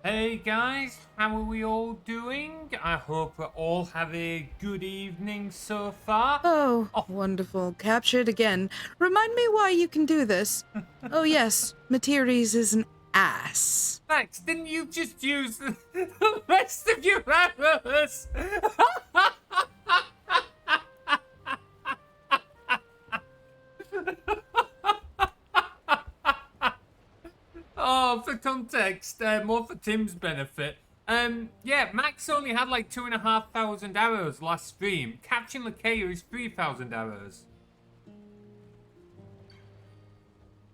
Hey guys, how are we all doing? I hope we all have a good evening so far. Oh, Oh, wonderful. Captured again. Remind me why you can do this. Oh, yes, Materies is an ass. Max, didn't you just use the rest of your arrows? Oh, for context, more for Tim's benefit. Yeah, Max only had like 2,500 arrows last stream. Capturing Lakea is 3,000 arrows.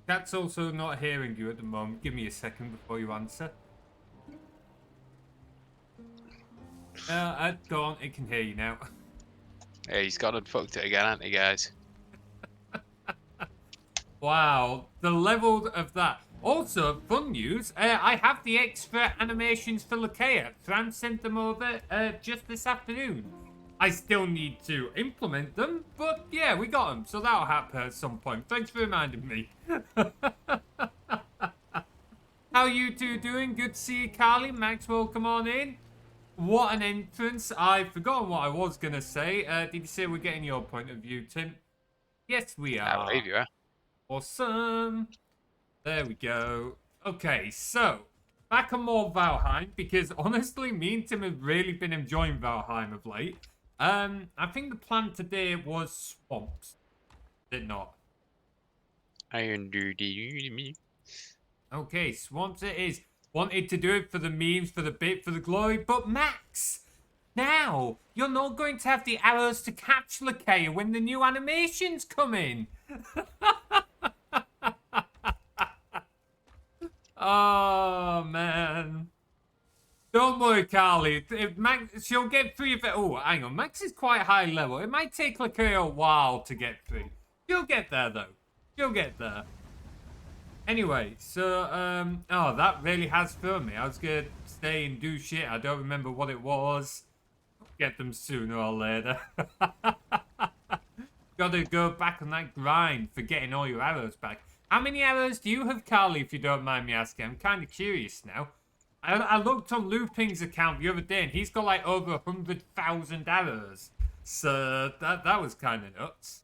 That's also not hearing you at the moment. Give me a second before you answer. Go on, it can hear you now. Yeah, he's gone and fucked it again, hasn't he, guys? Wow, the level of that. Also, fun news, I have the extra animations for Lakea. Fram sent them over just this afternoon. I still need to implement them, but yeah, we got them, so that'll happen at some point. Thanks for reminding me. How you two doing? Good to see you, Carly. Maxwell, come on in. What an entrance. I've forgotten what I was going to say. Did you say we're getting your point of view, Tim? Yes, we are. I believe you, Awesome. There we go. Okay, so back on more Valheim, because honestly, me and Tim have really been enjoying Valheim of late. I think the plan today was swamps. Did it not? Iron duty me. Okay, swamps it is. Wanted to do it for the memes, for the bit, for the glory, but Max! Now, you're not going to have the arrows to catch Lakea when the new animations come in. Oh, man. Don't worry, Carly. If Max, she'll get 3 of it. Oh, hang on. Max is quite high level. It might take Lakea a while to get 3. She'll get there, though. She'll get there. Anyway, so, oh, that really has thrown me. I was gonna stay and do shit. I don't remember what it was. Get them sooner or later. Gotta go back on that grind for getting all your arrows back. How many arrows do you have, Carly, if you don't mind me asking? I'm kind of curious now. I looked on Looping's account the other day, and he's got like over 100,000 arrows. So that was kind of nuts.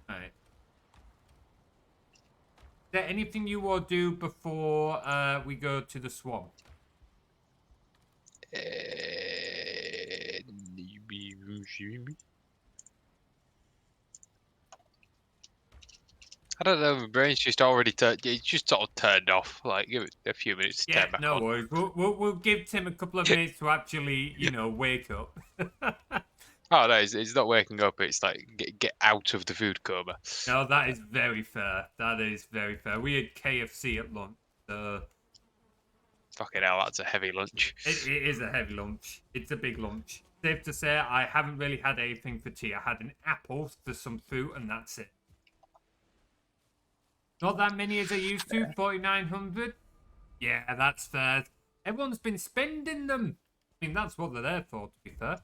Alright. Is there anything you will do before we go to the swamp? I don't know, my brain's just already turned. It's just sort of turned off. Like, give it a few minutes to turn back no on. worries. We'll give Tim a couple of minutes to actually, you know, wake up. Oh no, it's not waking up. It's like get out of the food coma. No, that is very fair. That is very fair. We had KFC at lunch. Fucking hell, that's a heavy lunch. It is a heavy lunch. It's a big lunch. Safe to say, I haven't really had anything for tea. I had an apple for some fruit, and that's it. Not that many as I used to. 4,900. Yeah, that's fair. Everyone's been spending them. I mean, that's what they're there for, to be fair.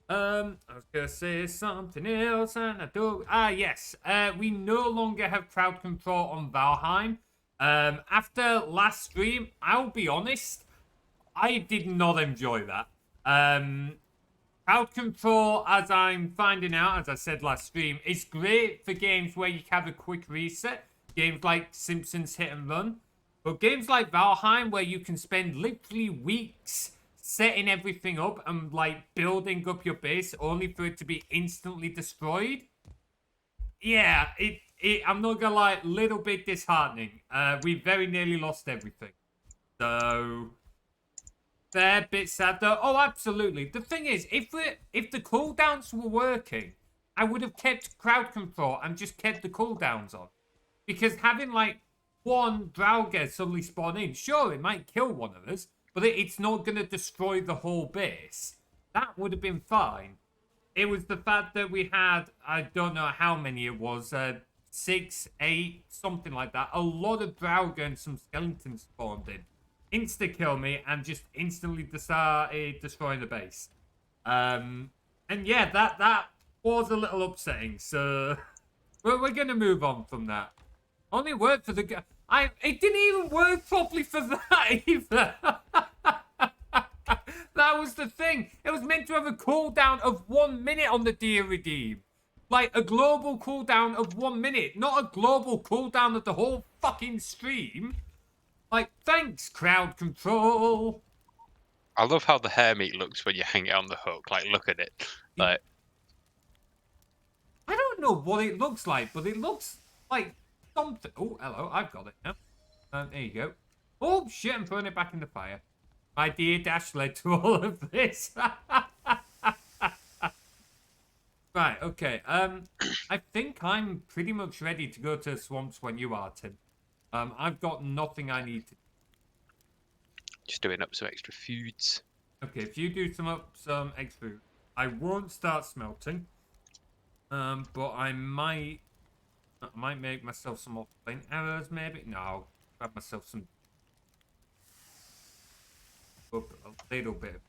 I was gonna say something else, and I don't. Yes. We no longer have crowd control on Valheim. After last stream, I'll be honest, I did not enjoy that. Crowd control, as I'm finding out, as I said last stream, is great for games where you can have a quick reset. Games like Simpsons Hit and Run. But games like Valheim, where you can spend literally weeks setting everything up and like building up your base only for it to be instantly destroyed. Yeah, I'm not gonna lie, little bit disheartening. We very nearly lost everything. So they're a bit sad though. Oh, absolutely. The thing is, if the cooldowns were working, I would have kept crowd control and just kept the cooldowns on. Because having like one Draugr suddenly spawn in, sure, it might kill one of us, but it's not going to destroy the whole base. That would have been fine. It was the fact that we had, I don't know how many it was, 6, 8, something like that. A lot of Draugr and some skeletons spawned in. Insta-kill me and just instantly destroying the base. And yeah, that was a little upsetting. So we're going to move on from that. Only word for the It didn't even work properly for that either. That was the thing. It was meant to have a cooldown of 1 minute on the deer redeem. Like a global cooldown of 1 minute, not a global cooldown of the whole fucking stream. Like, thanks, crowd control. I love how the hair meat looks when you hang it on the hook. Like, look at it. Like, I don't know what it looks like, but it looks like something. Oh, hello, I've got it now. There you go. Oh, shit, I'm throwing it back in the fire. My dear dash led to all of this. Right, okay. I think I'm pretty much ready to go to the swamps when you are, Tim. I've got nothing I need to. just doing up some extra foods. Okay, if you do some extra, I won't start smelting. But I might make myself some more flint arrows, maybe. No, I'll grab myself some. A little bit.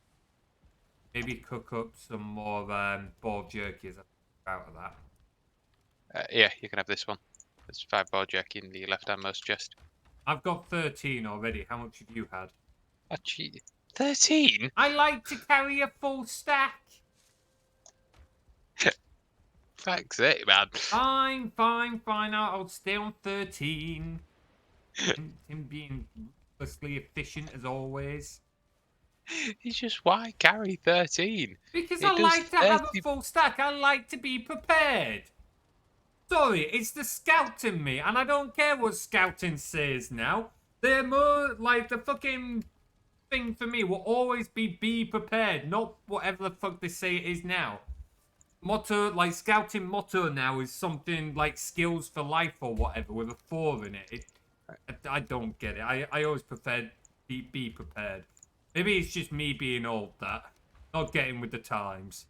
Maybe cook up some more boar jerky as I out of that. Yeah, you can have this one. There's 5 boar jerky in the left-handmost chest. I've got 13 already. How much have you had? Actually, 13? I like to carry a full stack. Thanks, it, man. Fine. I'll stay on 13. Him being ruthlessly efficient as always. It's just, why carry 13? Because It I does like to have 30 a full stack. I like to be prepared. Sorry, it's the scout in me, and I don't care what scouting says now. They're more like the fucking thing for me will always be prepared, not whatever the fuck they say it is now. Motto, like scouting motto now is something like skills for life or whatever with a 4 in it. I don't get it. I always prefer be prepared. Maybe it's just me being old that. Not getting with the times.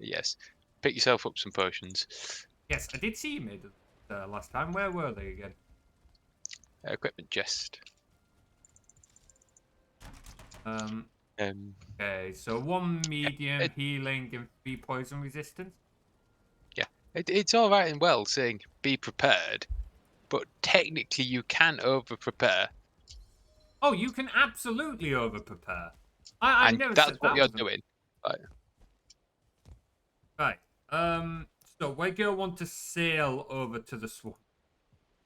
Yes. Pick yourself up some potions. Yes, I did see you made it last time. Where were they again? Equipment chest. Okay, so 1 medium healing and 3 poison resistance. Yeah. It's all right and well saying be prepared, but technically you can over-prepare. Oh, you can absolutely over-prepare. I And never that's said what that you're wasn't- doing. Right. So we're going to want to sail over to the swamp.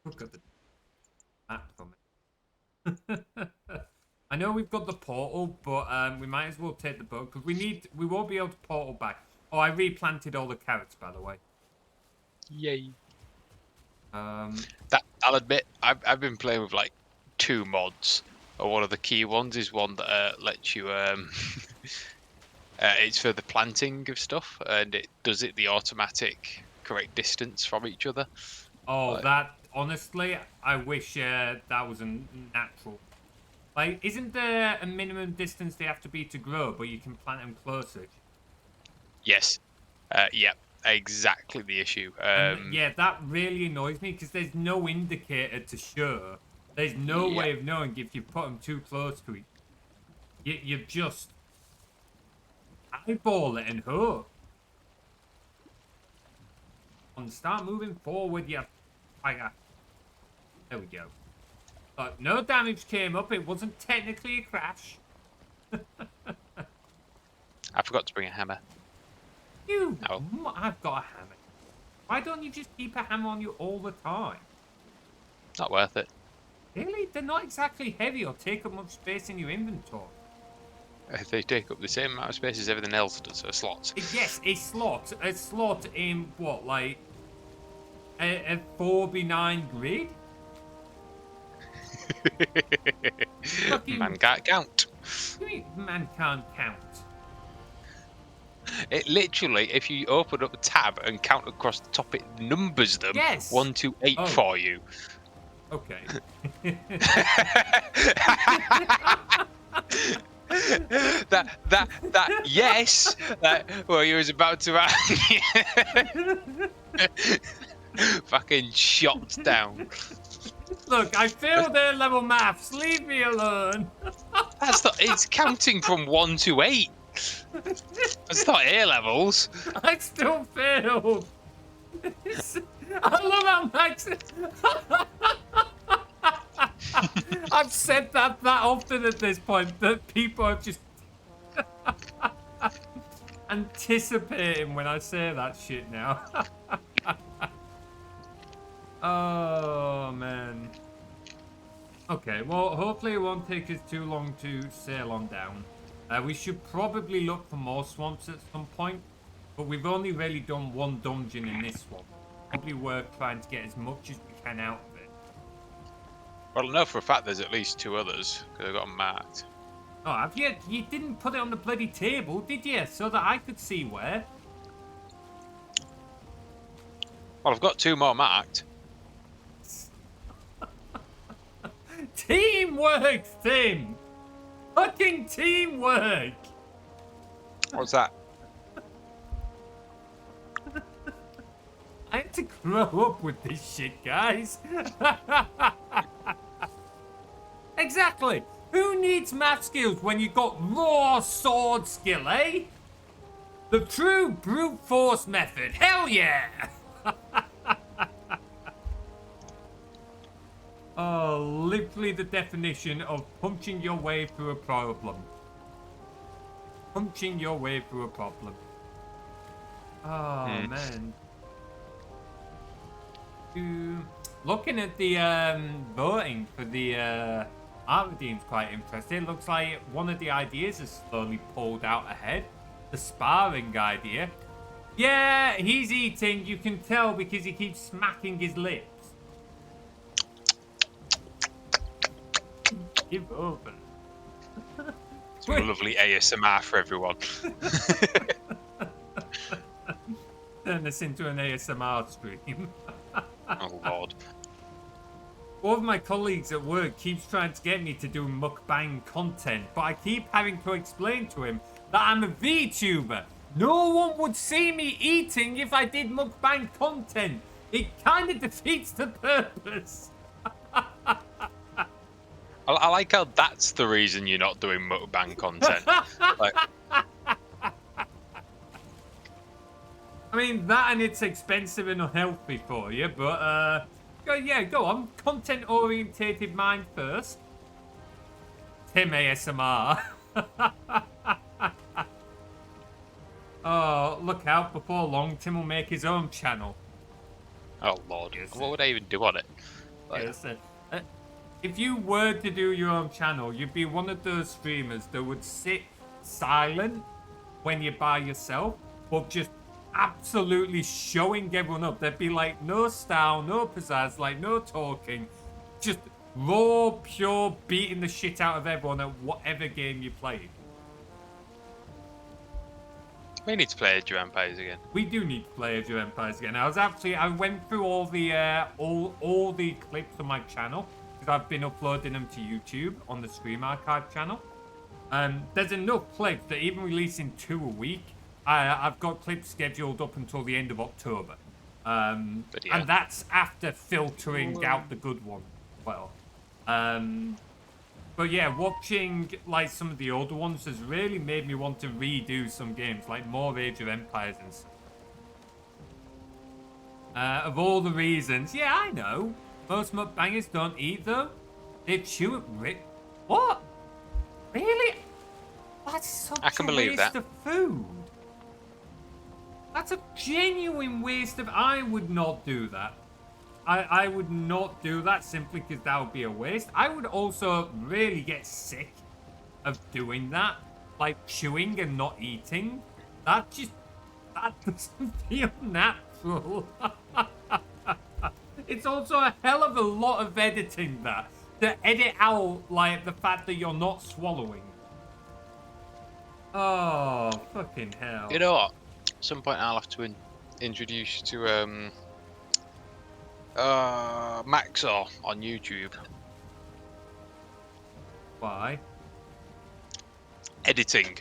Look at the map from it. I know we've got the portal, but we might as well take the boat because we won't be able to portal back. Oh, I replanted all the carrots, by the way. Yay. Um, I'll admit, I've been playing with like 2 mods. One of the key ones is one that lets you it's for the planting of stuff, and it does it the automatic correct distance from each other. Oh, Like, that honestly, I wish that was a natural. Like, isn't there a minimum distance they have to be to grow, but you can plant them closer? yes. Yeah. Exactly the issue. And yeah, that really annoys me because there's no indicator to show. There's no way of knowing if you put them too close to each. You just eyeball it and hope. And start moving forward, you fire. There we go. But no damage came up. It wasn't technically a crash. I forgot to bring a hammer. I've got a hammer. Why don't you just keep a hammer on you all the time? Not worth it. Really? They're not exactly heavy or take up much space in your inventory. They take up the same amount of space as everything else does, so slots. Yes, a slot in what, like a 4x9 grid? Man can't count. What do you mean man can't count? It literally, if you open up a tab and count across the top, it numbers them. Yes. 1 to 8 for you. Okay. Yes. Well, you was about to fucking shot down. Look, I failed A-level maths. Leave me alone. It's counting from 1 to 8. That's not A levels. I still failed. I love how Max. I've said that often at this point that people are just anticipating when I say that shit now. Oh, man. Okay, well, hopefully it won't take us too long to sail on down. We should probably look for more swamps at some point, but we've only really done one dungeon in this one. Probably worth trying to get as much as we can out of it. Well, I know for a fact there's at least 2 others, because I got them marked. Oh, have you? You didn't put it on the bloody table, did you? So that I could see where? Well, I've got 2 more marked. Teamwork, Tim! Fucking teamwork! What's that? I had to grow up with this shit, guys. Exactly. Who needs math skills when you got raw sword skill, eh? The true brute force method. Hell yeah! Oh, literally the definition of punching your way through a problem. Punching your way through a problem. Oh, man. Looking at the voting for the art redeem's quite interesting. It looks like one of the ideas is slowly pulled out ahead. The sparring idea. Yeah, he's eating. You can tell because he keeps smacking his lips. Give over. Some lovely ASMR for everyone. Turn this into an ASMR stream. Oh, Lord. One of my colleagues at work keeps trying to get me to do mukbang content, but I keep having to explain to him that I'm a VTuber. No one would see me eating if I did mukbang content. It kind of defeats the purpose. I like how that's the reason you're not doing mukbang content. Like, I mean, that and it's expensive and unhealthy for you, but, yeah, go on. Content-orientated mind first. Tim ASMR. Oh, look out. Before long, Tim will make his own channel. oh, Lord. Yes, What would I even do on it? Like, Yes, if you were to do your own channel, you'd be one of those streamers that would sit silent when you're by yourself, but just absolutely showing everyone up. There'd be like no style, no pizzazz, like no talking, just raw, pure beating the shit out of everyone at whatever game you played. we need to play Age of Empires again. We do need to play Age of Empires again. I went through all the all the clips on my channel because I've been uploading them to YouTube on the Stream Archive channel. There's enough clips that even releasing 2 a week, I've got clips scheduled up until the end of October. And that's after filtering out the good ones as well. But yeah, watching like some of the older ones has really made me want to redo some games, like more Age of Empires and stuff. Of all the reasons, yeah, I know. Most mukbangers don't eat though. They chew it. What? Really? That's such I can a believe waste that. of food. That's a genuine waste of. I would not do that. I would not do that simply because that would be a waste. I would also really get sick of doing that, like chewing and not eating. That doesn't feel natural. It's also a hell of a lot of editing that to edit out like the fact that you're not swallowing. Oh, fucking hell. You know what? At some point I'll have to introduce you to Maxor on YouTube. Why? Editing.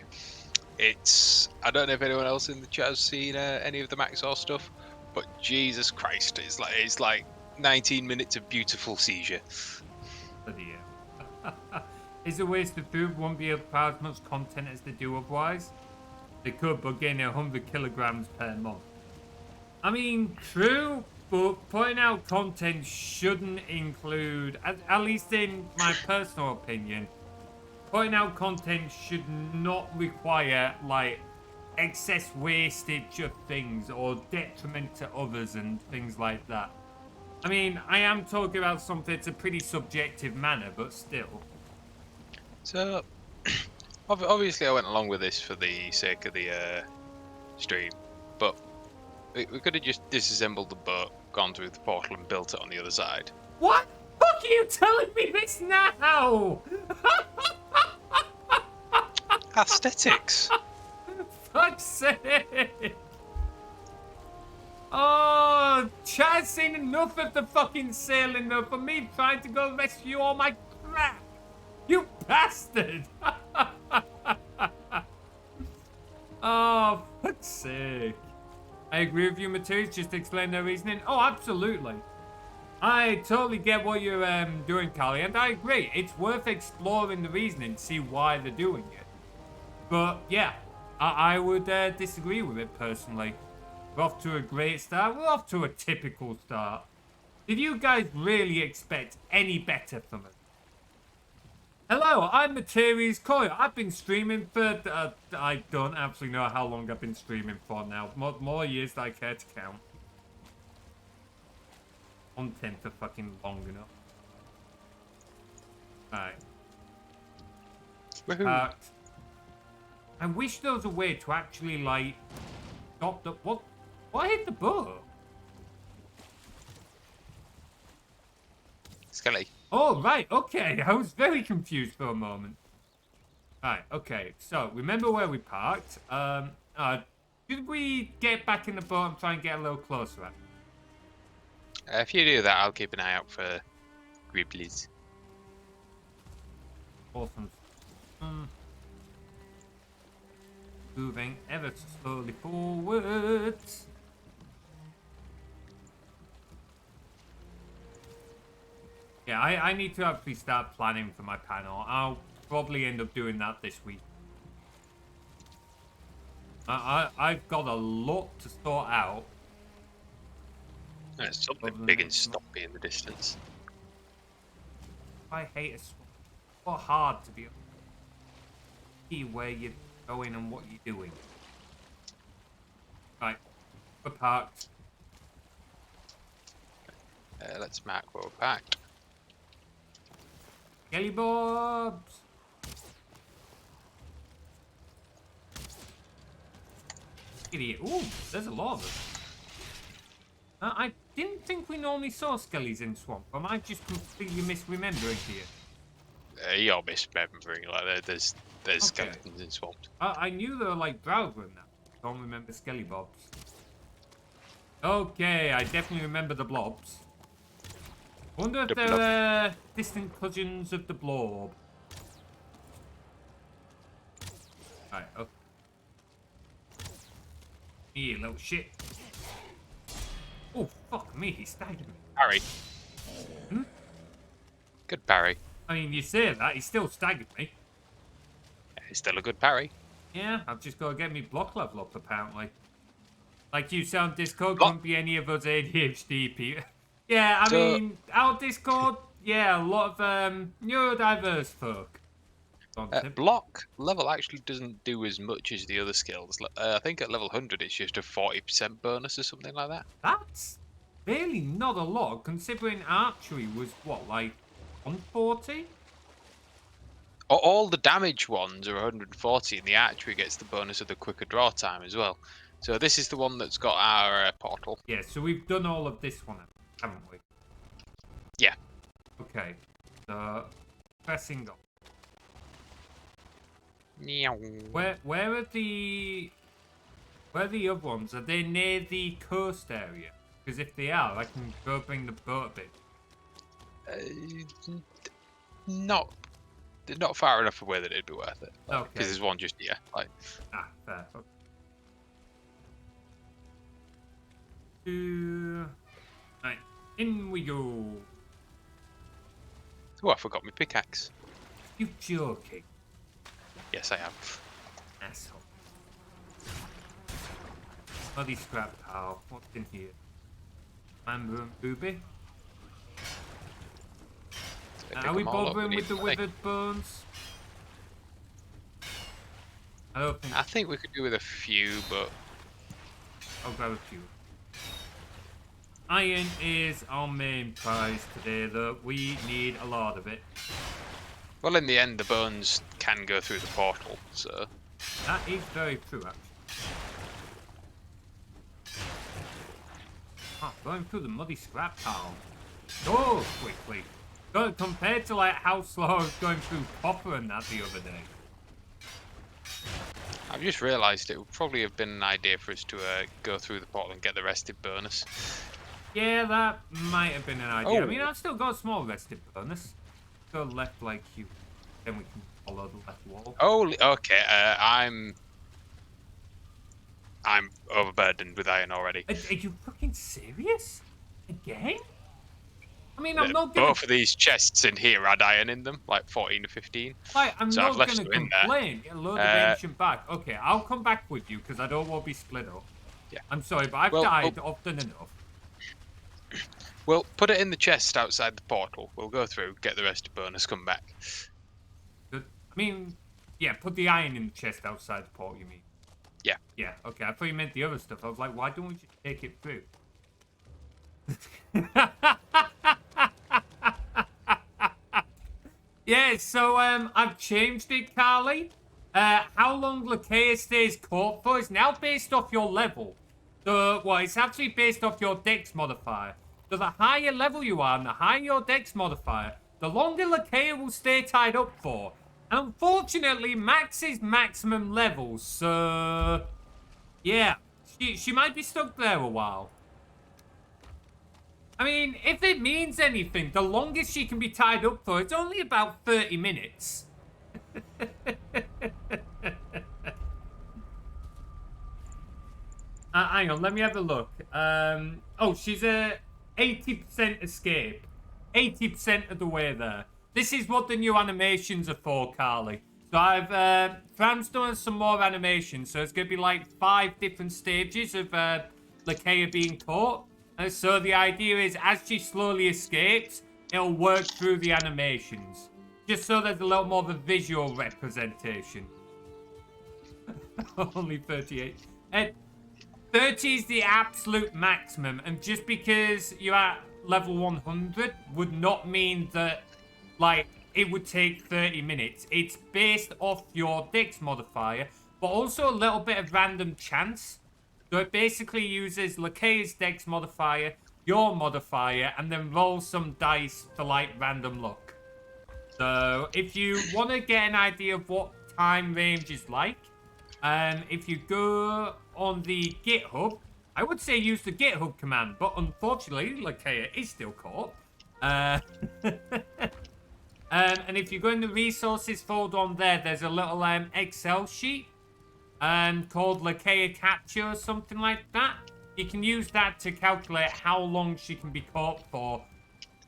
It's, I don't know if anyone else in the chat has seen any of the Maxor stuff, but Jesus Christ, it's like 19 minutes of beautiful seizure. Bloody hell. Is a waste of food won't be able to provide as much content as they do otherwise? They could, but gain 100 kilograms per month. I mean, true, But putting out content shouldn't include, at least in my personal opinion, putting out content should not require, like, excess wastage of things or detriment to others and things like that. I mean, I am talking about something that's a pretty subjective manner, but still. So, obviously, I went along with this for the sake of the stream, but we could have just disassembled the boat, gone through the portal, and built it on the other side. What? Fuck are you telling me this now? Aesthetics. Fuck's sake! Oh, Chad's seen enough of the fucking sailing though for me trying to go rescue all my crap. You bastard! Oh, fuck's sake. I agree with you, Materies. Just explain their reasoning. Oh, absolutely. I totally get what you're doing, Callie, and I agree. It's worth exploring the reasoning to see why they're doing it. But yeah, I would disagree with it personally. We're off to a great start. We're off to a typical start. Did you guys really expect any better from us? Hello, I'm Materies Coil. I've been streaming for, I don't actually know how long I've been streaming for now. More years than I care to count. Content for fucking long enough. Alright. I wish there was a way to actually, like, stop the... What hit the boat? Skelly. Oh, right, okay. I was very confused for a moment. Right, okay. So, remember where we parked. Should we get back in the boat and try and get a little closer? If you do that, I'll keep an eye out for Gribblies. Awesome. Moving ever so slowly forwards. Yeah, I need to actually start planning for my panel. I'll probably end up doing that this week. I've got a lot to sort out. There's something big and stumpy in the distance. I hate it. So hard to be able to see where you're going and what you're doing. Right, we're parked. Let's mark where we're packed. Skelly Bobs! Idiot. Ooh, there's a lot of them. I didn't think we normally saw skellies in swamp. Am I just completely misremembering here? You're misremembering. Like there's skeletons in swamps. I knew they were like Browser in that. Don't remember Skelly Bobs. Okay, I definitely remember the blobs. Wonder if they're distant cousins of the blob. Right, okay. You little shit. Oh, fuck me, he staggered me. Parry. Hmm? Good parry. I mean, you say that, he still staggered me. It's still a good parry. Yeah, I've just got to get me block level up, apparently. Like you sound Discord, Block. couldn't be any of us ADHD people. Yeah, I mean, our Discord, yeah, a lot of neurodiverse folk. Block level actually doesn't do as much as the other skills. I think at level 100 it's just a 40% bonus or something like that. That's really not a lot, considering archery was, what, like 140? All the damage ones are 140 and the archery gets the bonus of the quicker draw time as well. So this is the one that's got our portal. Yeah, so we've done all of this one, haven't we? Yeah. Okay, so pressing on. Where are the other ones? Are they near the coast area? Because if they are, I can go bring the boat a bit. Not far enough away that it'd be worth it. Okay. Because there's one just here. Like. Ah, fair. Okay. Right, in we go. Oh, I forgot my pickaxe. You joking? Yes, I am. Asshole. Bloody scrap pile. What's in here? Amber and Booby. Pick Are we them all up, bothering need with the money. withered bones? I don't think I think we could do with a few, but I'll grab a few. Iron is our main prize today, though. We need a lot of it. well, in the end, the bones can go through the portal, so That is very true, actually. Ah, going through the muddy scrap pile. So quickly. Compared to like how slow I was going through copper and that the other day. I've just realised it would probably have been an idea for us to go through the portal and get the rested bonus. Yeah, that might have been an idea. I Oh. mean, I've still got a small rested bonus. Go left like you. Then we can follow the left wall. Oh, okay. I'm overburdened with iron already. Are you fucking serious? Again? I mean, I'm not gonna. Both of these chests in here had iron in them, like 14 to 15. Like, I'm So not I've left gonna you in there. complain. Get a load of ancient back. Okay, I'll come back with you because I don't want to be split up. Yeah. I'm sorry, but I've Well, died often enough. Well, put it in the chest outside the portal. We'll go through, get the rested bonus, come back. Good. I mean, yeah, put the iron in the chest outside the port, you mean? Yeah. Yeah, okay. I thought you meant the other stuff. I was like, why don't we just take it through? Yeah, so I've changed it, Carly. How long Lakea stays caught for is now based off your level. So, well, it's actually based off your dex modifier. So the higher level you are and the higher your dex modifier, the longer Lakea will stay tied up for. And unfortunately, Max is maximum level, so yeah, she might be stuck there a while. I mean, if it means anything, the longest she can be tied up for, it's only about 30 minutes. Hang on, let me have a look. Oh, she's a 80% escape. 80% of the way there. This is what the new animations are for, Carly. So Fram's done some more animations, so it's going to be like 5 different stages of Lakea being caught. And so the idea is, as she slowly escapes, it'll work through the animations. Just so there's a little more of a visual representation. Only 38. 30 is the absolute maximum, and just because you're at level 100 would not mean that, like, it would take 30 minutes. It's based off your dex modifier, but also a little bit of random chance. So it basically uses Lakea's dex modifier, your modifier, and then rolls some dice for, like, random luck. So if you want to get an idea of what time range is like, if you go on the GitHub, I would say use the GitHub command, but unfortunately, Lakea is still caught. And if you go in the resources folder on there, there's a little Excel sheet called Lakea Capture or something like that. You can use that to calculate how long she can be caught for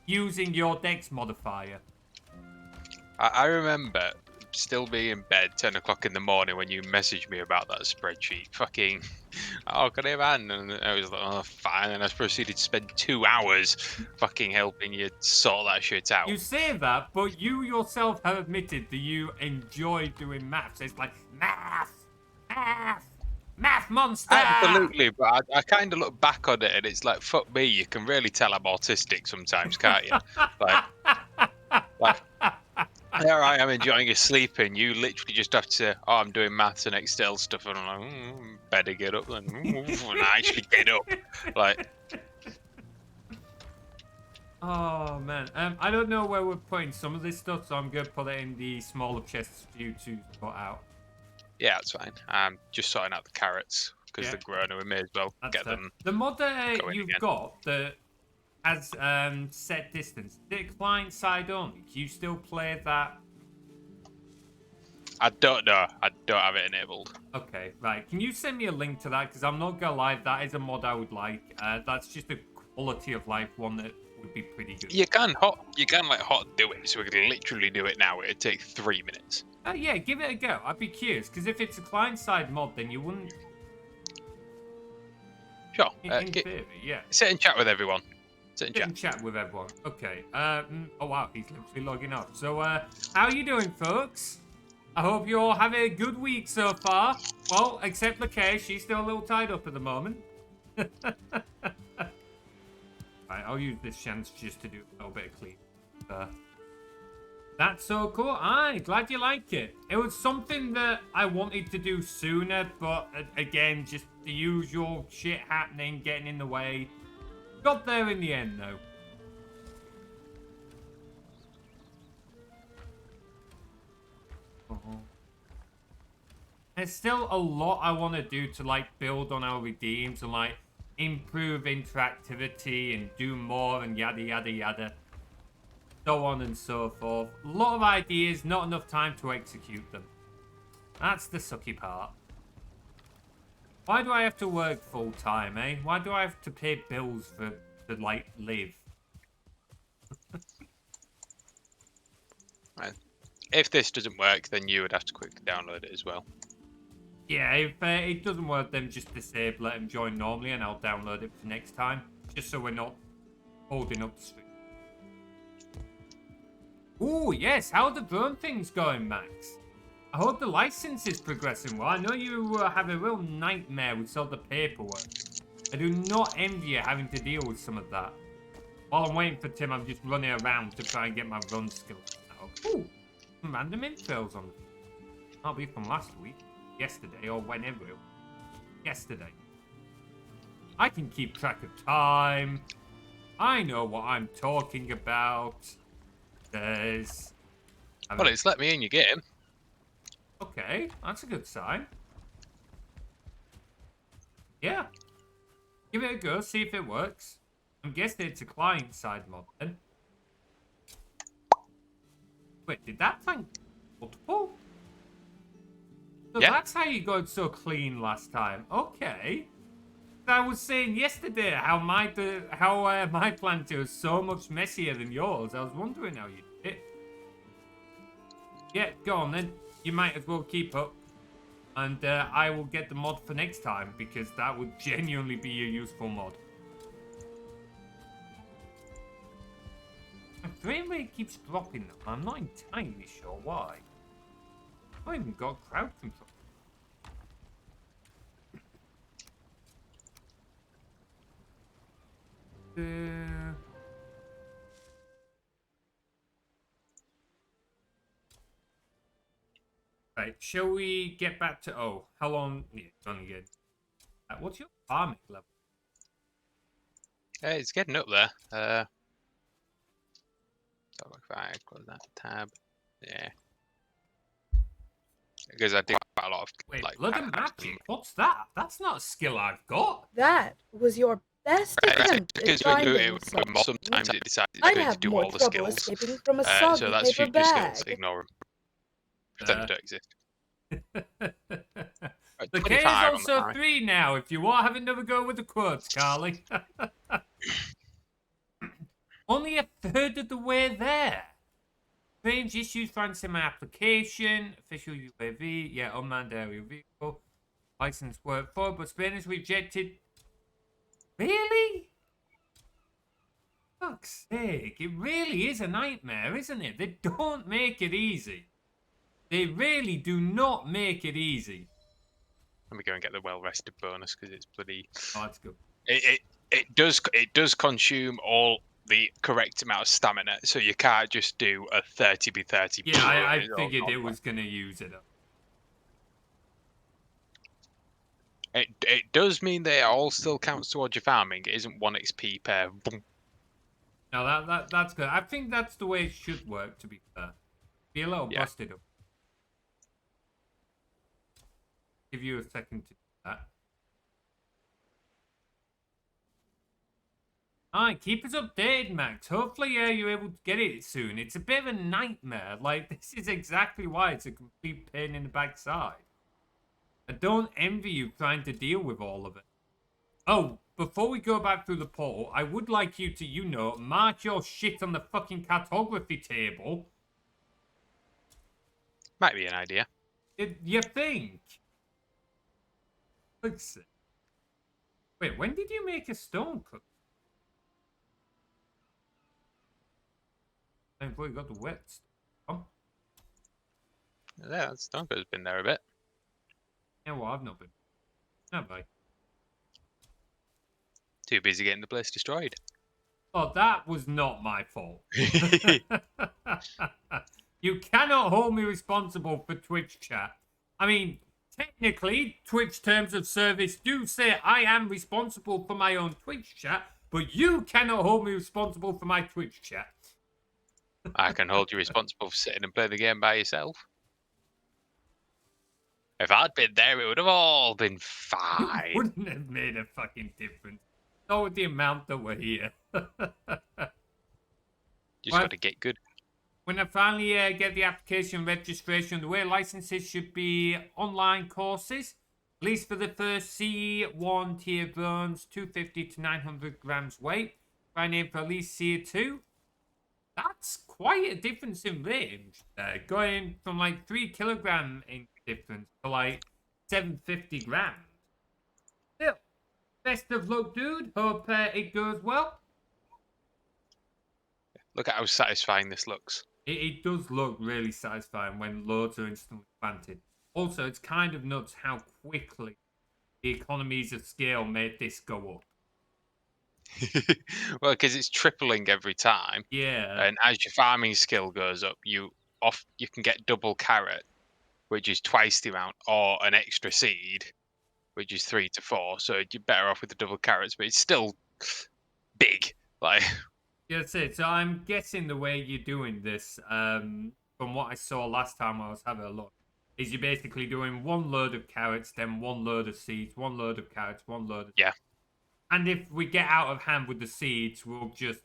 using your dex modifier. I remember still being in bed 10 o'clock in the morning when you messaged me about that spreadsheet. Fucking, oh, can I have an? And I was like, oh, fine. And I proceeded to spend 2 hours fucking helping you sort that shit out. You say that, but you yourself have admitted that you enjoy doing maths. It's like, math, math, math monster! Absolutely, but I kind of look back on it and it's like, fuck me, you can really tell I'm autistic sometimes, can't you? like there I am enjoying a sleeping. You literally just have to say, oh, I'm doing maths and Excel stuff. And I'm like, better get up then. And I actually get up. Like, oh, man. I don't know where we're putting some of this stuff, so I'm going to put it in the smaller chests for you to put out. yeah, that's fine. I'm just sorting out the carrots because they're grown and we may as well get them. The mod that going you've again. got that has set distance, is it client side only? Do you still play that? I don't know. I don't have it enabled. Okay, right. Can you send me a link to that? Because I'm not going to lie, that is a mod I would like. That's just a quality of life one that would be pretty good. You can like hot do it, so we can literally do it now. It'd take 3 minutes. Yeah, give it a go. I'd be curious, because if it's a client side mod, then you wouldn't. Sure. In theory, yeah. Sit and chat with everyone. Sit and Sit chat. and chat with everyone. Okay. Oh wow, he's literally logging off. So, how are you doing, folks? I hope you all have a good week so far. Well, except Lakea, she's still a little tied up at the moment. Right, I'll use this chance just to do a little bit of clean. That's so cool. Aye, glad you like it. It was something that I wanted to do sooner, but again, just the usual shit happening, getting in the way. Got there in the end, though. There's still a lot I want to do to like build on our redeems and like improve interactivity and do more and yada yada yada. So on and so forth. A lot of ideas, not enough time to execute them. That's the sucky part. Why do I have to work full time, eh? Why do I have to pay bills to like live? Right. If this doesn't work, then you would have to quickly download it as well. Yeah, if it doesn't work, then just disable it and join normally, and I'll download it for next time, just so we're not holding up the stream. Ooh, yes. How are the drone things going, Max? I hope the license is progressing well. I know you have a real nightmare with all the paperwork. I do not envy you having to deal with some of that. While I'm waiting for Tim, I'm just running around to try and get my run skills out. Ooh, some random infills on. That'll be from last week, yesterday, or whenever it was. Yesterday. I can keep track of time. I know what I'm talking about. There's... Well, it's let me in your game. Okay, that's a good sign. Yeah. Give it a go, see if it works. I'm guessing it's a client-side mod then. Wait, did that tank multiple? So Yeah. that's how you got so clean last time. Okay. I was saying yesterday how my planter is so much messier than yours. I was wondering how you did it. Yeah, go on then. You might as well keep up. And I will get the mod for next time, because that would genuinely be a useful mod. My frame rate keeps dropping though. I'm not entirely sure why. I haven't even got crowd control. Right, shall we get back to... Oh, how long... Yeah, it's only good. What's your farming level? It's getting up there. So if I close that tab, yeah. Because I do quite a lot of Wait, like blood and magic? What's that? That's not a skill I've got. That was your best attempt at because when you do finding it with something. mod, sometimes it decides it's I'd going to have do more all the trouble skills. escaping from a So soggy that's paper future skills. bag. Ignore them. Pretend they don't exist. Right, The K 25 is on the also pie. 3 now, if you want to have another go with the quotes, Carly. Only a third of the way there. Strange issues finding my application. Official UAV. Yeah, unmanned aerial vehicle. License work for, but Spain is rejected. Really? Fuck's sake. It really is a nightmare, isn't it? They don't make it easy. They really do not make it easy. Let me go and get the well-rested bonus because it's bloody. Oh, that's good. It does consume all the correct amount of stamina, so you can't just do a 30v30. Yeah, I figured it was going to use it up. It does mean that it all still counts towards your farming. It isn't 1 XP per. Boom. No, that's good. I think that's the way it should work, to be fair. Be a little busted up. Give you a second to do that. Alright, keep us updated, Max. Hopefully, you're able to get it soon. It's a bit of a nightmare. Like, this is exactly why it's a complete pain in the backside. I don't envy you trying to deal with all of it. Oh, before we go back through the poll, I would like you to, mark your shit on the fucking cartography table. Might be an idea. You think? Let's see. Wait, when did you make a stone cut? I've already got the wet stuff. Oh, Yeah, Stonebridge's been there a bit. yeah, well, I've not been. Have I? Too busy getting the place destroyed. Oh, that was not my fault. You cannot hold me responsible for Twitch chat. I mean, technically, Twitch terms of service do say I am responsible for my own Twitch chat, but you cannot hold me responsible for my Twitch chat. I can hold you responsible for sitting and playing the game by yourself. If I'd been there, it would have all been It fine. wouldn't have made a fucking difference. Not with the amount that were here. Just Well, got to get good. when I finally get the application registration underway, licenses should be online courses, at least for the first C1 tier burns, 250 to 900 grams weight. Trying aim for at least C2. That's quite a difference in range. Going from like 3 kilogram in difference to like 750 grams. Still, best of luck, dude. Hope it goes well. Look at how satisfying this looks. It does look really satisfying when loads are instantly planted. Also, it's kind of nuts how quickly the economies of scale made this go up. Well, because it's tripling every time, Yeah. and as your farming skill goes up, you can get double carrot, which is twice the amount, or an extra seed, which is 3 to 4. So you're better off with the double carrots, but it's still big. Like, Yeah, that's it. So I'm guessing the way you're doing this, from what I saw last time I was having a look, is you're basically doing one load of carrots, then one load of seeds, one load of carrots, one load of... yeah, And if we get out of hand with the seeds, we'll just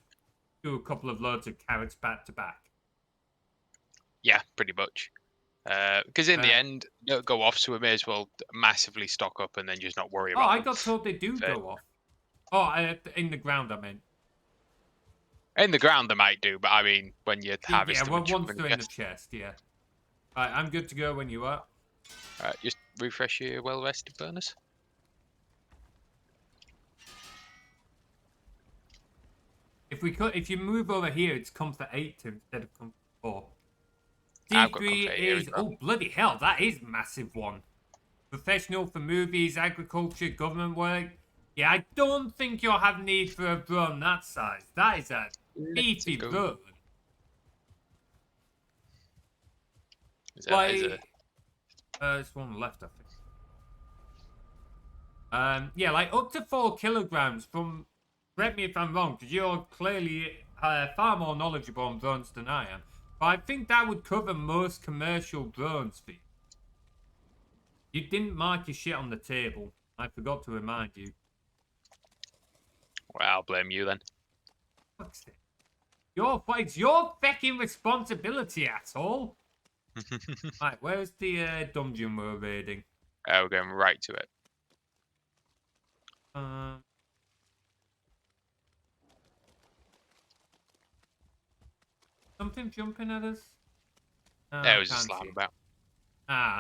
do a couple of loads of carrots back to back. yeah, pretty much. Because in the end, they'll go off, so we may as well massively stock up and then just not worry Oh, about I them. got told they do go off. Oh, in the ground, I meant. In the ground, they might do, but I mean, when you harvest Yeah, them well, and chuck once them they're in in the the chest. chest, yeah. Right, I'm good to go when you are. Just refresh your well-rested burners. If you move over here, it's comfort 8 instead of comfort 4. I've got D3 comfort here is... as well. Oh, bloody hell, that is a massive one. Professional for movies, agriculture, government work. Yeah, I don't think you'll have need for a burn that size. That is a beefy go. burn. Is that, is Like... It's one left, I think. Yeah, like up to 4 kilograms from... Correct me if I'm wrong, because you're clearly far more knowledgeable on drones than I am. But I think that would cover most commercial drones for you. You didn't mark your shit on the table. I forgot to remind you. Well, I'll blame you then. Fuck's sake. It's your fucking responsibility, asshole. Right, where's the dungeon we're raiding? We're going right to it. Something jumping at us? There was a can't slam see. about.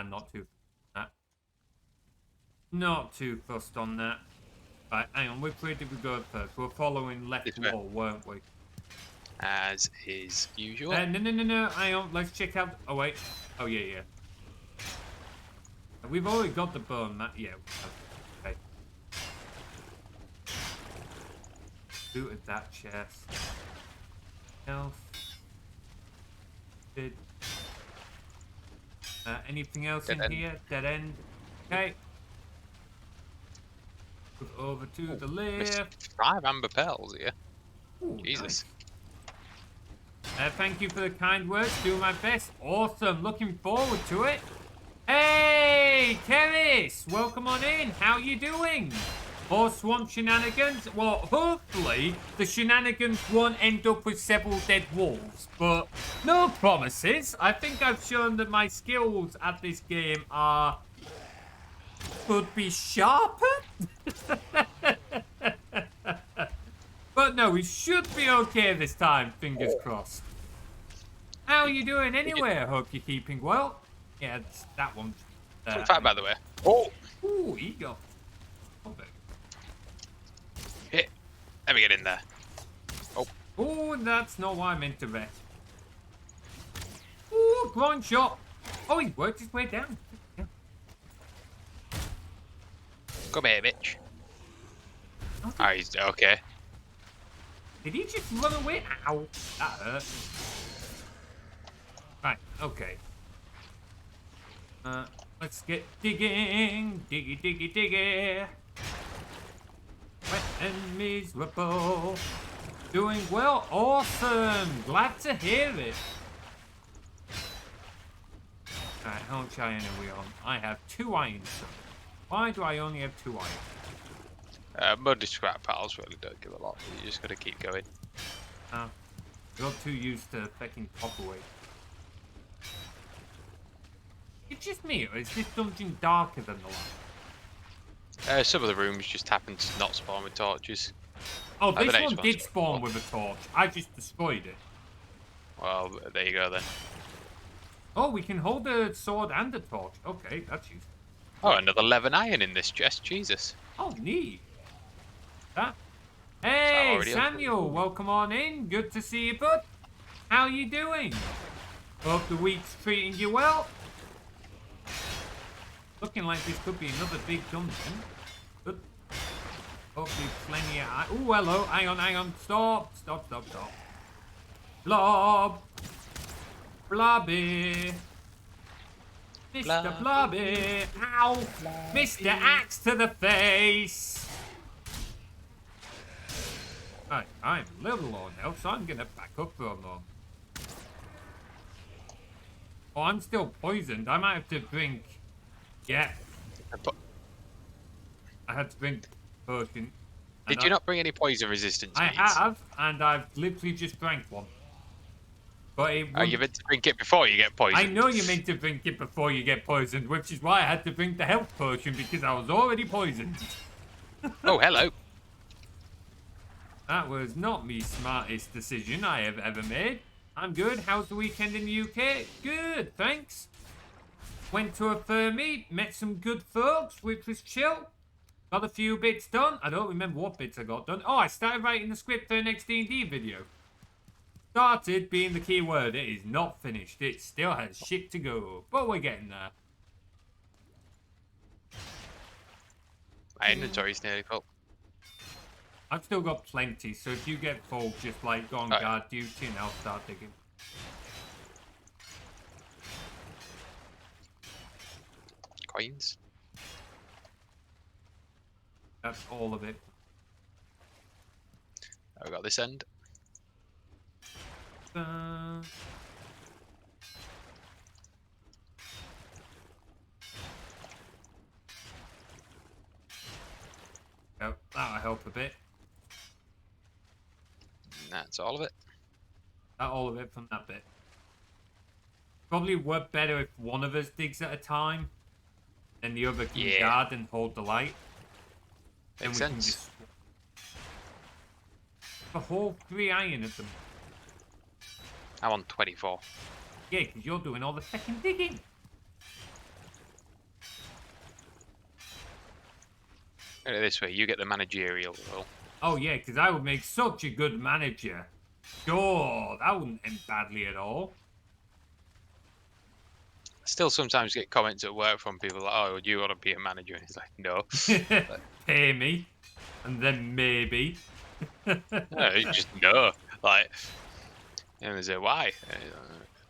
Not too fussed on that. Not too fussed on that. Right, hang on, which way did we go first? We're following left This way. wall, weren't we? As is usual. No, hang on, let's check out... Oh, wait. Oh, yeah. We've already got the bone, that... Yeah, okay. Looted that chest. Else. Anything else Dead in end. here? Dead end. Okay. Move over to the Missed left. 5 amber pearls here. Ooh, Jesus. nice. Thank you for the kind words. Do my best. Awesome. Looking forward to it. Hey, Keris. Welcome on in. How you doing? More swamp shenanigans? Well, hopefully the shenanigans won't end up with several dead wolves, but no promises. I think I've shown that my skills at this game could be sharper. But no, we should be okay this time, fingers crossed. How are you doing anyway? I hope you're keeping well. Yeah, it's that one. Fun fact, by the way. Oh! Ooh, eagle. Hit. Let me get in there. Oh. Oh, that's not what I meant to bet. Oh, groin shot. Oh, he worked his way down. Yeah. Come here, bitch. Oh, he's okay. Did he just run away? Ow. That hurt. Right, okay. Let's get digging. Diggy, diggy, diggy. Wet and miserable. Doing well. Awesome. Glad to hear it. Alright, how much iron are we on? I have 2 iron. Why do I only have 2 iron? Mud scrap piles really don't give a lot. You just gotta keep going. You're too used to fucking copper weight. It's just me, or is this dungeon darker than the last? Some of the rooms just happen to not spawn with torches. Oh, this the next one one's did spawn with a torch. I just destroyed it. Well, there you go then. Oh, we can hold a sword and a torch. Okay, that's useful. Oh, another 11 iron in this chest. Jesus. Oh, neat. That. Hey, already Samuel, welcome on in. Good to see you, bud. How you doing? Hope the week's treating you well. Looking like this could be another big dungeon. Good. Hopefully plenty of... Ooh, hello. Hang on. Stop. Blob. Blobby. Mr. Blobby. Ow. Mr. Axe to the face. Right, I'm a little low now, so I'm gonna back up for a moment. Oh, I'm still poisoned. I might have to drink... Yeah. I had to drink potion. Did you not bring any poison resistance? I have, and I've literally just drank one. But it Oh, you meant to drink it before you get poisoned. I know you meant to drink it before you get poisoned, which is why I had to drink the health potion, because I was already poisoned. Oh, hello. That was not the smartest decision I have ever made. I'm good. How's the weekend in the UK? Good, thanks. Went to a fur meet, met some good folks, which was chill. Got a few bits done. I don't remember what bits I got done. Oh, I started writing the script for the next D&D video. Started being the key word. It is not finished. It still has shit to go. But we're getting there. My inventory's nearly full. I've still got plenty, so if you get full, just like go on guard duty and I'll start digging. Coins. That's all of it. I've got this end. Oh, that'll help a bit. And that's all of it. That all of it from that bit. Probably work better if one of us digs at a time, and the other can guard and hold the light. Makes then we sense. can just the whole 3 iron of them. I'm on 24. Yeah, because you're doing all the fucking digging. Look at it this way, you get the managerial role. Oh yeah, because I would make such a good manager. Sure, that wouldn't end badly at all. Still sometimes get comments at work from people like, oh, do you want to be a manager? And it's like, no. Pay me, and then maybe. No, it's just no. Like, and they say, why?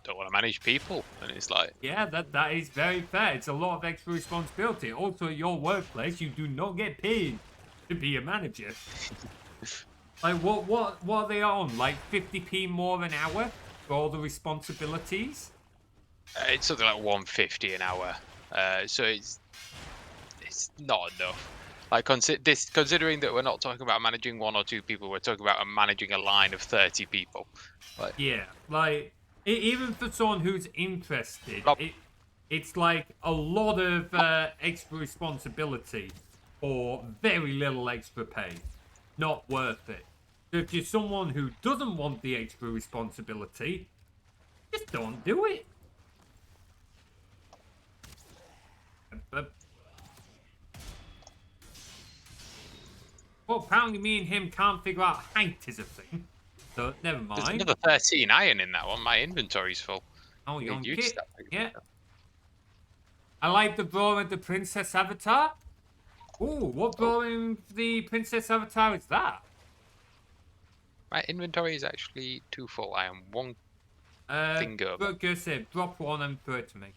Don't want to manage people. And it's like... Yeah, that is very fair. It's a lot of extra responsibility. Also, at your workplace, you do not get paid to be a manager. Like, what are they on? Like 50p more an hour for all the responsibilities? It's something like 150 an hour. So it's not enough. Like, considering that we're not talking about managing 1 or 2 people, we're talking about managing a line of 30 people. Like, yeah, like, even for someone who's interested, it's like a lot of extra responsibility for very little extra pay. Not worth it. So if you're someone who doesn't want the extra responsibility, just don't do it. Well, apparently me and him can't figure out height is a thing. So, never mind. There's another 13 iron in that one. My inventory's full. Oh, Yeah, you'd yonky. stop it. Yeah. I like the drawing of the princess avatar. Ooh, what drawing of the princess avatar is that? My inventory is actually too full. I am one thing over. But go say, drop one and throw it to me.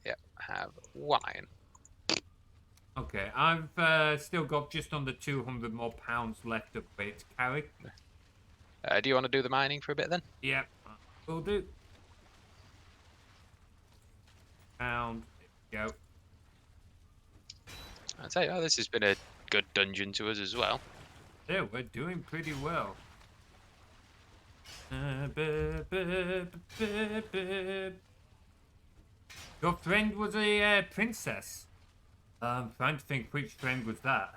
Yeah, I have 1 iron. Okay, I've still got just under 200 more pounds left of weight to carry. Do you want to do the mining for a bit then? Yep, will do. Pound, there we go. I'd say, this has been a good dungeon to us as well. Yeah, we're doing pretty well. Your friend was a princess. I'm trying to think which friend was that.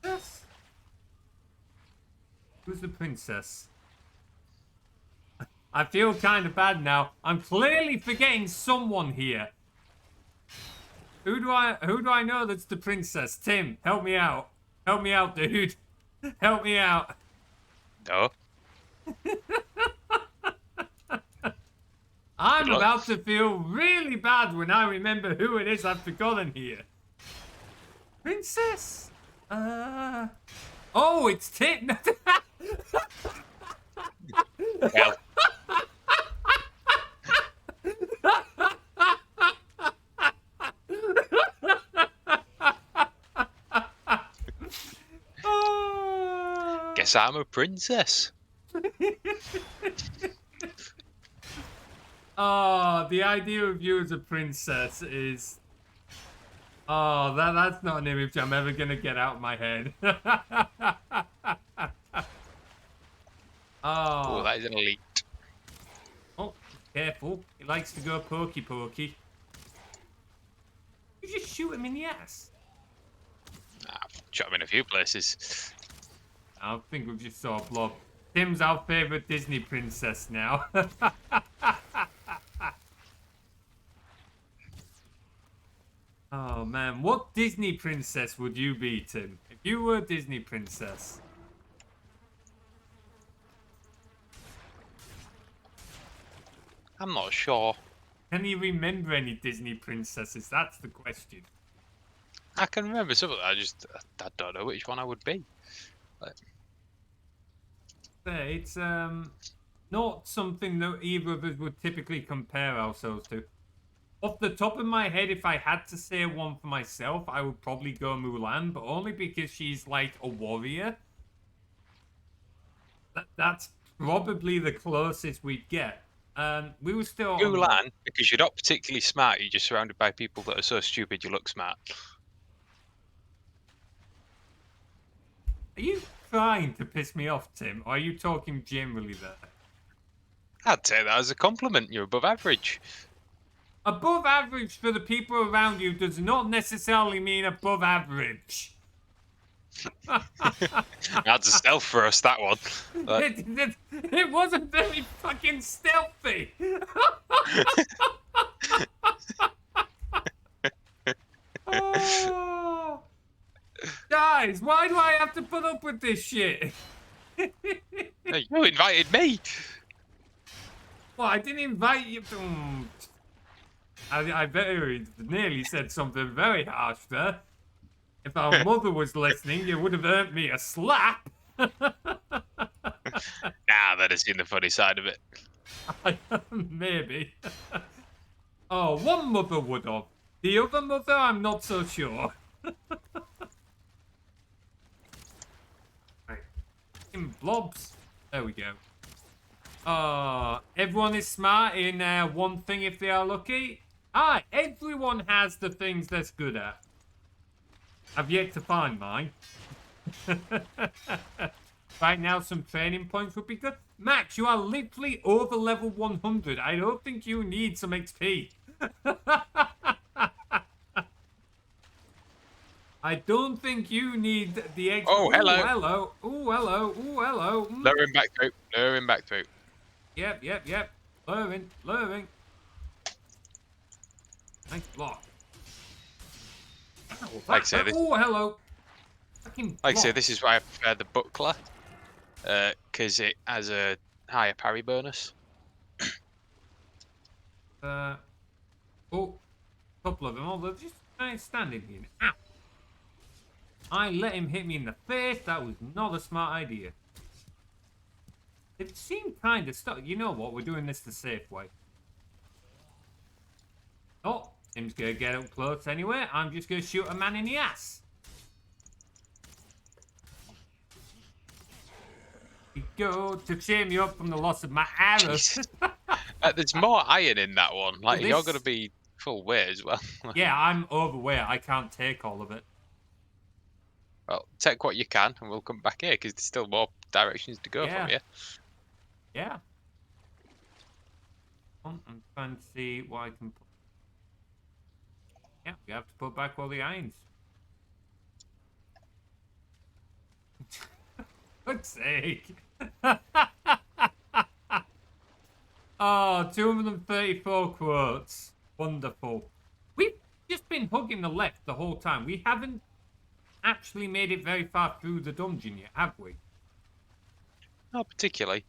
Yes. Who's the princess? I feel kind of bad now. I'm clearly forgetting someone here. Who do I know that's the princess? Tim, help me out. Help me out, dude. Help me out. No. I'm Good luck. about to feel really bad when I remember who it is I've forgotten here. Princess? Oh, it's Tim. Well, guess I'm a princess. Oh, the idea of you as a princess is... Oh, that's not an image I'm ever going to get out of my head. Oh, Oh. that is an elite. Oh, careful. He likes to go pokey pokey. You just shoot him in the ass. I've shot him in a few places. I think we just saw a blob. Tim's our favourite Disney princess now. Oh man, what Disney princess would you be, Tim? If you were a Disney princess. I'm not sure. Can you remember any Disney princesses? That's the question. I can remember some of that. I don't know which one I would be. It's not something that either of us would typically compare ourselves to. Off the top of my head, if I had to say one for myself, I would probably go Mulan, but only because she's like a warrior. That's probably the closest we'd get. We were still on Mulan, because you're not particularly smart. You're just surrounded by people that are so stupid you look smart. Are you trying to piss me off, Tim? Or are you talking generally there? I'd say that as a compliment. You're above average. Above average for the people around you does not necessarily mean above average. That's a stealth for us, that one. It wasn't very fucking stealthy. Oh. Guys, why do I have to put up with this shit? Hey, you invited me. Well, I didn't invite you. I very nearly said something very harsh there. If our mother was listening, you would have earned me a slap. Nah, that has seen the funny side of it. Maybe. Oh, one mother would have. The other mother, I'm not so sure. Right. In blobs. There we go. Everyone is smart in one thing if they are lucky. Everyone has the things they're good at. I've yet to find mine. Right now, some training points would be good. Max, you are literally over level 100. I don't think you need some XP. I don't think you need the XP. Oh, hello. Ooh, hello. Ooh, hello. Ooh, hello. Lure him back through. Lure him back through. Yep. Luring. Nice block. Like I say, this- Oh, hello. Fucking Like I say, block. this is why I prefer the buckler, because it has a higher parry bonus. Oh, a couple of them. Oh, they're just standing here. Ow! I let him hit me in the face. That was not a smart idea. It seemed kind of stuck. You know what? We're doing this the safe way. Oh, Tim's gonna get up close anyway. I'm just gonna shoot a man in the ass. You go to cheer me up from the loss of my arrow. There's more iron in that one. Like, Well, you're this- going to be full weight as well. Yeah, I'm overweight. I can't take all of it. Well, take what you can, and we'll come back here, because there's still more directions to go Yeah. from here. Yeah. I'm trying to see what I can put. Yeah, we have to put back all the irons. Fuck's sake. Oh, 234 quotes. Wonderful. We've just been hugging the left the whole time. We haven't actually made it very far through the dungeon yet, have we? Not particularly.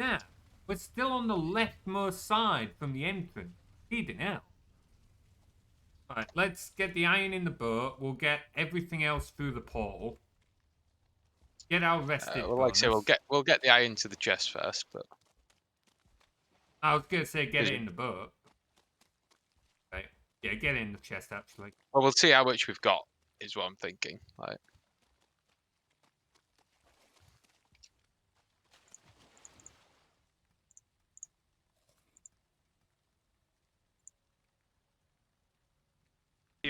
Yeah. We're still on the leftmost side from the entrance. Feeding out. Right, let's get the iron in the boat. We'll get everything else through the portal. Get our rested Well, like I say, bonus. we'll get the iron to the chest first, but I was gonna say get it in the boat. Right. Yeah, get it in the chest actually. well, we'll see how much we've got. Is what I'm thinking. Like,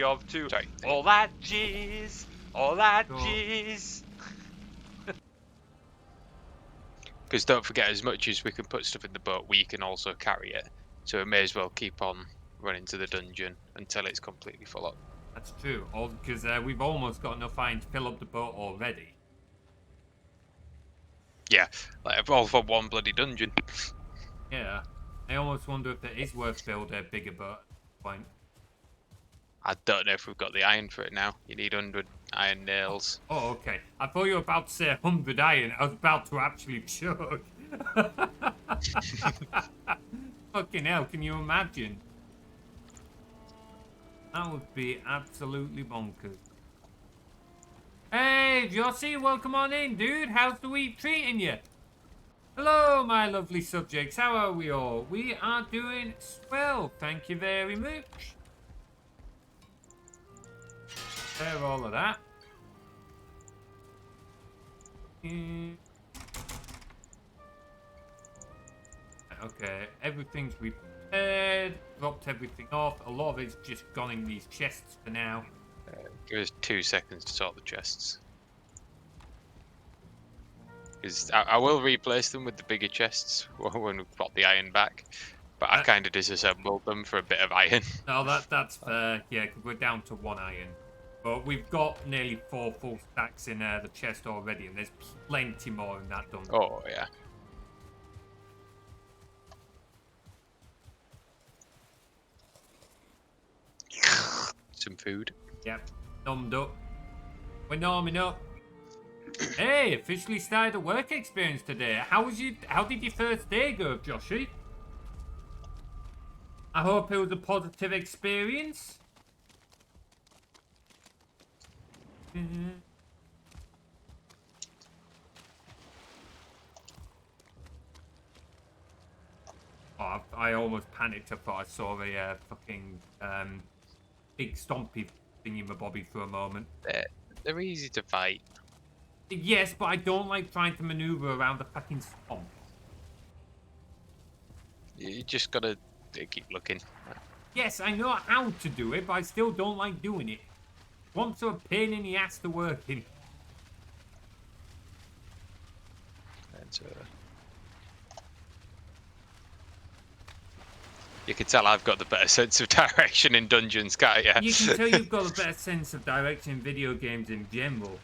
Of two. sorry. All that cheese, all that Sure. cheese. Because don't forget, as much as we can put stuff in the boat, we can also carry it. So we may as well keep on running to the dungeon until it's completely full up. That's true. All because we've almost got enough iron to fill up the boat already. Yeah, like all for one bloody dungeon. Yeah. I almost wonder if it is worth building a bigger boat at this point. I don't know if we've got the iron for it now. You need 100 iron nails. Oh, okay. I thought you were about to say 100 iron. I was about to actually choke. Fucking hell, can you imagine? That would be absolutely bonkers. Hey, Jossie, welcome on in, dude. How's the week treating you? Hello, my lovely subjects. How are we all? We are doing swell. Thank you very much. There, all of that. Okay, everything's repaired. Dropped everything off. A lot of it's just gone in these chests for now. Give us 2 seconds to sort the chests. Because I will replace them with the bigger chests when we've got the iron back. But I kind of disassembled them for a bit of iron. No, that's fair. Yeah, 'cause we're down to 1 iron. But we've got nearly 4 full stacks in the chest already, and there's plenty more in that dungeon. Oh, yeah. Some food. Yep, numbed up. We're norming up. Hey, officially started a work experience today. How did your first day go, Joshy? I hope it was a positive experience. Oh, I almost panicked. I thought I saw a fucking big stompy thingy-mabobby for a moment. They're easy to fight. Yes, but I don't like trying to maneuver around the fucking swamp. You just gotta keep looking. Yes, I know how to do it, but I still don't like doing it. Swamps are a pain in the ass to work in. And, you can tell I've got the better sense of direction in dungeons, can't you? You can tell you've got a better sense of direction in video games in general.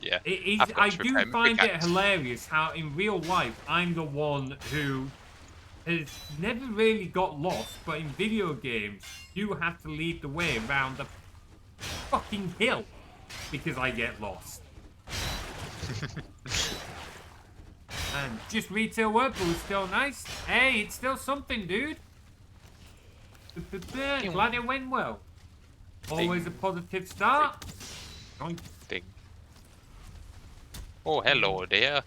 Yeah. I do find it hilarious how in real life I'm the one who has never really got lost, but in video games you have to lead the way around the fucking hill because I get lost. Just retail work, but was still nice. Hey, it's still something, dude. Glad it went well. Always a positive start. Ding. Oh, hello there.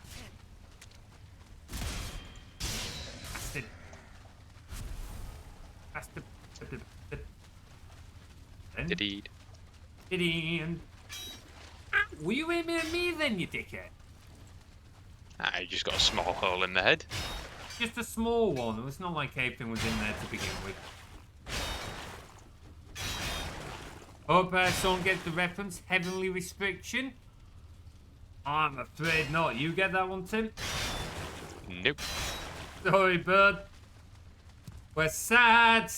Indeed. And were you aiming at me then, you dickhead? I just got a small hole in the head. Just a small one. It was not like anything was in there to begin with. Hope someone gets the reference. Heavenly restriction. I'm afraid not. You get that one, Tim? Nope. Sorry, bird. We're sad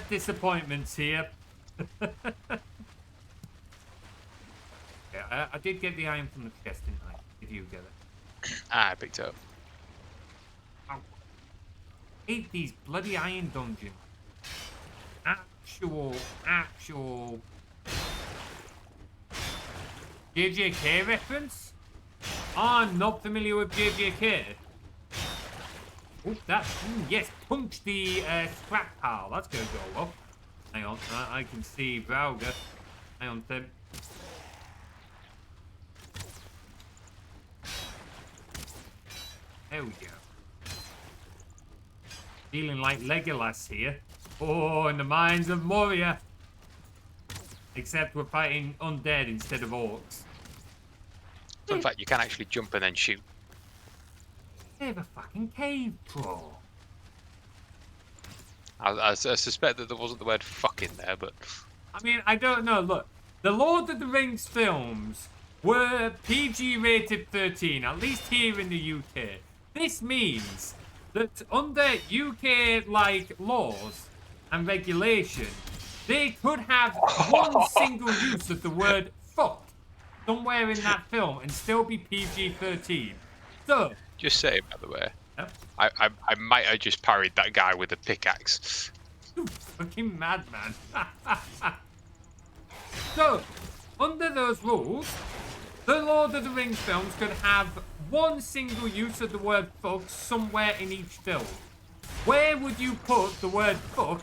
disappointments here. Yeah, I did get the iron from the chest, didn't I? Did you get it? I picked it up. I hate these bloody iron dungeons. Actual JJK reference? I'm not familiar with JJK. Oh, that, yes, punch the scrap pile. That's gonna go well. Hang on, I can see Brauger. Hang on, Tim. There we go. Feeling like Legolas here. Oh, in the mines of Moria. Except we're fighting undead instead of orcs. In fact, you can actually jump and then shoot. Save a fucking cave troll. I suspect that there wasn't the word fuck in there, but... I mean, I don't know. Look, the Lord of the Rings films were PG rated 13, at least here in the UK. This means that under UK like laws and regulation, they could have one single use of the word fuck somewhere in that film and still be PG 13. So, Just saying, by the way. Yep. I might have just parried that guy with a pickaxe. You fucking madman. So, under those rules, the Lord of the Rings films could have one single use of the word fuck somewhere in each film. Where would you put the word fuck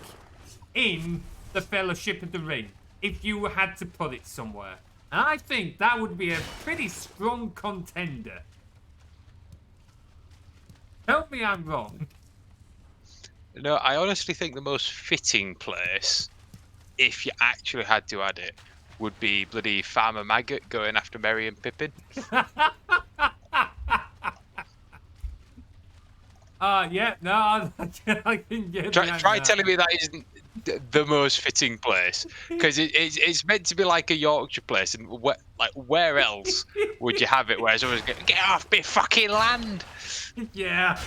in the Fellowship of the Ring if you had to put it somewhere? And I think that would be a pretty strong contender. Tell me I'm wrong. No, I honestly think the most fitting place, if you actually had to add it, would be bloody Farmer Maggot going after Merry and Pippin. Yeah, no, I can get Try telling me that isn't the most fitting place, because it's meant to be like a Yorkshire place, and where else would you have it? Where someone's going, get off me fucking land? Yeah,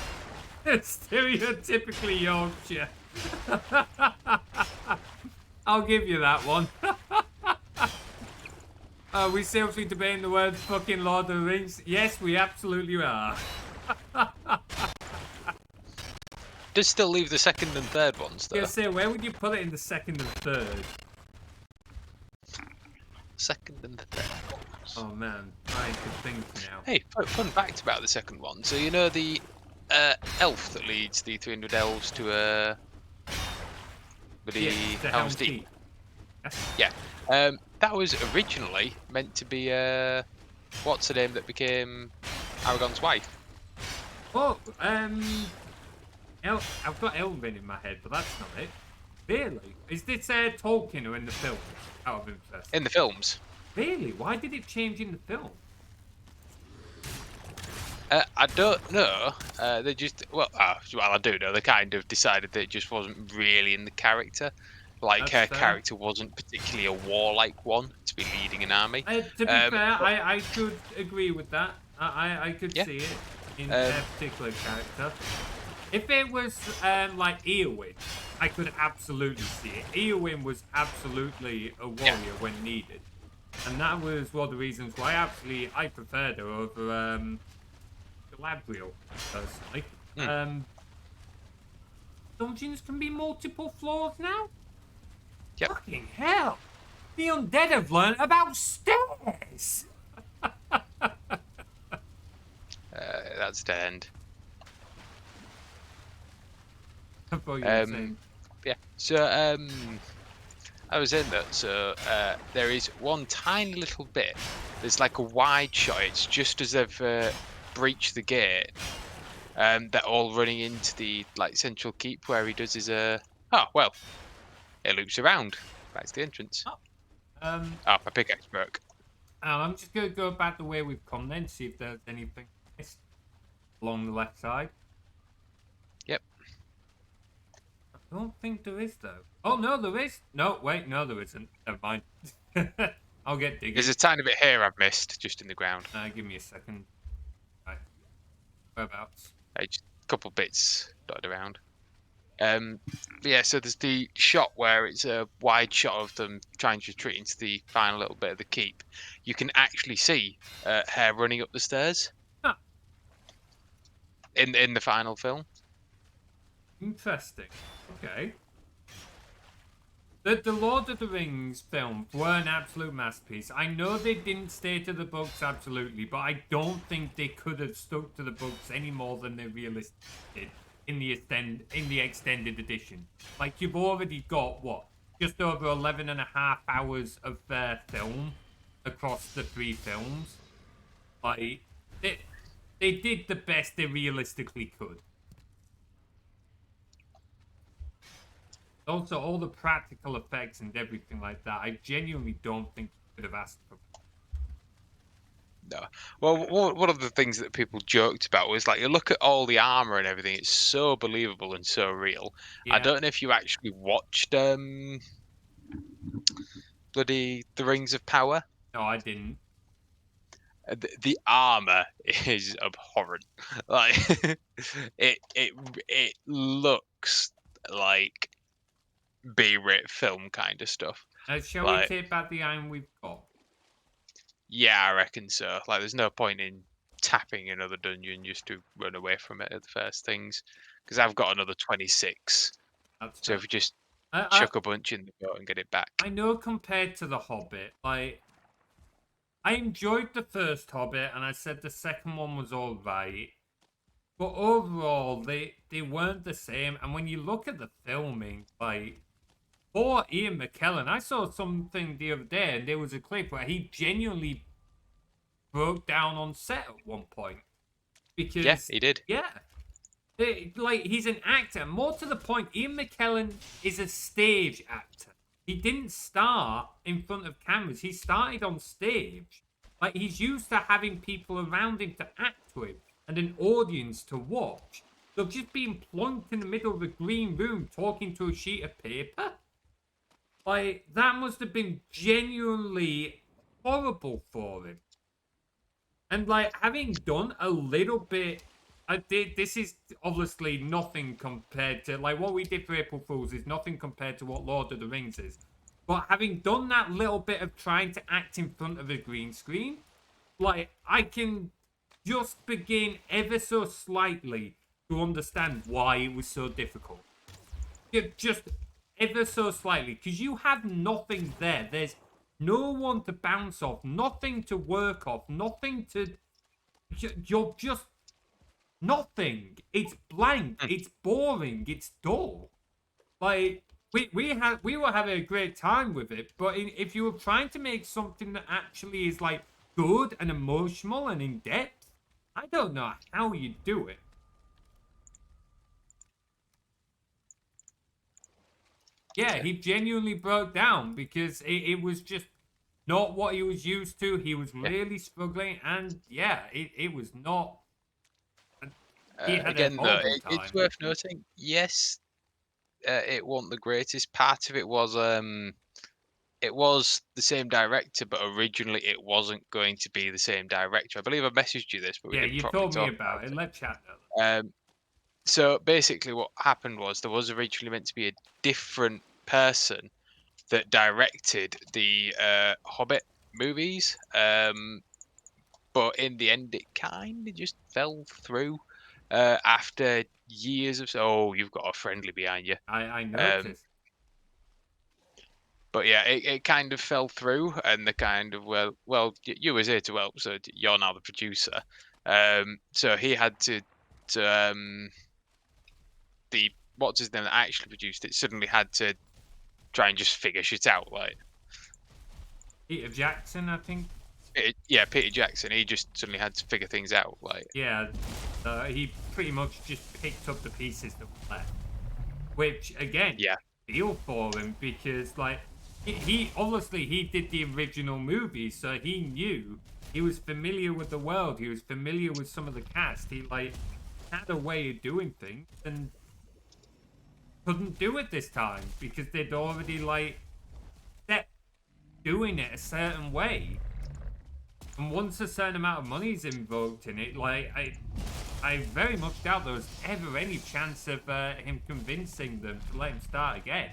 it's stereotypically Yorkshire. I'll give you that one. Are we seriously debating the word fucking Lord of the Rings? Yes, we absolutely are. Does still leave the second and third ones I though. was gonna say, where would you put it in the second and third? Second and third ones. Oh man, trying to think now. Hey, fun fact about the second one. So you know the elf that leads the 300 elves to the Yes, the Helm's Deep. Deep. Yes. Yeah. That was originally meant to be what's her name that became Aragorn's wife? Oh, I've got Elvin in my head, but that's not it. Really? Is this Tolkien or in the film? Out of interest. In the films. Really? Why did it change in the film? I don't know. They just I do know. They kind of decided that it just wasn't really in the character. Like That's her fair. character wasn't particularly a warlike one to be leading an army. To be fair, I could agree with that. I could Yeah. see it in a particular character. If it was like Eowyn, I could absolutely see it. Eowyn was absolutely a warrior when needed. And that was one of the reasons why I preferred her over Galadriel, personally. Dungeons can be multiple floors now? Yep. Fucking hell! The undead have learned about stairs! That's dead end. I thought you were saying. Yeah. So I was in that. So there is one tiny little bit. There's like a wide shot. It's just as they've breached the gate. They're all running into the like central keep where he does his Oh well, it loops around. That's the entrance. Oh, my pickaxe broke. I'm just gonna go back the way we've come then, see if there's anything missed along the left side. Yep. I don't think there is though. Oh no, there is. No, wait, no, there isn't. Never mind. I'll get digging. There's a tiny bit here I've missed just in the ground. Give me a second. Right. Whereabouts? Just a couple bits dotted around. Yeah, so there's the shot where it's a wide shot of them trying to retreat into the final little bit of the keep. You can actually see Hare running up the stairs. Huh. In the final film. Interesting. Okay. The Lord of the Rings films were an absolute masterpiece. I know they didn't stay to the books absolutely, but I don't think they could have stuck to the books any more than they realistically did in the extended edition. Like, you've already got, what, just over 11 and a half hours of film across the 3 films. Like, they did the best they realistically could. Also, all the practical effects and everything like that, I genuinely don't think you could have asked for. No. Well, one of the things that people joked about was like, you look at all the armor and everything; it's so believable and so real. Yeah. I don't know if you actually watched bloody The Rings of Power. No, I didn't. The armor is abhorrent. Like it looks like B-rate film kind of stuff. Shall Like, we take back the iron we've got? Yeah, I reckon so. Like, there's no point in tapping another dungeon just to run away from it at the first things, because I've got another 26. That's So if fair. we just I, chuck a bunch in the boat and get it back. I know compared to The Hobbit, like, I enjoyed the first Hobbit, and I said the second one was alright. But overall, they weren't the same. And when you look at the filming, like, poor Ian McKellen, I saw something the other day, and there was a clip where he genuinely broke down on set at one point. Because, Yeah, he did. Yeah. Like, he's an actor. More to the point, Ian McKellen is a stage actor. He didn't start in front of cameras. He started on stage. Like, he's used to having people around him to act with and an audience to watch. So just being plonked in the middle of a green room talking to a sheet of paper? Like, that must have been genuinely horrible for him. And, like, having done a little bit... this is obviously nothing compared to... Like, what we did for April Fools is nothing compared to what Lord of the Rings is. But having done that little bit of trying to act in front of a green screen, like, I can just begin ever so slightly to understand why it was so difficult. Just ever so slightly. Because you have nothing there. There's no one to bounce off. Nothing to work off. Nothing to... You're just... Nothing. It's blank. It's boring. It's dull. Like, we were having a great time with it, but if you were trying to make something that actually is, like, good and emotional and in-depth, I don't know how you do it. Yeah, he genuinely broke down because it was just not what he was used to. He was really struggling, and yeah, it was not... Again, though, it's worth noting, yes, it wasn't the greatest. Part of it was the same director, but originally it wasn't going to be the same director. I believe I messaged you this, but we yeah, didn't you properly told me talk about it. Let's chat. So basically, what happened was there was originally meant to be a different person that directed the Hobbit movies, but in the end, it kind of just fell through. After years of... Oh, you've got a friendly behind you. I noticed. But yeah, it kind of fell through, and the kind of, well, you was here to help, so you're now the producer. So he had to the what's his name that actually produced it suddenly had to try and just figure shit out. Like, Peter Jackson, I think. Peter Jackson. He just suddenly had to figure things out. Like, Yeah, he pretty much just picked up the pieces that were left. Which again, yeah, feel for him because like he obviously he did the original movie, so he knew, he was familiar with the world, he was familiar with some of the cast, he like had a way of doing things and couldn't do it this time because they'd already like set doing it a certain way. And once a certain amount of money is invoked in it, like I very much doubt there was ever any chance of him convincing them to let him start again.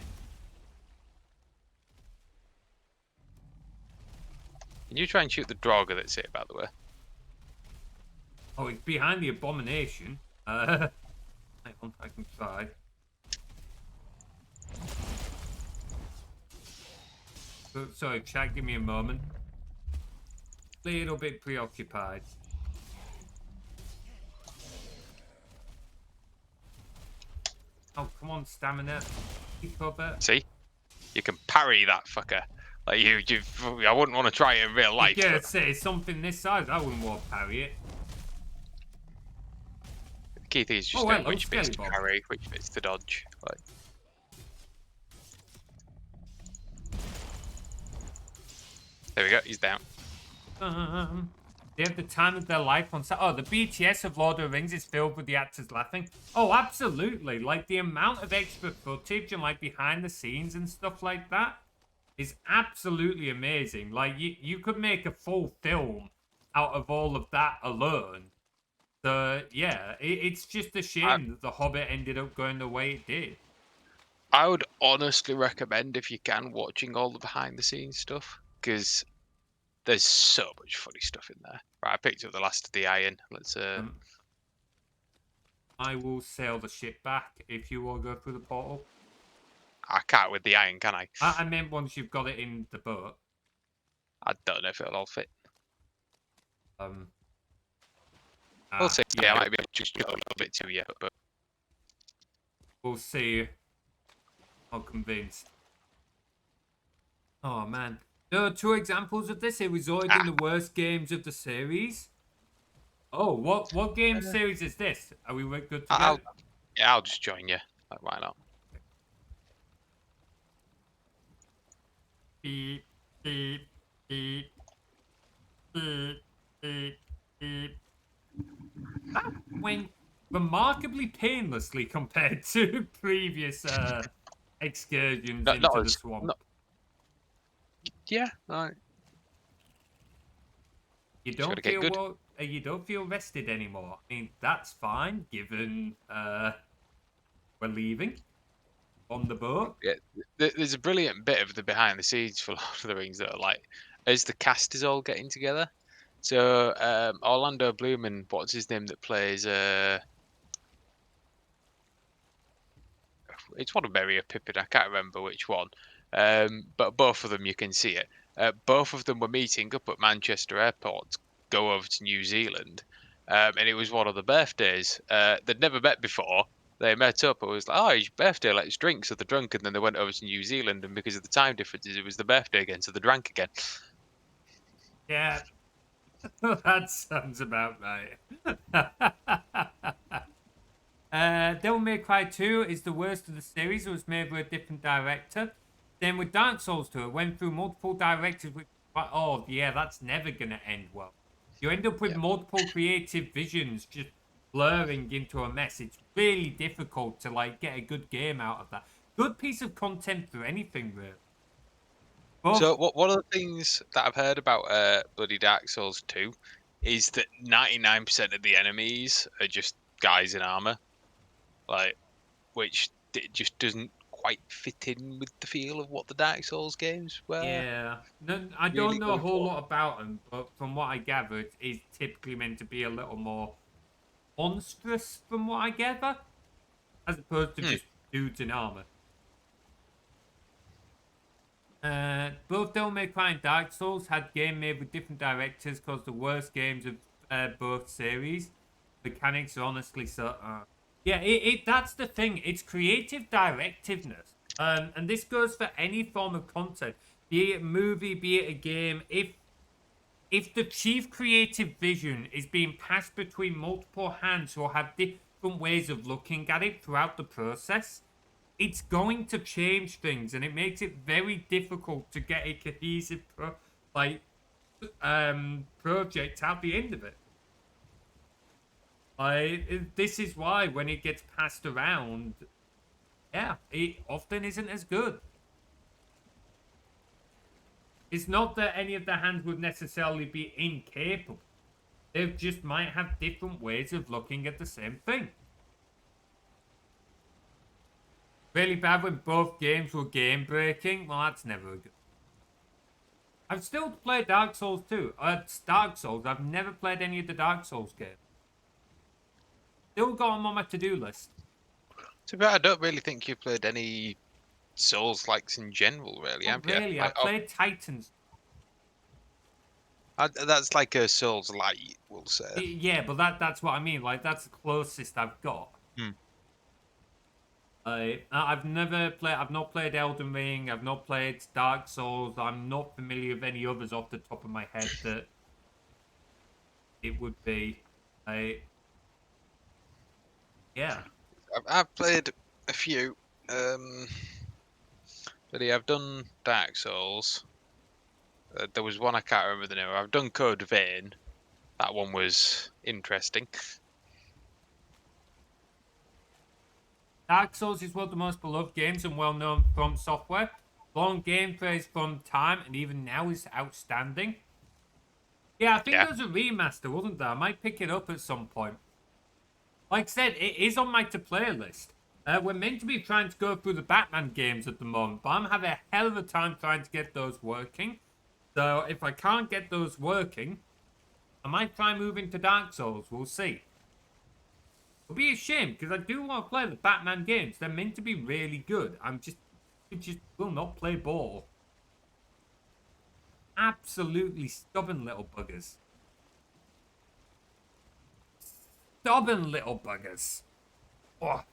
can you try and shoot the Draugr that's here, by the way? Oh, it's behind the abomination. Hang on, I can try. Sorry, chat, give me a moment. Little bit preoccupied. Oh, come on, stamina. Keep cover. See, you can parry that fucker. Like I wouldn't want to try it in real life. Yeah, But say something this size, I wouldn't want to parry it. the key thing is just Oh, knowing hello, which bits to Skelly Bob. parry, which bits to dodge. Like, there we go. He's down. They have the time of their life on set. Oh, the BTS of Lord of the Rings is filled with the actors laughing. Oh, absolutely. Like, the amount of extra footage and, like, behind the scenes and stuff like that is absolutely amazing. Like, you could make a full film out of all of that alone. So, yeah, it's just a shame that The Hobbit ended up going the way it did. I would honestly recommend, if you can, watching all the behind the scenes stuff, because there's so much funny stuff in there. Right, I picked up the last of the iron. Let's I will sail the ship back if you will go through the portal. I can't with the iron, can I? I meant once you've got it in the boat. I don't know if it'll all fit. We'll see. Yeah, I might be able to just jump a little bit to you, but we'll see. I'm convinced. Oh man, there are 2 examples of this. It resulted in the worst games of the series. Oh, what game series is this? Are we good to go? I'll just join you. Like, why not? Beep, beep, beep, beep, beep, beep. That went remarkably painlessly compared to previous excursions into the swamp. Yeah, alright. You don't feel you don't feel rested anymore. I mean, that's fine given we're leaving on the boat. Yeah, there's a brilliant bit of the behind the scenes for Lord of the Rings that are like, as the cast is all getting together. So Orlando Bloom and what's his name that plays it's one of Merry or Pippin, I can't remember which one. But both of them, you can see it. Both of them were meeting up at Manchester Airport to go over to New Zealand. And it was one of the birthdays. They'd never met before. They met up and was like, oh, it's your birthday, let's drink. So they drunk, and then they went over to New Zealand, and because of the time differences, it was the birthday again, so they drank again. Yeah, that sounds about right. Devil May Cry 2 is the worst of the series. It was made with a different director. Then with Dark Souls 2, it went through multiple directors. Oh, yeah, that's never going to end well. You end up with multiple creative visions just blurring into a mess. It's really difficult to, like, get a good game out of that. Good piece of content for anything, really. But, So one of the things that I've heard about bloody Dark Souls 2 is that 99% of the enemies are just guys in armor. Like, which it just doesn't quite fit in with the feel of what the Dark Souls games were. Yeah, no, I don't know a whole lot about them, but from what I gathered, it's typically meant to be a little more monstrous, from what I gather, as opposed to just dudes in armor. Both Devil May Cry and Dark Souls had game made with different directors because the worst games of both series. Mechanics are honestly so. Yeah, that's the thing. It's creative directiveness. And this goes for any form of content, be it a movie, be it a game. If the chief creative vision is being passed between multiple hands who have different ways of looking at it throughout the process, it's going to change things, and it makes it very difficult to get a cohesive project out the end of it. This is why when it gets passed around, yeah, it often isn't as good. It's not that any of the hands would necessarily be incapable. They just might have different ways of looking at the same thing. Really bad when both games were game breaking. Well, that's never good. I've still played Dark Souls 2. Dark Souls. I've never played any of the Dark Souls games. Still got them on my to-do list. To be honest, I don't really think you've played any Souls-likes in general, really, have you? Really, I played Titans. That's like a Souls-light, we'll say. Yeah, but that's what I mean. Like, that's the closest I've got. I've not played Elden Ring. I've not played Dark Souls. I'm not familiar with any others off the top of my head that it would be. Yeah. I've played a few. But yeah, I've done Dark Souls. There was one I can't remember the name of. I've done Code Vein. That one was interesting. Dark Souls is one of the most beloved games and well-known from software. Long game phase from time and even now is outstanding. Yeah, I think there was a remaster, wasn't there? I might pick it up at some point. Like I said, it is on my to-play list. We're meant to be trying to go through the Batman games at the moment, but I'm having a hell of a time trying to get those working. So if I can't get those working, I might try moving to Dark Souls. We'll see. It'll be a shame, because I do want to play the Batman games. They're meant to be really good. I just will not play ball. Absolutely stubborn little buggers. Stubborn little buggers. Oh.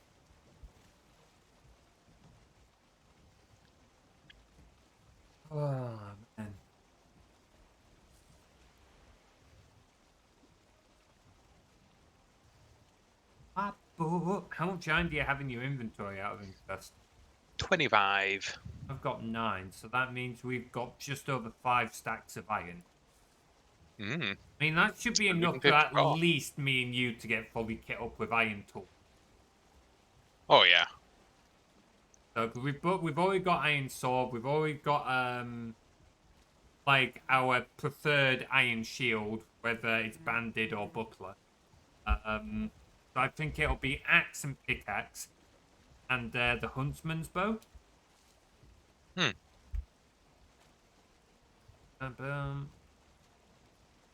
Oh, man. How much iron do you have in your inventory out of interest? 25. I've got 9, so that means we've got just over 5 stacks of iron. I mean, that should be enough for at least me and you to get fully kit up with iron tools. Oh yeah. So we've already got iron sword. We've already got like our preferred iron shield, whether it's banded or buckler. So I think it'll be axe and pickaxe, and the huntsman's bow.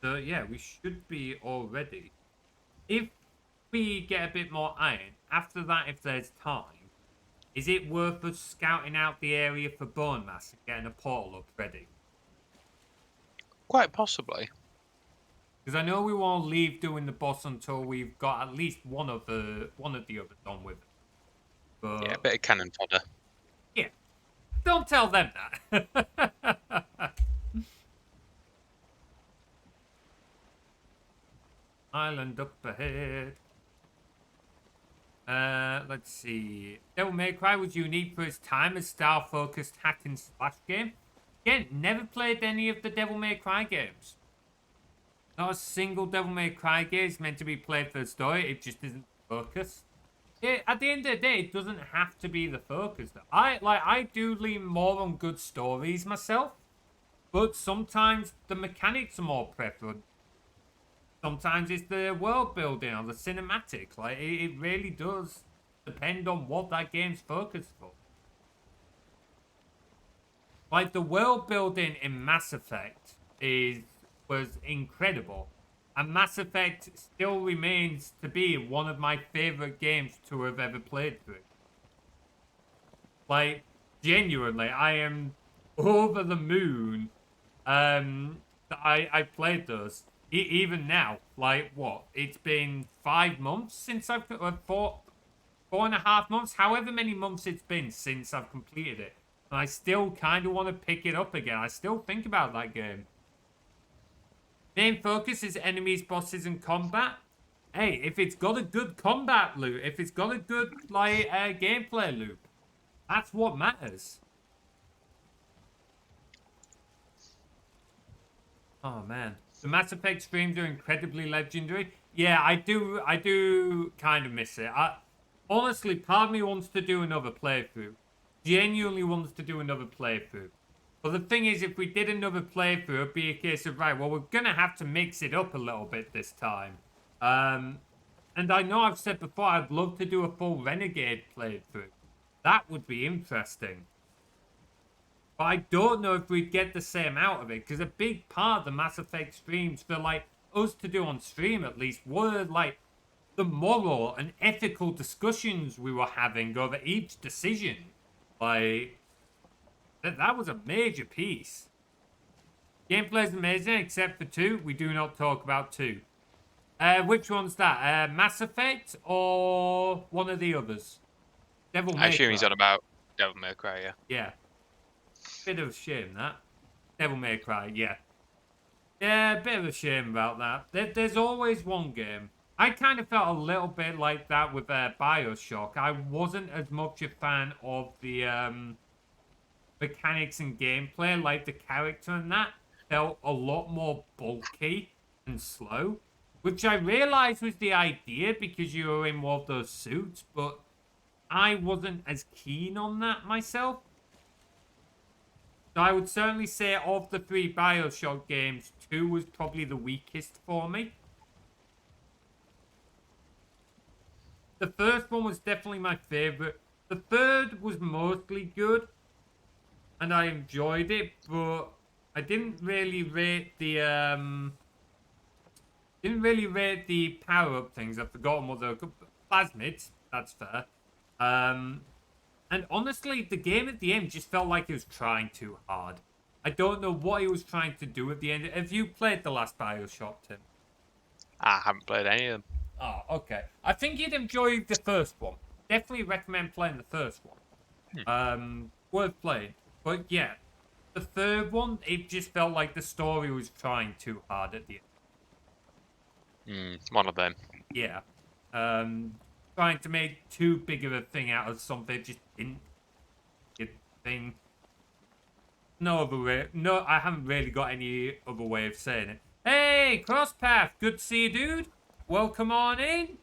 So yeah, we should be all ready. If we get a bit more iron, after that, if there's time, is it worth us scouting out the area for bone mass and getting a portal up ready? Quite possibly. Because I know we won't leave doing the boss until we've got at least one of the others done with it. But Yeah, a bit of cannon fodder. yeah, don't tell them that. Island up ahead. Let's see. Devil May Cry was unique for its time as style-focused hack and slash game. Again, never played any of the Devil May Cry games. Not a single Devil May Cry game is meant to be played for the story. It just isn't focused. At the end of the day, it doesn't have to be the focus. I do lean more on good stories myself, but sometimes the mechanics are more preferred. Sometimes it's the world building or the cinematic. Like it really does depend on what that game's focused for. Like the world building in Mass Effect was incredible. And Mass Effect still remains to be one of my favorite games to have ever played through. Like, genuinely, I am over the moon that I played those. Even now, like, what? It's been 5 months since I've 4.5 months, however many months it's been since I've completed it. And I still kind of want to pick it up again. I still think about that game. Main focus is enemies, bosses, and combat. Hey, if it's got a good combat loop, if it's got a good gameplay loop, that's what matters. Oh man, the Mass Effect streams are incredibly legendary. Yeah, I do kind of miss it. Honestly, part of me wants to do another playthrough. Genuinely wants to do another playthrough. But the thing is, if we did another playthrough, it'd be a case of, right, well, we're gonna have to mix it up a little bit this time. And I know I've said before, I'd love to do a full Renegade playthrough. That would be interesting. But I don't know if we'd get the same out of it, because a big part of the Mass Effect streams for, like, us to do on stream at least were, like, the moral and ethical discussions we were having over each decision. Like, that was a major piece. Gameplay is amazing, except for 2. We do not talk about 2. Which one's that? Mass Effect or one of the others? Devil May Cry. I assume he's on about Devil May Cry, yeah. Yeah. Bit of a shame, that. Devil May Cry, yeah. Yeah, bit of a shame about that. There's always one game. I kind of felt a little bit like that with Bioshock. I wasn't as much a fan of the mechanics and gameplay, like the character and that felt a lot more bulky and slow, which I realized was the idea because you were in more of those suits, but I wasn't as keen on that myself. So I would certainly say of the 3 Bioshock games, 2 was probably the weakest for me. The first one was definitely my favourite. The third was mostly good, and I enjoyed it, but I didn't really rate the power-up things. I've forgotten what they were called. Plasmids, that's fair. And honestly, the game at the end just felt like it was trying too hard. I don't know what it was trying to do at the end. Have you played the last Bioshock, Tim? I haven't played any of them. Oh, okay. I think you'd enjoy the first one. Definitely recommend playing the first one. Worth playing. But yeah, the third one, it just felt like the story was trying too hard at the end. One of them. Yeah. Trying to make too big of a thing out of something just didn't get thing. No other way. No, I haven't really got any other way of saying it. Hey, Crosspath, good to see you, dude. Welcome on in.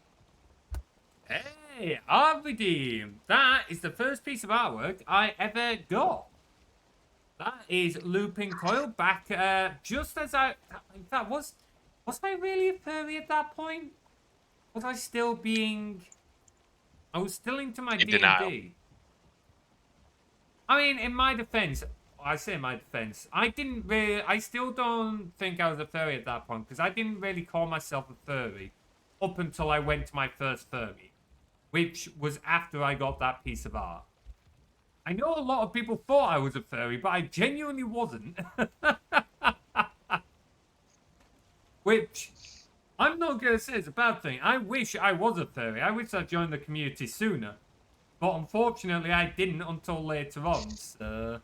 Hey, Arvidim. That is the first piece of artwork I ever got. That is Looping Coil back just as I... In fact, was I really a furry at that point? Was I still being... I was still into my D&D. I mean, in my defense, I say my defense, I still don't think I was a furry at that point, because I didn't really call myself a furry up until I went to my first furry, which was after I got that piece of art. I know a lot of people thought I was a furry, but I genuinely wasn't. Which... I'm not going to say it's a bad thing. I wish I was a furry. I wish I joined the community sooner. But unfortunately, I didn't until later on, so...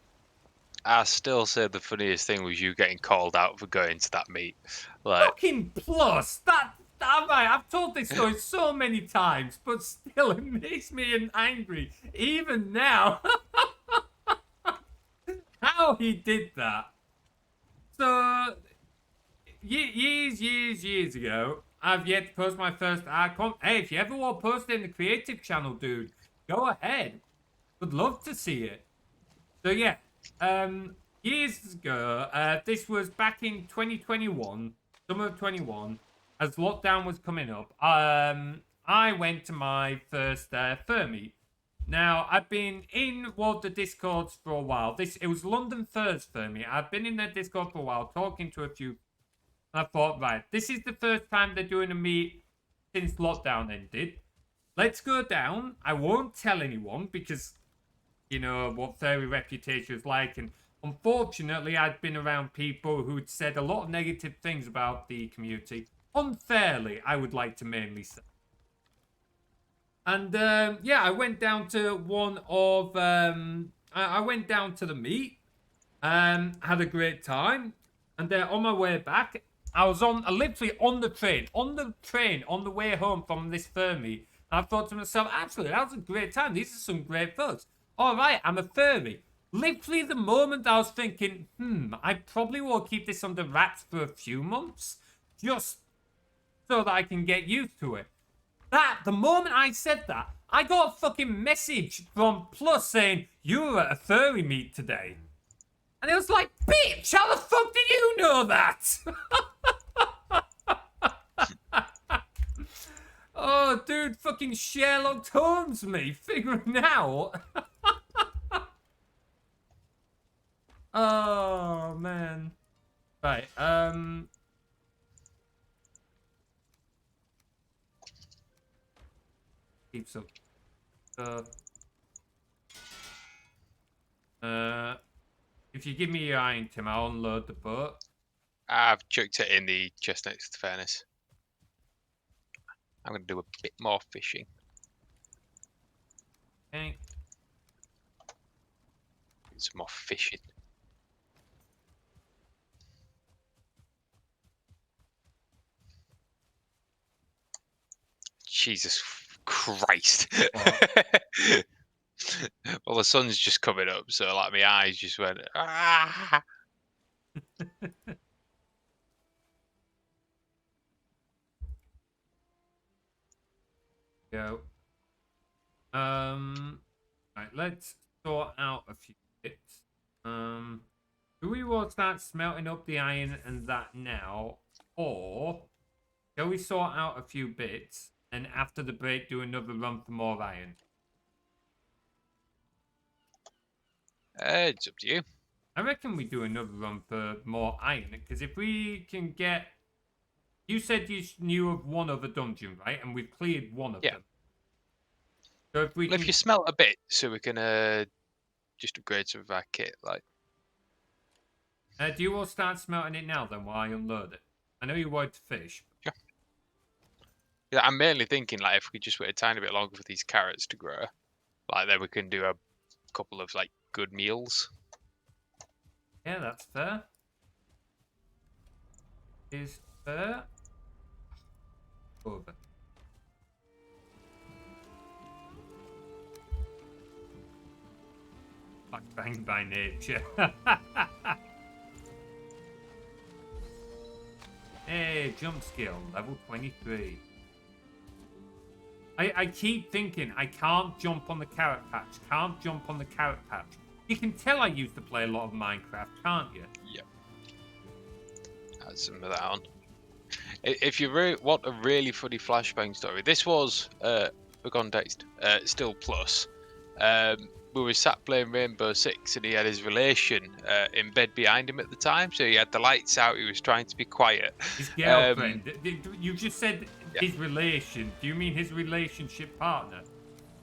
I still say the funniest thing was you getting called out for going to that meet. Like, fucking plus! I've told this story so many times, but still, it makes me angry. Even now. How he did that. So... Years ago, I've yet to post my first art comp. Hey, if you ever want to post it in the creative channel, dude, go ahead. Would love to see it. So yeah, years ago, this was back in 2021, summer of 21, as lockdown was coming up. I went to my first fur meet. Now, I've been in one of the Discords for a while. It was London Furs Fur Meet. I've been in their Discord for a while, talking to a few. I thought, right, this is the first time they're doing a meet since lockdown ended. Let's go down. I won't tell anyone because, you know, what furry reputation is like. And unfortunately, I'd been around people who'd said a lot of negative things about the community. Unfairly, I would like to mainly say. And yeah, I went down to one of I went down to the meet. Had a great time, and on my way back, I was literally on the train, on the way home from this fur meet. And I thought to myself, actually, that was a great time. These are some great photos. All right, I'm a furry. Literally, the moment I was thinking, I probably will keep this under wraps for a few months, just so that I can get used to it. The moment I said that, I got a fucking message from Plus saying, you were at a furry meet today. And it was like, bitch, how the fuck did you know that? Oh, dude, fucking Sherlock Holmes me, figuring out. Oh, man. Right, keeps up. If you give me your iron, Tim, I'll unload the boat. I've chucked it in the chest next to the furnace. I'm going to do a bit more fishing. Okay. Some more fishing. Jesus Christ. Well, the sun's just coming up, so like my eyes just went, ah! Go. Right, let's sort out a few bits. Do we want to start smelting up the iron and that now? Or shall we sort out a few bits and after the break do another run for more iron? It's up to you. I reckon we do another run for more iron, because if we can get... You said you knew of one other dungeon, right? And we've cleared one of them. So if we Well, can... if you smelt a bit, so we can just upgrade some of our kit, like. do you all start smelting it now then while I unload it? I know you wanted to fish. Yeah. Yeah, I'm mainly thinking like if we just wait a tiny bit longer for these carrots to grow, like then we can do a couple of like good meals. Yeah, that's fair. Is fair. Over. Like banged by nature. Hey, jump skill, level 23. I keep thinking I can't jump on the carrot patch. Can't jump on the carrot patch. You can tell I used to play a lot of Minecraft, can't you? Yep. Add some of that on. If you really want a really funny flashbang story, this was for context, still plus. We were sat playing Rainbow Six, and he had his relation in bed behind him at the time, so he had the lights out. He was trying to be quiet. His girlfriend. You just said his relation. Do you mean his relationship partner?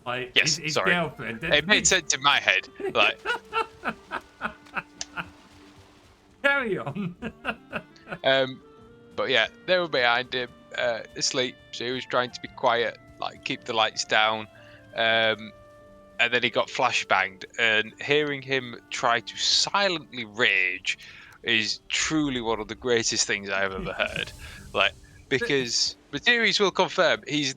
Like yes, his sorry. girlfriend? It made sense in my head. Like, carry on. But yeah, they were behind him, asleep. So he was trying to be quiet, like keep the lights down. And then he got flashbanged, and hearing him try to silently rage is truly one of the greatest things I've ever heard. Like, because Materies will confirm he's,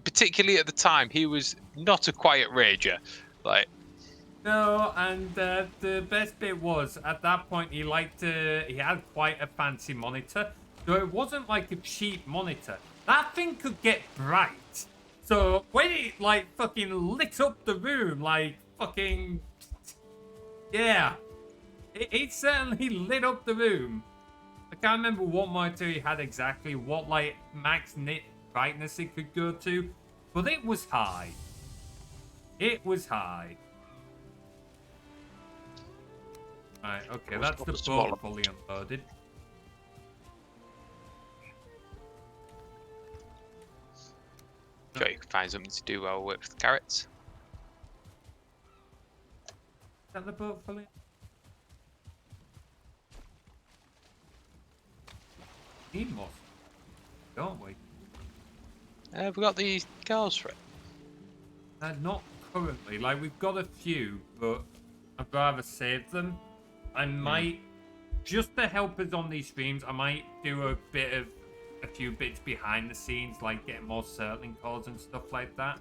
particularly at the time, he was not a quiet rager. Like, no, and the best bit was at that point he had quite a fancy monitor, so it wasn't like a cheap monitor. That thing could get bright. So when it like fucking lit up the room, like fucking, yeah, it certainly lit up the room. I can't remember what monitor he had exactly, what like max nit brightness it could go to, but it was high. It was high. Right, okay, that's the boat fully unloaded. sure you can find something to do while we wait for the carrots. Is that the boat fully? Need more, don't we? We got the girls for it. Not currently. Like, we've got a few, but I'd rather save them. I might, just to help us on these streams, I might do a few bits behind the scenes, like get more circling calls and stuff like that.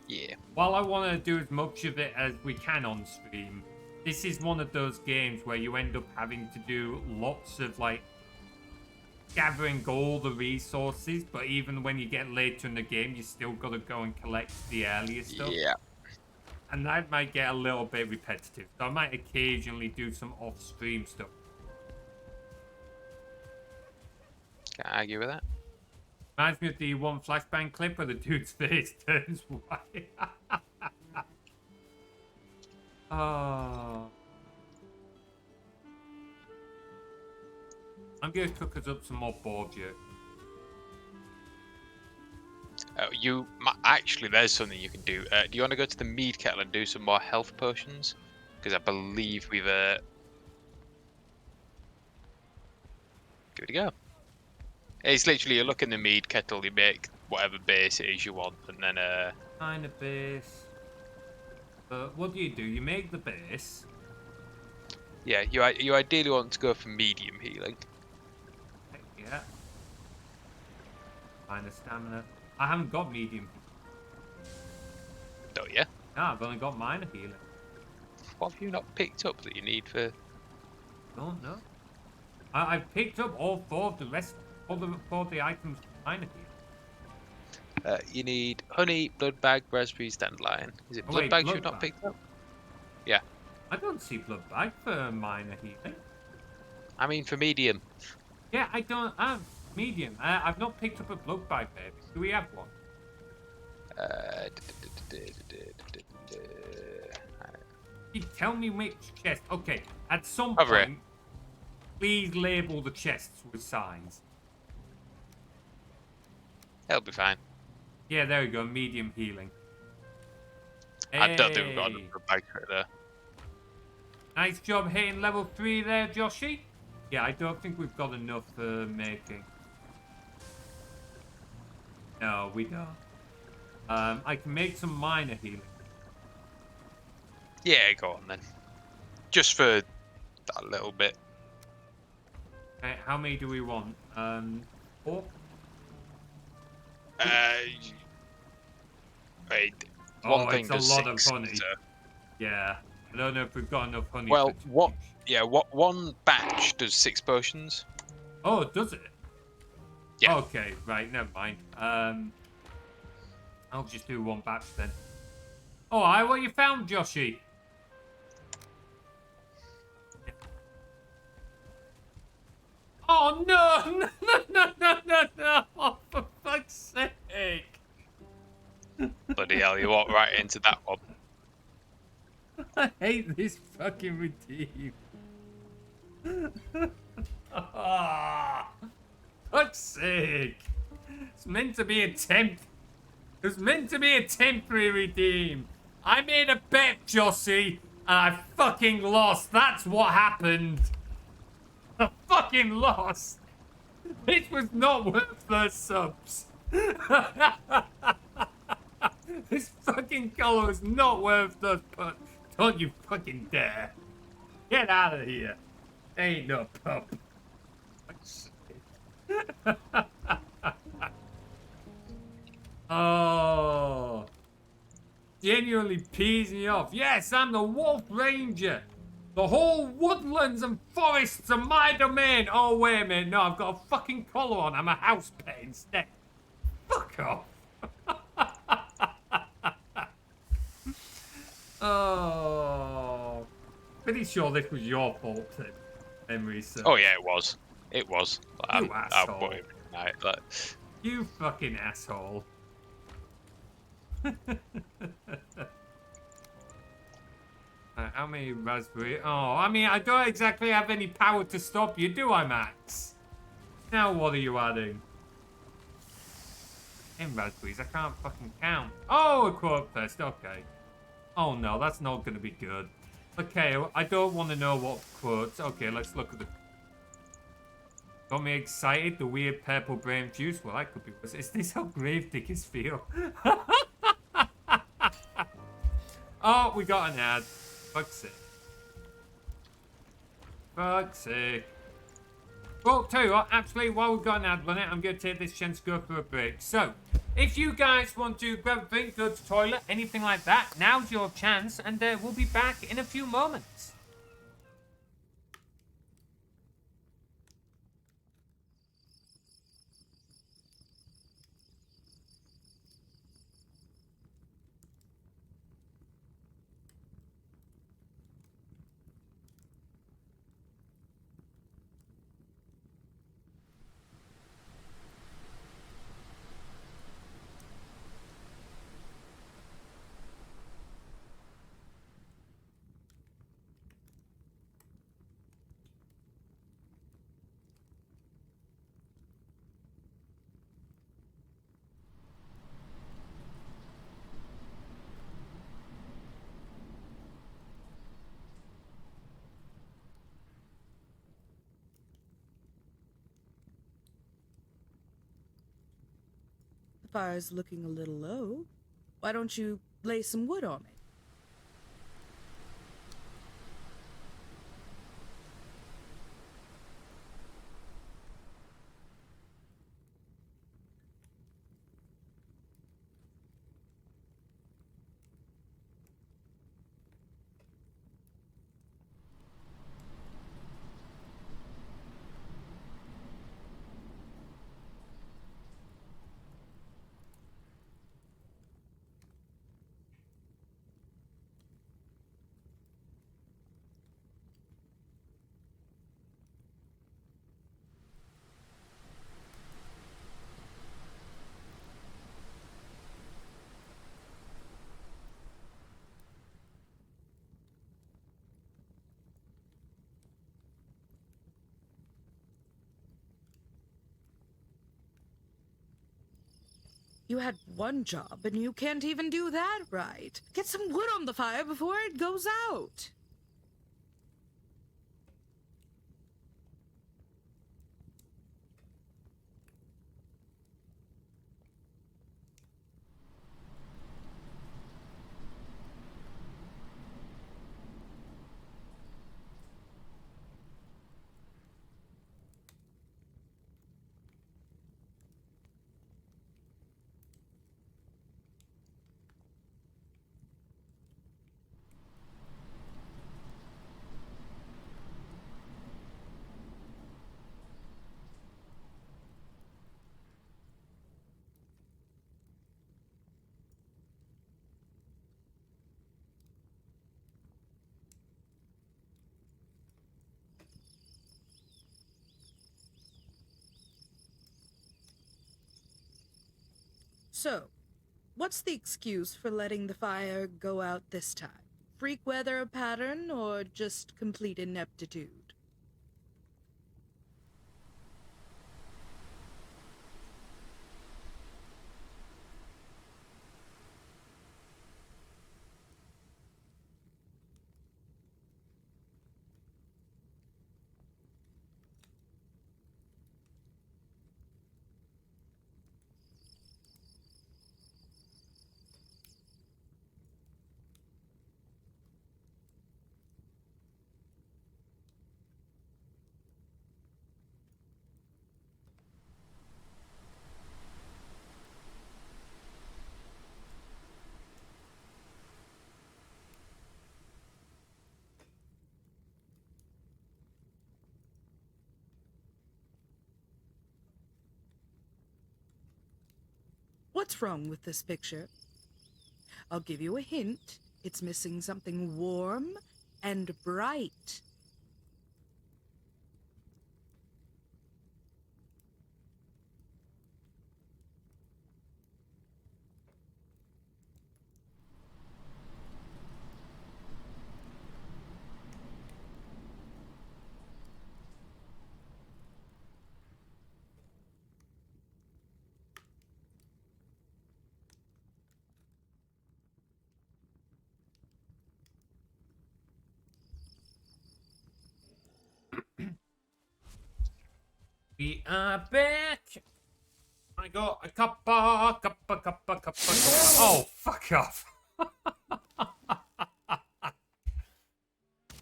Yeah. While I want to do as much of it as we can on stream, this is one of those games where you end up having to do lots of, like, gathering all the resources, but even when you get later in the game, you still got to go and collect the earlier stuff. Yeah. And that might get a little bit repetitive, so I might occasionally do some off-stream stuff. Can't argue with that. Reminds me of the one flashbang clip where the dude's face turns white. Oh. I'm going to cook us up some more boar jerky. Actually, there's something you can do. Do you want to go to the Mead kettle and do some more health potions? Because I believe we've... Give it a go. It's literally, you look in the Mead kettle, you make whatever base it is you want, and then... Kind of base. But what do? You make the base. Yeah, you ideally want to go for medium healing. Yeah. Find the stamina. I haven't got medium. Don't you? No, I've only got minor healing. What have you not picked up that you need for... Don't know. I've picked up all four of the rest, all the items for minor healing. You need honey, blood bag, raspberries, dandelion. Is it Oh, blood wait, bags blood you've not bag. picked up? Yeah. I don't see blood bag for minor healing. I mean for medium. Yeah, I don't have medium. I've not picked up a blood bag, baby. Do we have one? You tell me which chest. Okay, at some Over here. point, please label the chests with signs. It'll be fine. Yeah, there we go. Medium healing. I don't think we've got Hey. enough blood bags for it there. Nice job hitting level 3 there, Joshy. Yeah, I don't think we've got enough for making. No, we don't. I can make some minor healing. Yeah, go on then. Just for that little bit. Okay, how many do we want? 4? Wait, Oh, one thing it's a does lot of 6, honey. so- Yeah, I don't know if we've got enough honey. Well, for what? each. Yeah, one batch does 6 potions. Oh, does it? Yeah. Okay, right, never mind. I'll just do one batch then. Oh, what you found, Joshy? Oh no! No! Oh, for fuck's sake! Bloody hell, you walk right into that one. I hate this fucking redeem. Ah, fuck's sake! It's meant to be a It was meant to be a temporary redeem. I made a bet, Jossie, and I fucking lost. That's what happened. I fucking lost. This was not worth those subs. This fucking color is not worth those pups. Don't you fucking dare. Get out of here. Ain't no pup. Oh. Genuinely pees me off. Yes, I'm the Wolf Ranger. The whole woodlands and forests are my domain. Oh, wait a minute. No, I've got a fucking collar on. I'm a house pet instead. Fuck off. Oh. Pretty sure this was your fault, Tim. Memory serves. Oh yeah, it was. It was. You asshole. put him tonight, but... You fucking asshole. How many raspberry? Oh, I mean, I don't exactly have any power to stop you, do I, Max? Now what are you adding? 10 raspberries, I can't fucking count. Oh, a quote test, okay. Oh no, that's not gonna be good. Okay, I don't want to know what quotes. Okay, let's look at the... Got me excited, the weird purple brain juice. Well, that could be worse. Is this how grave diggers feel? Oh, we got an ad. Fuck's sake. Fuck's sake. Well, tell you what, actually, while we've got an ad on it, I'm going to take this chance to go for a break. So, if you guys want to grab a drink, go to the toilet, anything like that, now's your chance, and we'll be back in a few moments. The fire's looking a little low. Why don't you lay some wood on it? You had one job and you can't even do that right. Get some wood on the fire before it goes out. So, what's the excuse for letting the fire go out this time? Freak weather pattern or just complete ineptitude? What's wrong with this picture? I'll give you a hint. It's missing something warm and bright. We are back. I got a cuppa. Oh, fuck off.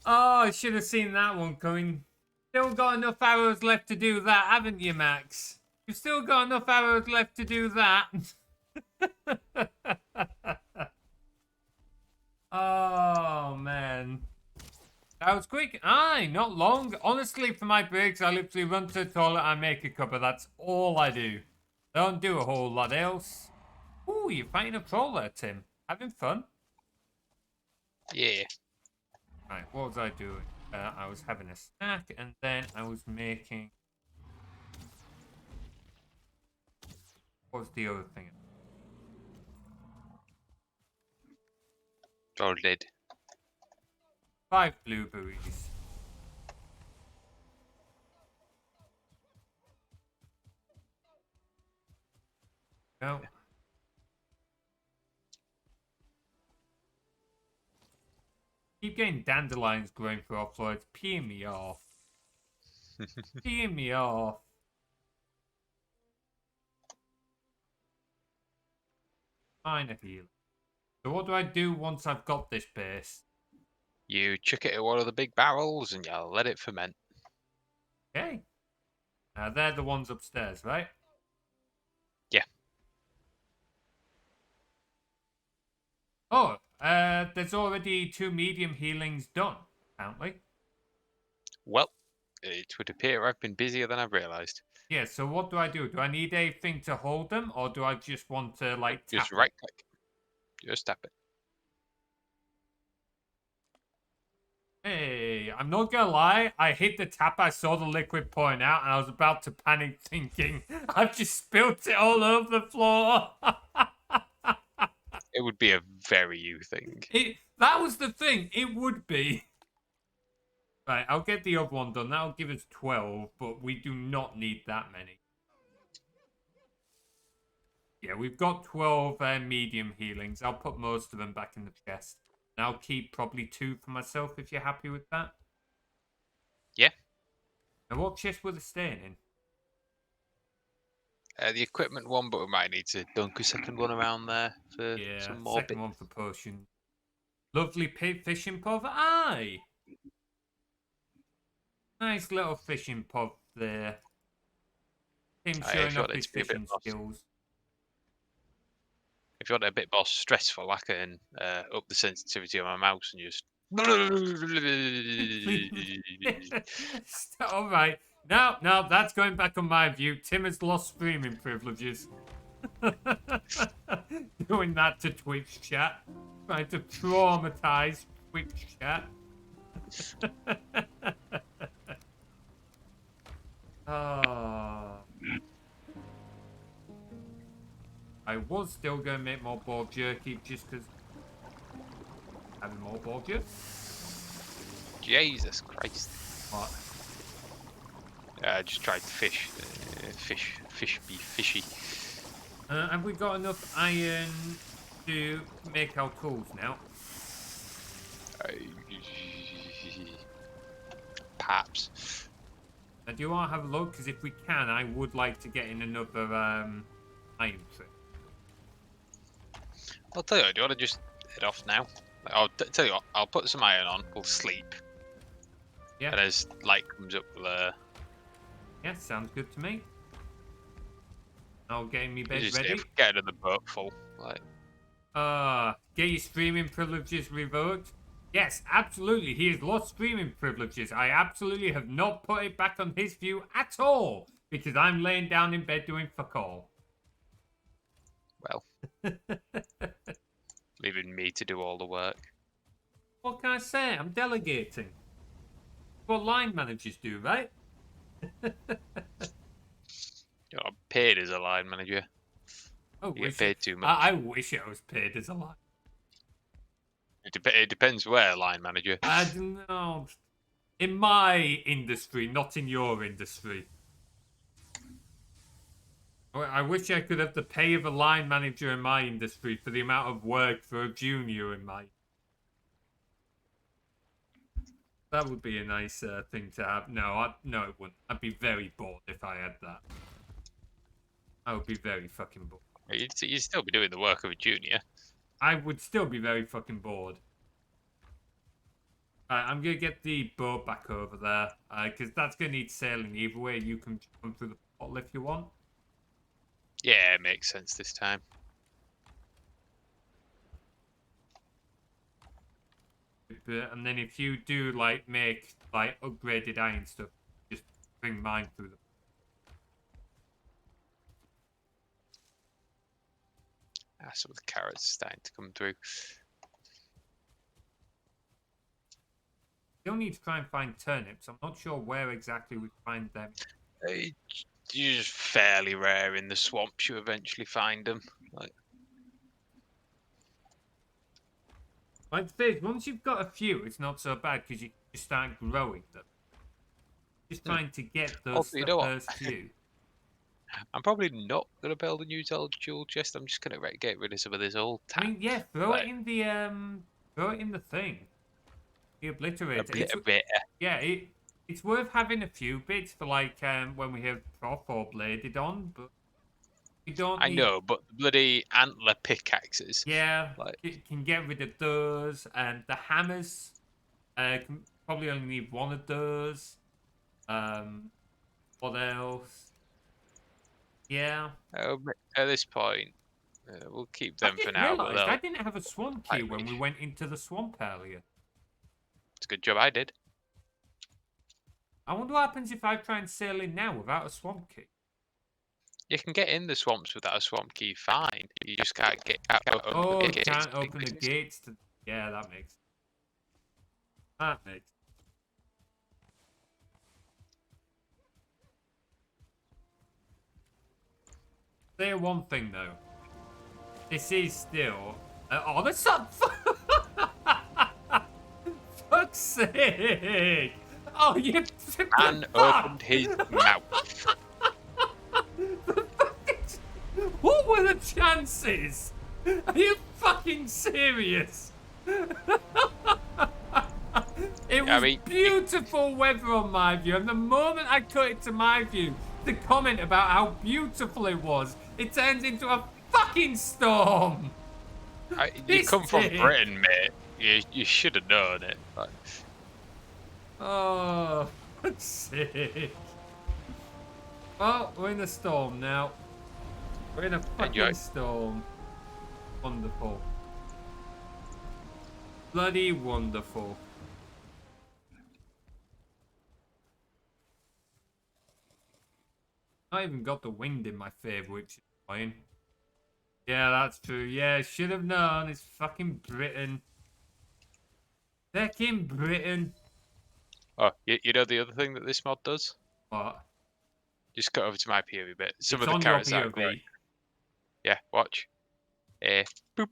Oh, I should have seen that one coming. Still got enough arrows left to do that, haven't you, Max? You've still got enough arrows left to do that. Oh, man. That was quick. Aye, not long. Honestly, for my breaks, I literally run to the toilet and make a cuppa. That's all I do. Don't do a whole lot else. Ooh, you're fighting a troll there, Tim. Having fun? Yeah. Right, what was I doing? I was having a snack, and then I was making... What was the other thing? Troll lid. 5 blueberries. No. Keep getting dandelions growing for our floor. It's peeing me off. Peeing me off. Minor healing. So what do I do once I've got this base? You chuck it in one of the big barrels and you'll let it ferment. Okay. Now they're the ones upstairs, right? Yeah. Oh, there's already 2 medium healings done, apparently. Well, it would appear I've been busier than I've realised. Yeah, so what do I do? Do I need a thing to hold them, or do I just want to, like, tap Just them? right click. Just tap it. Hey, I'm not gonna lie, I hit the tap, I saw the liquid pouring out, and I was about to panic thinking, I've just spilt it all over the floor. It would be a very you thing. That was the thing, it would be. Right, I'll get the other one done, that'll give us 12, but we do not need that many. Yeah, we've got 12 medium healings, I'll put most of them back in the chest. And I'll keep probably 2 for myself if you're happy with that. Yeah. Now, what chest were they staying in? The equipment one, but we might need to dunk a second one around there for Yeah, some more second bits. one for potion. Lovely fishing pub. Aye! Nice little fishing pub there. Him Aye, showing if you off want it his to be a bit fishing more- skills. If you want it a bit more stressful, I can up the sensitivity of my mouse and just. Alright. No, that's going back on my view. Tim has lost streaming privileges. Doing that to Twitch chat. Trying to traumatize Twitch chat. Oh. I was still going to make more boar jerky just because having more boar jerky. Jesus Christ. What? I just tried to fish. Fish be fishy. Have we got enough iron to make our tools now? Perhaps. Now, do you want to have a look? Because if we can, I would like to get in another iron trick. I'll tell you what, do you want to just head off now? I'll tell you what, I'll put some iron on, we'll sleep. Yeah. And as light comes up, we'll Yeah, sounds good to me. I'll get me bed just ready. get another boat full. Like, Get your streaming privileges revoked? Yes, absolutely. He has lost streaming privileges. I absolutely have not put it back on his view at all. Because I'm laying down in bed doing fuck all. well, leaving me to do all the work. What can I say? I'm delegating. What line managers do, right? You're not paid as a line manager. Oh, You get paid too much. I wish I was paid as a line. It depends where line manager. I don't know. In my industry, not in your industry. I wish I could have the pay of a line manager in my industry for the amount of work for a junior in my. That would be a nice thing to have. No, no, it wouldn't. I'd be very bored if I had that. I would be very fucking bored. You'd still be doing the work of a junior. I would still be very fucking bored. I'm gonna get the boat back over there, because that's gonna need sailing either way. You can come through the portal if you want. Yeah, it makes sense this time. And then if you do like make like upgraded iron stuff, just bring mine through the. Some of the carrots starting to come through. You'll need to try and find turnips. I'm not sure where exactly we find them. You're just fairly rare in the swamps. You eventually find them. Like, Like the thing is, once you've got a few, it's not so bad because you just start growing them. Just trying to get those Also, you know what? first few. I'm probably not gonna build a new jewel chest. I'm just gonna get rid of some of this old I tack. mean, yeah, throw it in the thing. The obliterator. Yeah, it's worth having a few bits for like when we have prof or bladed on, but you don't I need. know, but the bloody antler pickaxes. Yeah, Like, you can get rid of those, and the hammers. Can probably only need one of those. What else? Yeah. at this point, we'll keep them I for just now. But realised I didn't have a swamp key when reach. we went into the swamp earlier. It's a good job I did. I wonder what happens if I try and sail in now without a swamp key. You can get in the swamps without a swamp key, fine. You just can't get out. Oh, the you gates can't to open the business. gates to. Yeah, that makes. That makes. Say one thing though. This is still. Oh, that's not. Fuck's sake! Oh, you. And opened his mouth. What were the chances? Are you fucking serious? It was beautiful weather on my view, and the moment I cut it to my view, the comment about how beautiful it was, it turns into a fucking storm. You come from Britain, mate. You should have known it. Like, oh, fuck's sake. Well, we're in a storm now. We're in a fucking storm. Wonderful. Bloody wonderful. I even got the wind in my favour, which is annoying. Yeah, that's true. Yeah, should have known. It's fucking Britain. Fucking Britain. oh, you know the other thing that this mod does? What? Just cut over to my POV bit. Some It's of the on carrots your are growing. POV. Yeah, watch. Boop.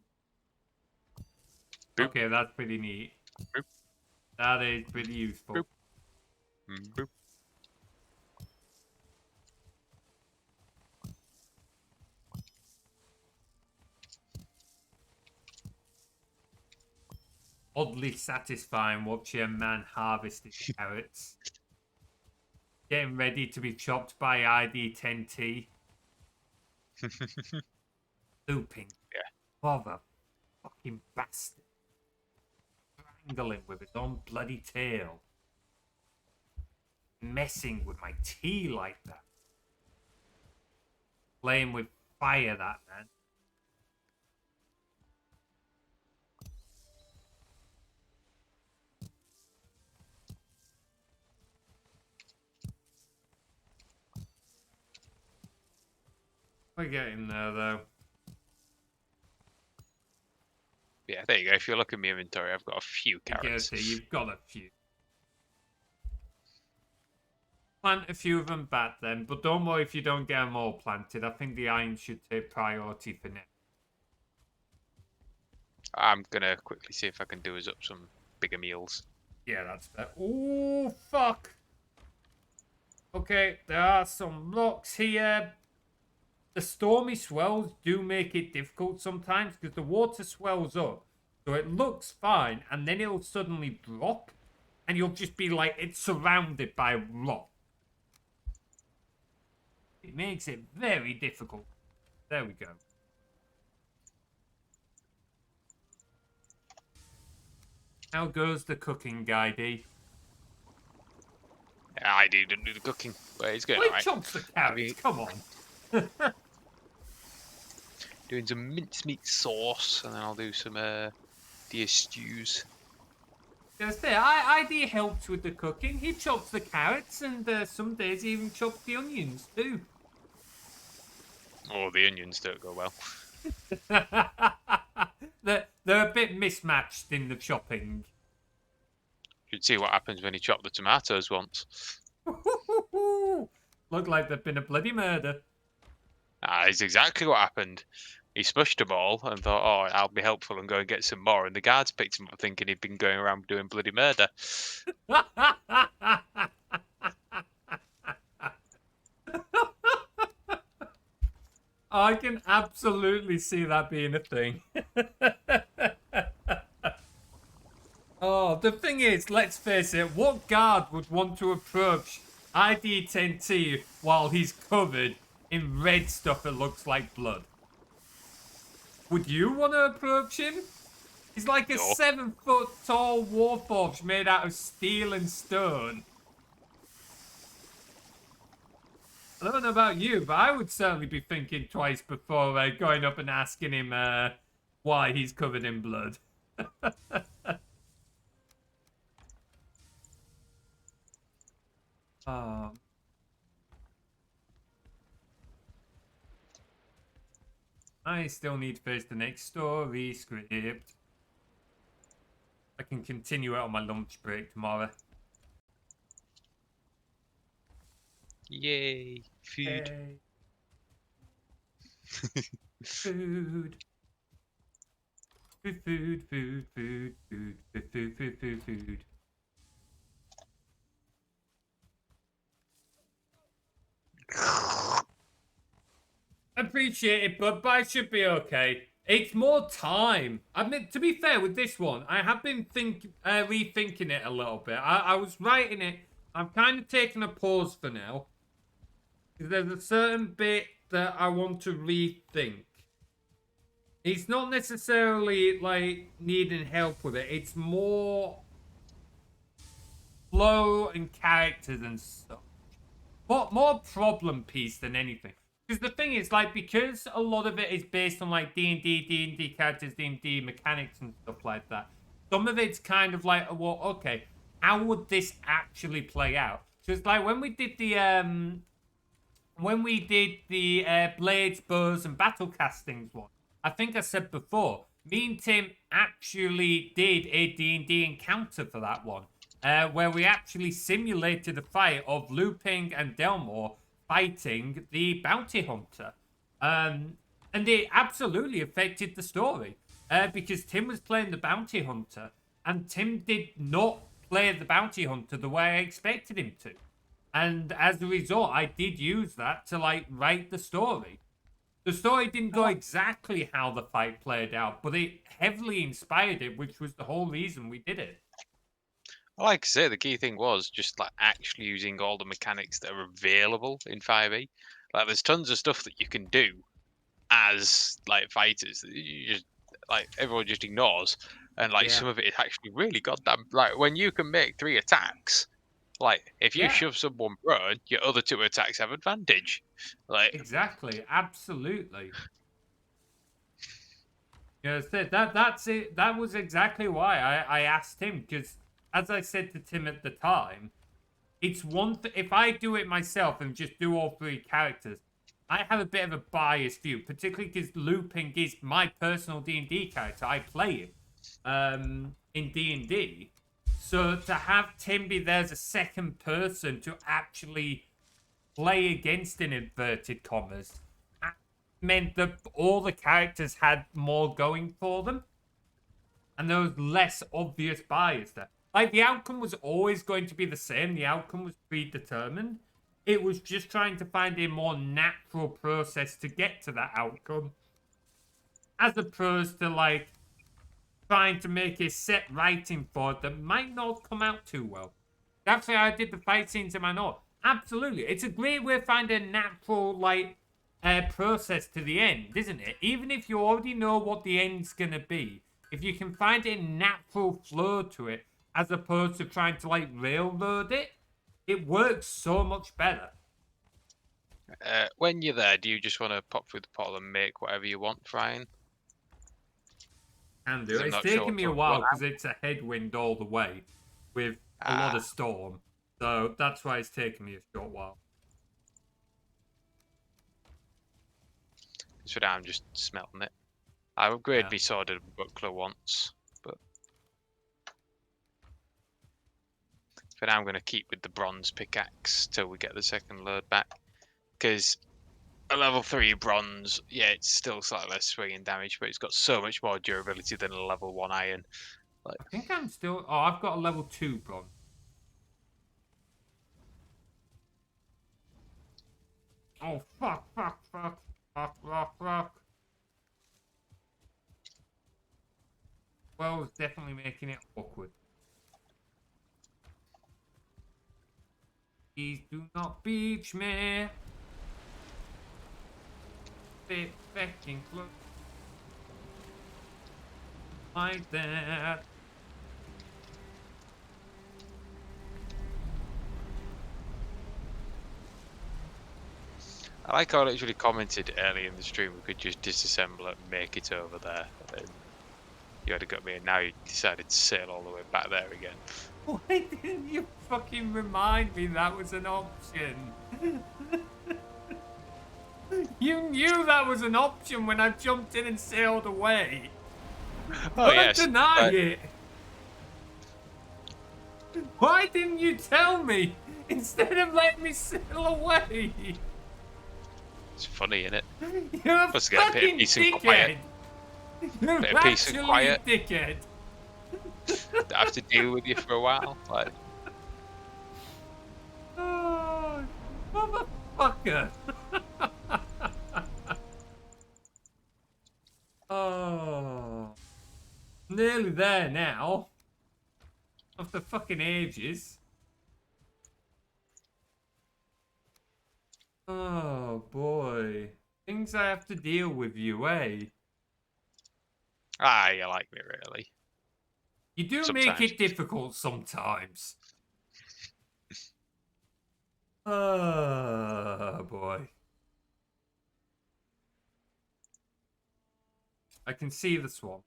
Boop. Okay, that's pretty neat. Boop. That is pretty useful. Boop. Boop. Oddly satisfying watching a man harvesting carrots. Getting ready to be chopped by ID10T. Looping. Yeah. What a fucking bastard. Strangling with his own bloody tail. Messing with my tea like that. Playing with fire, that man. We're getting there, though. Yeah, there you go. If you look at my inventory, I've got a few carrots. You've got a few. Plant a few of them back then, but don't worry if you don't get them all planted. I think the iron should take priority for now. I'm gonna quickly see if I can do us up some bigger meals. Yeah, that's fair. Oh, fuck. Okay, there are some rocks here. The stormy swells do make it difficult sometimes because the water swells up. So it looks fine, and then it'll suddenly drop, and you'll just be like, it's surrounded by rock. It makes it very difficult. There we go. How goes the cooking guy, D? I didn't do the cooking, but it's going Well, he alright. chops the carrots, come on. Doing some mincemeat sauce, and then I'll do some deer stews. ID helps with the cooking. He chops the carrots, and some days he even chops the onions too. Oh, the onions don't go well. They're a bit mismatched in the chopping. Should see what happens when you chop the tomatoes once. Look like there've been a bloody murder. Ah, it's exactly what happened. He smushed them all and thought, oh, I'll be helpful and go and get some more. And the guards picked him up thinking he'd been going around doing bloody murder. I can absolutely see that being a thing. Oh, the thing is, let's face it, what guard would want to approach ID10T while he's covered in red stuff that looks like blood? Would you want to approach him? He's like a 7-foot tall warforged made out of steel and stone. I don't know about you, but I would certainly be thinking twice before going up and asking him why he's covered in blood. I still need to finish the next story script. I can continue it on my lunch break tomorrow. Yay, food. Hey. Food. Food. Appreciate it, but I should be okay. It's more time. I mean, to be fair with this one, I have been rethinking it a little bit. I was writing it. I've kind of taken a pause for now. There's a certain bit that I want to rethink. It's not necessarily like needing help with it. It's more flow and characters and stuff. But more problem piece than anything. Because the thing is, like, because a lot of it is based on, like, D&D characters, D&D mechanics and stuff like that, some of it's kind of like, well, okay, how would this actually play out? So it's like, when we did the blades, bows, and battle castings one, I think I said before, me and Tim actually did a D&D encounter for that one, where we actually simulated a fight of Looping and Delmore fighting the bounty hunter. And it absolutely affected the story, because Tim was playing the bounty hunter, and Tim did not play the bounty hunter the way I expected him to. And as a result, I did use that to, like, write the story. The story didn't go exactly how the fight played out, but it heavily inspired it, which was the whole reason we did it. Like I say, the key thing was just like actually using all the mechanics that are available in 5e. Like, there's tons of stuff that you can do as like fighters that you just like everyone just ignores, and like some of it is actually really goddamn, like when you can make 3 attacks. Like, if you shove someone prone, your other 2 attacks have advantage. Like, exactly, absolutely. Yeah, that's it. That was exactly why I asked him, because as I said to Tim at the time, it's one if I do it myself and just do all 3 characters, I have a bit of a biased view, particularly because Looping is my personal D&D character. I play him in D&D. So to have Tim be there as a second person to actually play against, in inverted commas, meant that all the characters had more going for them. And there was less obvious bias there. Like, the outcome was always going to be the same. The outcome was predetermined. It was just trying to find a more natural process to get to that outcome, as opposed to, like, trying to make a set writing for it that might not come out too well. That's why I did the fight scenes in my note. Absolutely. It's a great way of finding a natural, like, process to the end, isn't it? Even if you already know what the end's gonna be, if you can find a natural flow to it, as opposed to trying to like railroad it, it works so much better. When you're there, do you just want to pop through the portal and make whatever you want, Ryan? Can do. 'Cause I'm It's not sure taken me a what while you want because it's a headwind all the way with a lot of storm. So that's why it's taken me a short while. So now I'm just smelting it. I upgraded Yeah. my sword and buckler once, but for now I'm going to keep with the bronze pickaxe till we get the second load back. Because a level 3 bronze, yeah, it's still slightly less swinging damage, but it's got so much more durability than a level 1 iron. Like, I think I'm still. Oh, I've got a level 2 bronze. Oh, fuck. Well, it's definitely making it awkward. Please do not beach me. Bit fucking close. Like that. I like how I literally commented early in the stream we could just disassemble it and make it over there. And then you had got me, and now you decided to sail all the way back there again. Why didn't you fucking remind me that was an option? You knew that was an option when I jumped in and sailed away. Oh Don't yes, deny it. Why didn't you tell me instead of letting me sail away? it's funny, isn't it? You're a Let's get a bit of fucking peace and dickhead. quiet. You're Bit of peace and actually quiet. a dickhead. I have to deal with you for a while. Like, Oh, motherfucker. Oh. Nearly there now. After fucking ages. Oh boy. Things I have to deal with you, eh? you like me really. You do make Sometimes. it difficult sometimes. Oh boy. I can see the swamp.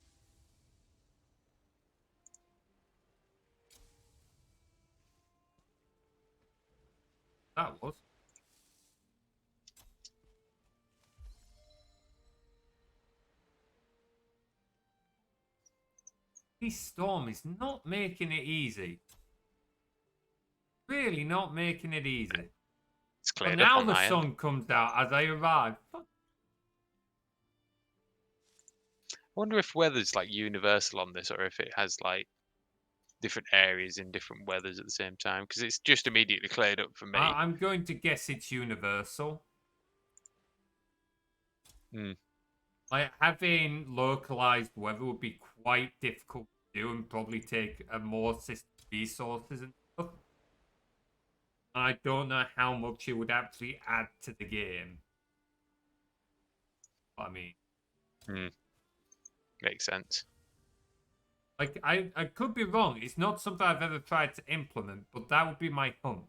That was. This storm is not making it easy. Really not making it easy. It's But cleared up now on the my end. sun comes out as I arrive. Fuck. I wonder if weather's like universal on this, or if it has like different areas in different weathers at the same time. Because it's just immediately cleared up for me. I'm going to guess it's universal. Hmm. Like, having localized weather would be quite difficult to do and probably take more system resources and stuff. I don't know how much it would actually add to the game. I mean, Makes sense. like, I could be wrong. It's not something I've ever tried to implement, but that would be my hunch.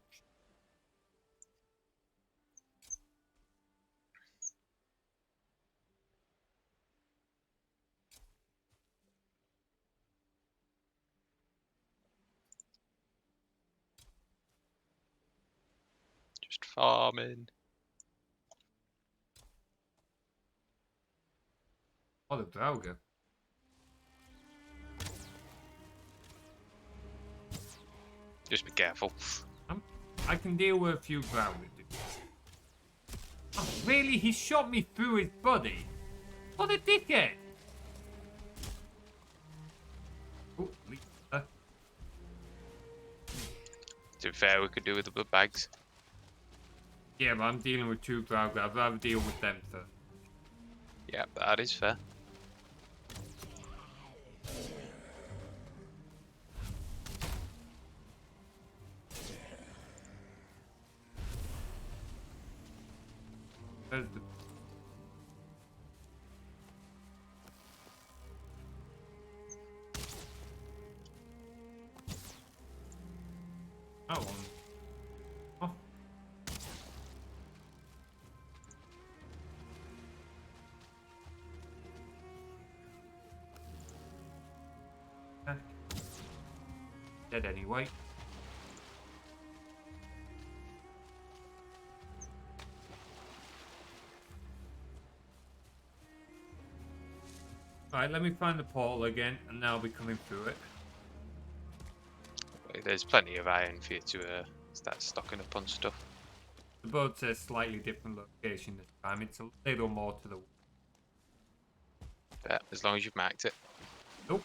Just farming. Oh, the Draugr. Just be careful. I can deal with a few Draugr. Oh, really? He shot me through his body? What a dickhead! Oh, Lisa. Is it fair we could do with the blood bags? Yeah, but I'm dealing with two Draugr. I'd rather deal with them first. Yeah, that is fair. Where's the... that one. Oh. Dead anyway. Alright, let me find the portal again, and then I'll be coming through it. There's plenty of iron for you to start stocking up on stuff. The boat's a slightly different location this time. It's a little more to the... But as long as you've marked it. Nope.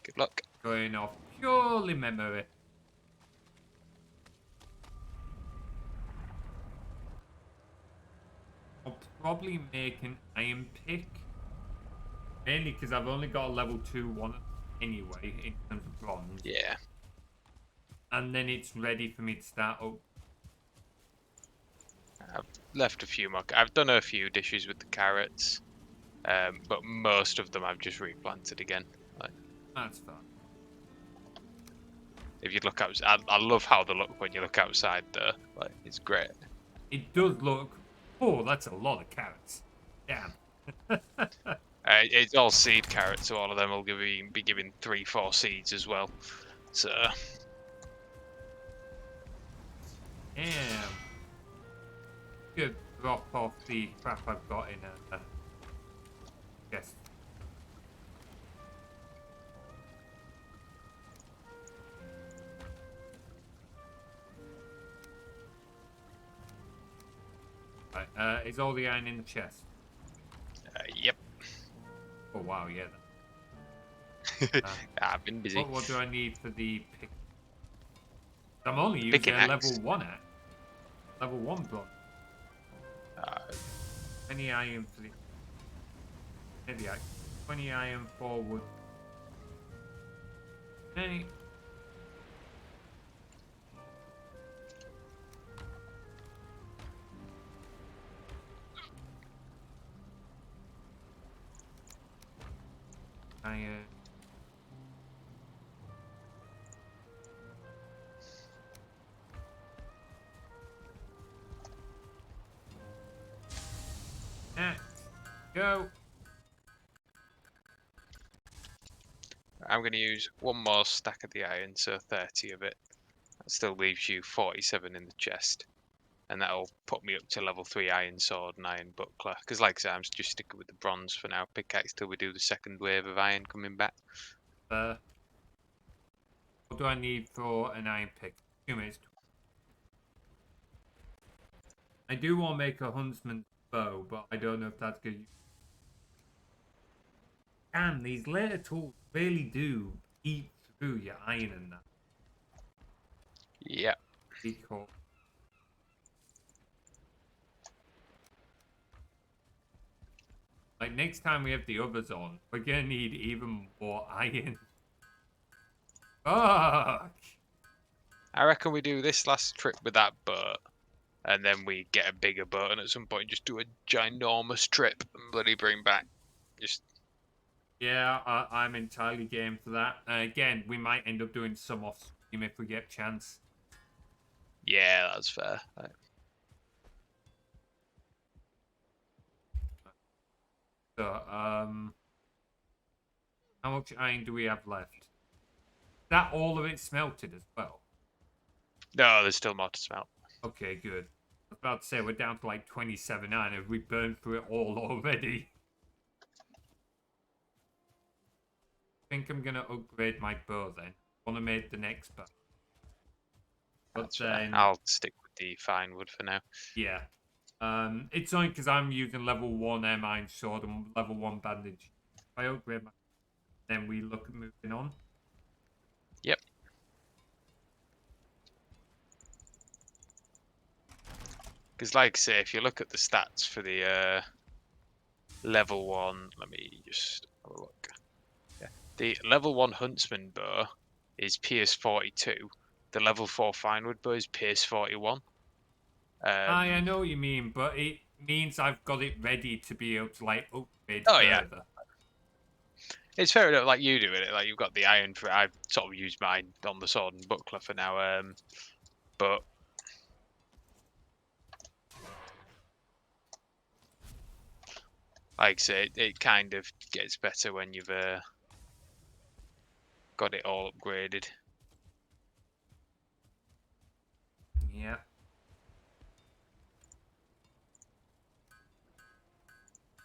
Good luck. Going off purely memory. I'll probably make an iron pick. Mainly because I've only got a level 2 one anyway, in terms of bronze. Yeah. And then it's ready for me to start up. I've left a few more. I've done a few dishes with the carrots. But most of them I've just replanted again. Like, That's fine. if you look outside, I love how they look when you look outside there. Like, it's great. It does look... Oh, that's a lot of carrots. Damn. It's all seed carrots, so all of them will be giving 3-4 seeds as well. So Damn. Good drop off the crap I've got in yes. Right, is all the iron in the chest? yep. Oh wow, yeah. I've been busy. What do I need for the pick? I'm only using Picking a axe. level 1 at. Level 1 bronze. Any iron for the... Maybe 20 iron forward. Hey. Iron. Go. I'm going to use one more stack of the iron, so 30 of it. That still leaves you 47 in the chest. And that'll put me up to level 3 iron sword and iron buckler. Because like I said, I'm just sticking with the bronze for now. Pickaxe till we do the second wave of iron coming back. What do I need for an iron pick? 2 minutes. I do want to make a huntsman's bow, but I don't know if that's good. Damn, these later tools really do eat through your iron and that. Yep. Be cool. Like next time we have the others on, we're gonna need even more iron. Fuck! I reckon we do this last trip with that boat. And then we get a bigger boat and at some point just do a ginormous trip and bloody bring back just... Yeah, I'm entirely game for that. Again, we might end up doing some off stream if we get a chance. Yeah, that's fair. Right. So, how much iron do we have left? Is that all of it smelted as well? No, there's still more to smelt. Okay, good. I was about to say we're down to like 27 iron and we burned through it all already. I think I'm gonna upgrade my bow then. Wanna make the next bow. But That's fair. then I'll stick with the fine wood for now. yeah. It's only because I'm using level 1 air mine sword and level 1 bandage. If I upgrade my then we look at moving on. Yep. Because like I say, if you look at the stats for the level 1, let me just have a look. Yeah. The level 1 huntsman bow is Pierce 42. The level 4 finewood bow is Pierce 41. I know what you mean, but it means I've got it ready to be able to like upgrade Oh, further. yeah. it's fair enough, like you doing it. Like you've got the iron for. I've sort of used mine on the sword and buckler for now. But like I say, it kind of gets better when you've got it all upgraded. Yeah.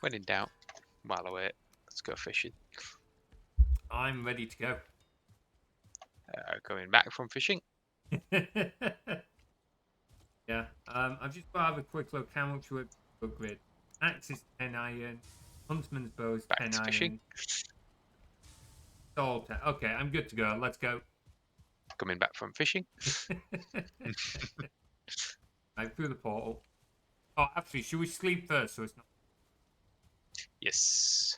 When in doubt, while I wait, let's go fishing. I'm ready to go. Coming back from fishing. Yeah. I've just got to have a quick look how much we upgrade. Axe is 10 iron. Huntsman's bow is Back 10 to iron. fishing. All 10. Okay, I'm good to go. Let's go. Coming back from fishing. Right, through the portal. Oh, actually, should we sleep first so it's not... Yes.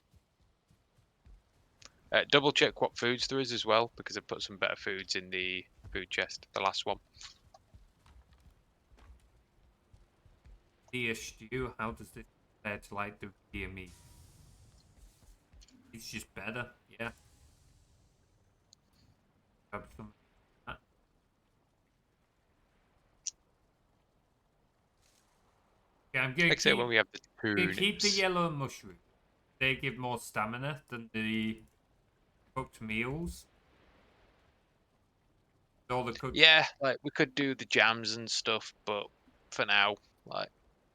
Double check what foods there is as well, because I put some better foods in the food chest, the last one. Deer stew, how does this compare to like the deer meat? It's just better, yeah. Grab some. Okay, I'm gonna Except when we have the keep the turnips. yellow mushroom. They give more stamina than the cooked meals. All the cooked. Yeah, like we could do the jams and stuff, but for now, like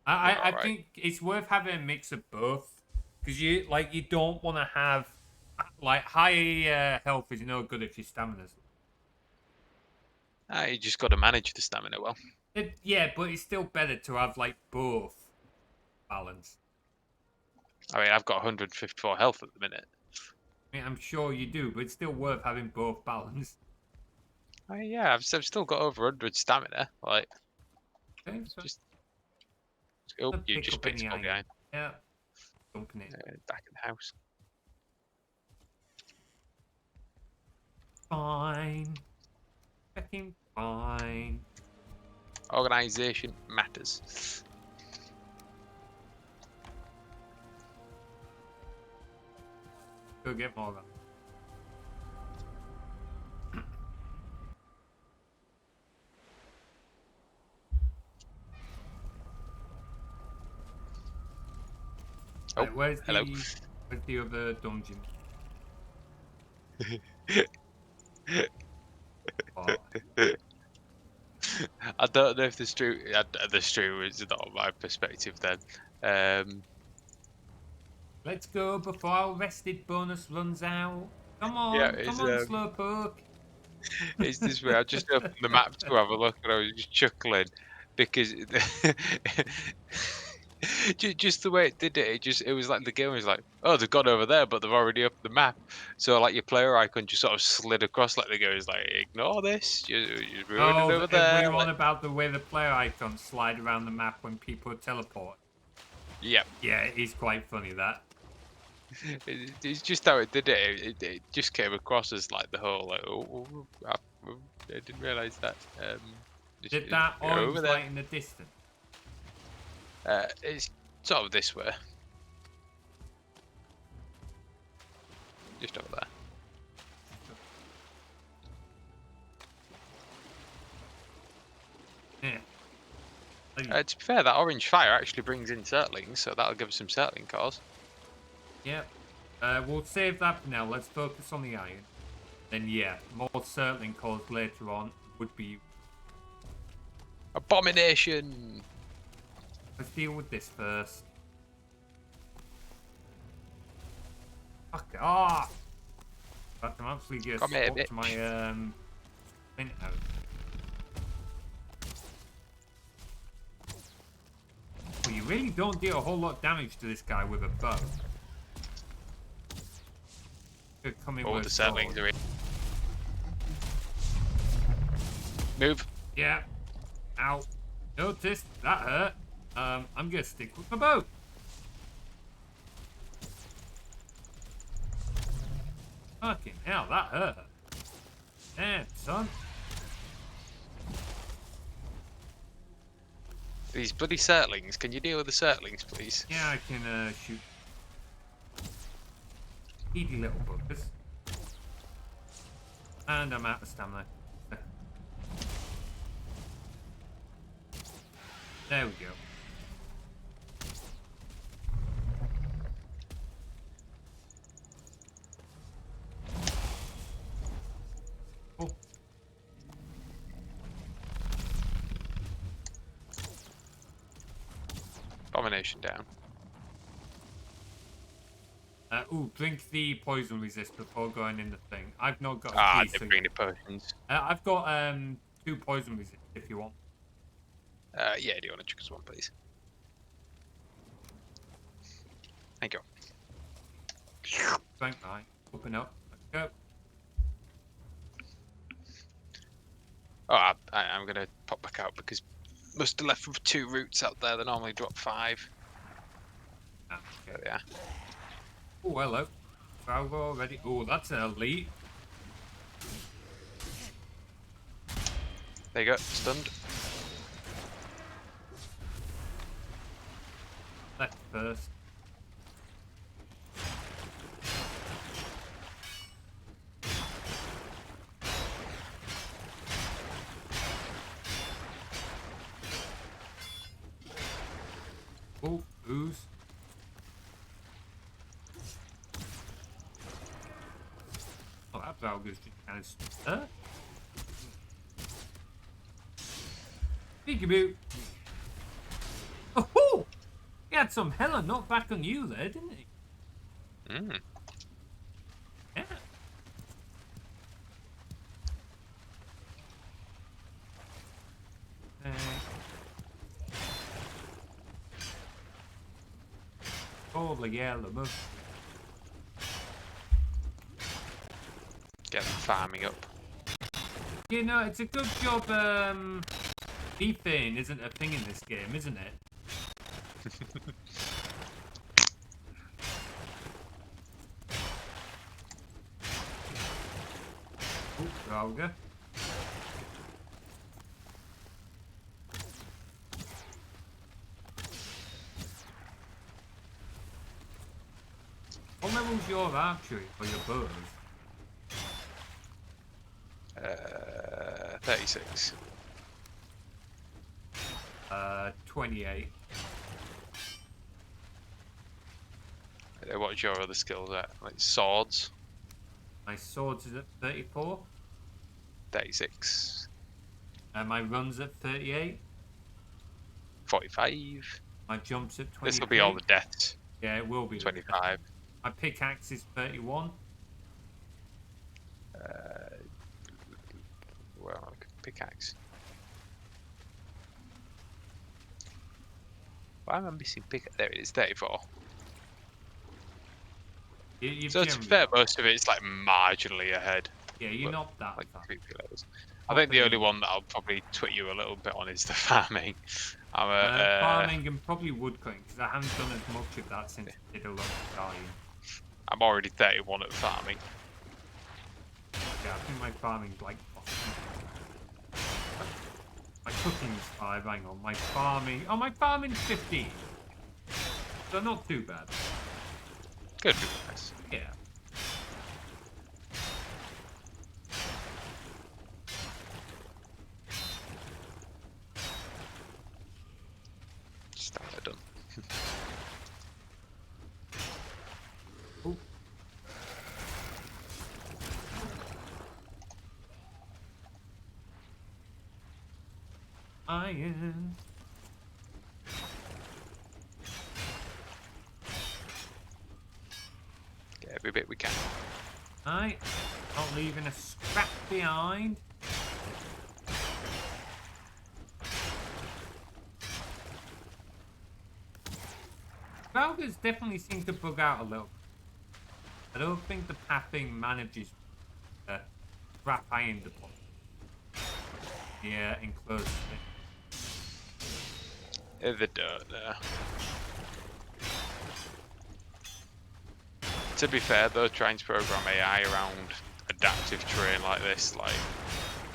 I alright. think it's worth having a mix of both, because you don't want to have like high health is no good if your stamina's. You just got to manage the stamina well. Yeah, but it's still better to have like both balance. I mean, I've got 154 health at the minute. I mean, I'm sure you do, but it's still worth having both balance. I mean, yeah, I've still got over 100 stamina. Like, Okay, so just oh, you pick just up picked any up all the iron. iron. Yeah, dumping it. Back in the house. Fine. Fucking fine. Organisation matters. Go get more of that. Oh, Right, where's hello. the other dungeon? Oh, I don't know if the stream is not my perspective then. let's go before our rested bonus runs out. Come Yeah, on, come on, Slowpoke. it's this way. I just opened the map to have a look, and I was just chuckling because just the way it did it, it was like the game was like, oh, they've gone over there, but they've already opened the map. So like your player icon just sort of slid across, like the game is like, ignore this, you're ruining over Were there. you on about the way the player icons slide around the map when people teleport? Yep. Yeah, it is quite funny that. It's just how it did it. It just came across as like the whole like, I didn't realise that. Did that go orange over there. light in the distance? It's sort of this way. Just over there. Yeah. To be fair, that orange fire actually brings in Zertlings, so that'll give us some Zertling cores. Yep. We'll save that for now. Let's focus on the iron. Then yeah, more Zertling cores later on would be. Abomination! Let's deal with this first. Fuck off! I'm actually just Come here, up to my bitch. thing out. Well, you really don't deal a whole lot of damage to this guy with a bow. All the Zertlings are in. Move. Yeah. Ow. Notice that hurt. I'm gonna stick with my bow. Fucking hell, that hurt. Damn, son. These bloody Zertlings. Can you deal with the Zertlings, please? Yeah, I can shoot. Speedy little buggers. And I'm out of stamina. There we go. Oh. Domination down. Ooh, drink the poison resist before going in the thing. I've not got a I key, so didn't bring the potions. I've got 2 poison resist if you want. Yeah, do you want to check us one, please? Thank you. Drink mine. Open up. Let's go. Oh, I'm gonna pop back out because must have left with 2 roots out there. They normally drop 5. Ah, There okay. they are. Oh, hello. Bravo already. Oh, that's an elite. There you go. Stunned. Left first. Oh, ooze. Oh, that Valga's just kind of stood there. Peekaboo. Oh! He had some hella knockback on you there, didn't he? Mm. Yeah. Oh, Lakea, the Get them farming up. You know, it's a good job, beefing isn't a thing in this game, isn't it? Oh, Valga. What level's your archery or your bows? 36. 28. What's your other skills at? Like swords? My swords is at 34. 36. And my run's at 38. 45. My jump's at 20. This will be all the deaths. Yeah, it will be. 25. My pickaxe is 31. Well, pickaxe. Why am I missing pickaxe? There it is, 34. You've So to be fair, most of it's like marginally ahead. Yeah, you're but, not that like far. 3 levels. I think the only one that I'll probably twit you a little bit on is the farming. I'm Farming and probably woodcutting, because I haven't done as much of that since I did a lot of dying. I'm already 31 at farming. Yeah, I think my farming's like... My cooking's 5, hang on. My farming... Oh, my farming's 15. So not too bad. Good. Nice. Yeah. Start that done. Ooh. Iron. Get every bit we can. Right. Not leaving a scrap behind. Valgas definitely seem to bug out a little. I don't think the pathing manages wrap iron deposit. Yeah, enclosed thing. The dirt there. To be fair though, trying to program AI around adaptive terrain like this, like...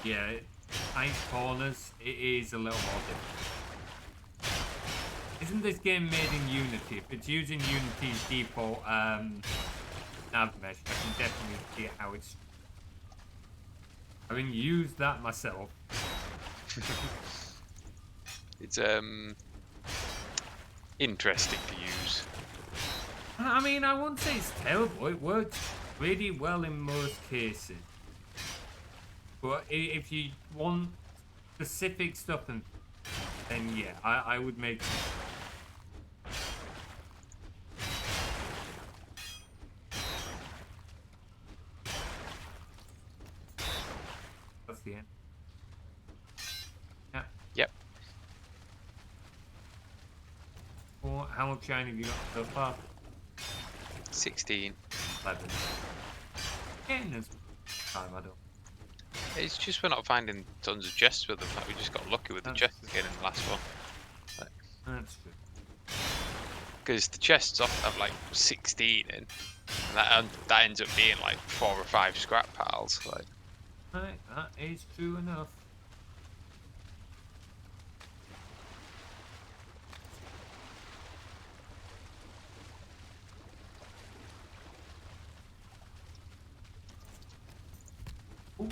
Yeah, tight corners, it is a little more difficult. Isn't this game made in Unity? If it's using Unity's default nav mesh, I can definitely see how it's. Having used that myself. It's interesting to use. I mean, I wouldn't say it's terrible. It works pretty well in most cases. But if you want specific stuff, then yeah, I would make. That's the end. Yeah. Yep. Well, how much shine have you got so far? 16. 11. Yeah, there's time, I don't. It's just we're not finding tons of chests with them. Like, we just got lucky with the chests again in the last one. That's true. Because the chests often have like 16 in, and that ends up being like 4 or 5 scrap piles. Like, Right, that is true enough. Ooh.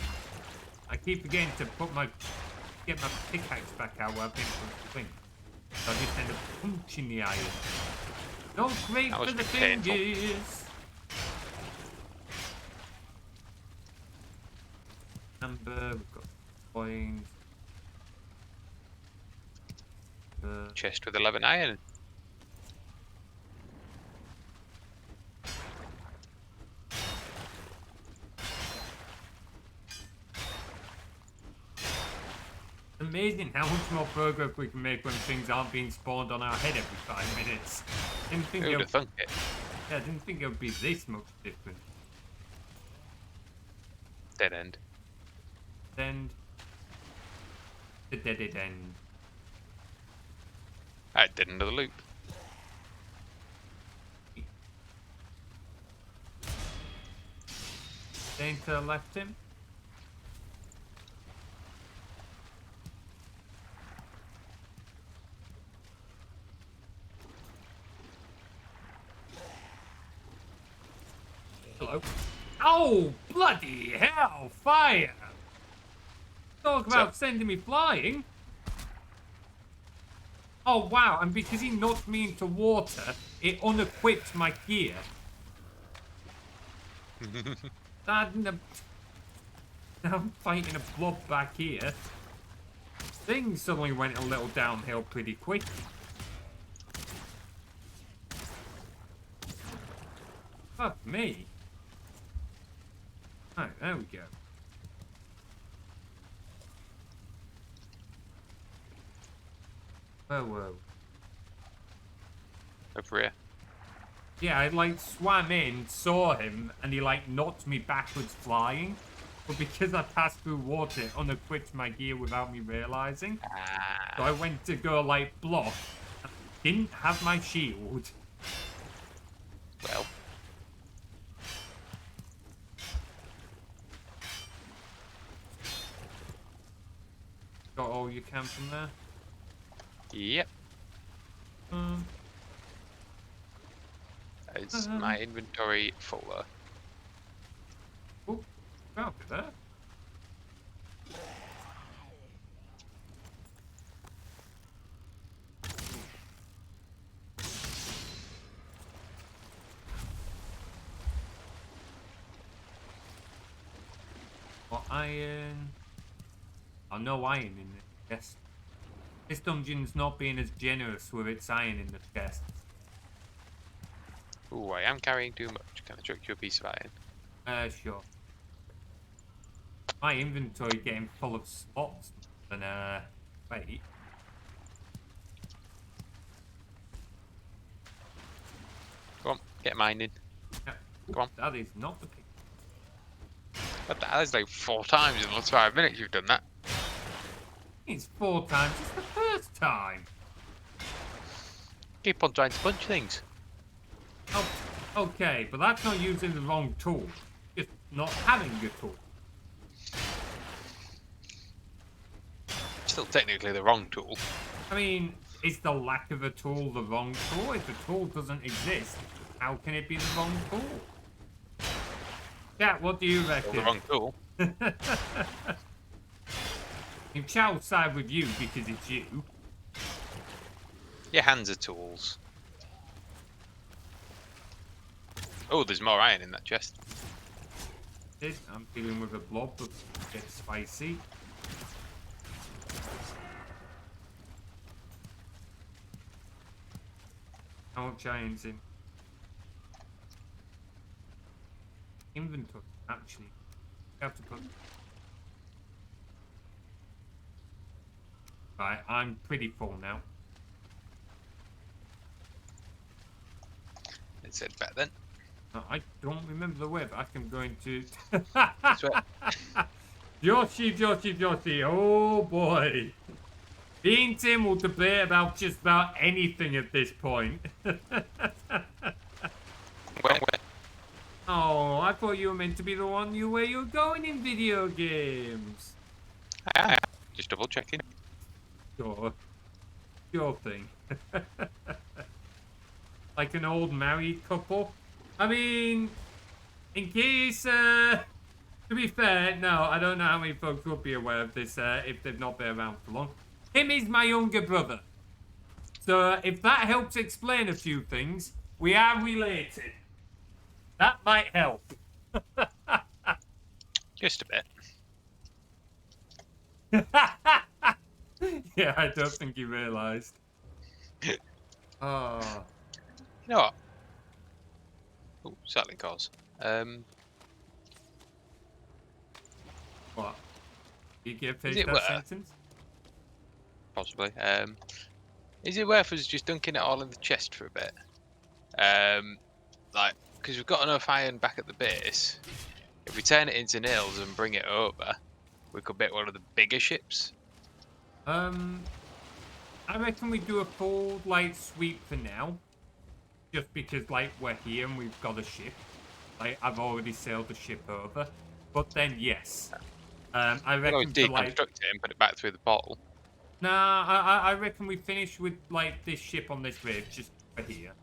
I keep forgetting to get my pickaxe back out where I've been from the thing. So I just end up punching the iron. Not great That for must the be painful. fingers. Amber, we've got coins. chest with 11 iron. Amazing how much more progress we can make when things aren't being spawned on our head every 5 minutes. Didn't think Who would have thunk it? Yeah, I didn't think it would be this much different. Dead end. Then the dead end. I did another loop. Then to the left him. Hello. Oh, bloody hell, fire! Talk about sending me flying. Oh wow, and because he knocked me into water, it unequipped my gear. Now I'm fighting a blob back here. Things suddenly went a little downhill pretty quick. Fuck me. Alright, there we go. Where were we? Over here. Yeah, I like swam in, saw him, and he like knocked me backwards flying. But because I passed through water, it unequipped my gear without me realizing. So I went to go like block, and I didn't have my shield. Well. Got all you can from there. Yep. Is my inventory fuller? Oh, out there. What iron? Oh, no iron in the chest. This dungeon's not being as generous with its iron in the chests. Ooh, I am carrying too much. Can I chuck you a piece of iron? Sure. My inventory getting full of slots and wait. Come on, get mining. Come on. That is not the pick. What the hell? That's like 4 times in the last 5 minutes you've done that. It's 4 times. It's the first time. Keep on trying to punch things. Oh, okay, but that's not using the wrong tool. Just not having a tool. Still technically the wrong tool. I mean, is the lack of a tool the wrong tool? If the tool doesn't exist, how can it be the wrong tool? Chat, what do you All the reckon? wrong tool. In Chow's side with you because it's you. Your hands are tools. Oh, there's more iron in that chest. I'm dealing with a blob that gets spicy. How much iron's in inventory? Actually, I have to put. Right, I'm pretty full now. Let's head back then. No, I don't remember the way, but I can go into. This way. Joshi. Oh boy. Me and Tim will debate about just about anything at this point. Where? Oh, I thought you were meant to be the one where you were going in video games. I am. Just double checking. Sure. Your thing. Like an old married couple. I mean, in case, to be fair, no, I don't know how many folks would be aware of this if they've not been around for long. Tim is my younger brother. So if that helps explain a few things, we are related. That might help. Just a bit. Yeah, I don't think you realised. Oh. You know what? Oh, certainly cause. What? You get Is face it that worth- sentence? Possibly. Is it worth us just dunking it all in the chest for a bit? Like, because we've got enough iron back at the base. If we turn it into nails and bring it over, we could make one of the bigger ships. I reckon we do a full like sweep for now. Just because like we're here and we've got a ship. Like I've already sailed the ship over. But then yes. I I reckon always for, like, deconstruct it and put it back through the portal. nah, I reckon we finish with like this ship on this ridge just for here.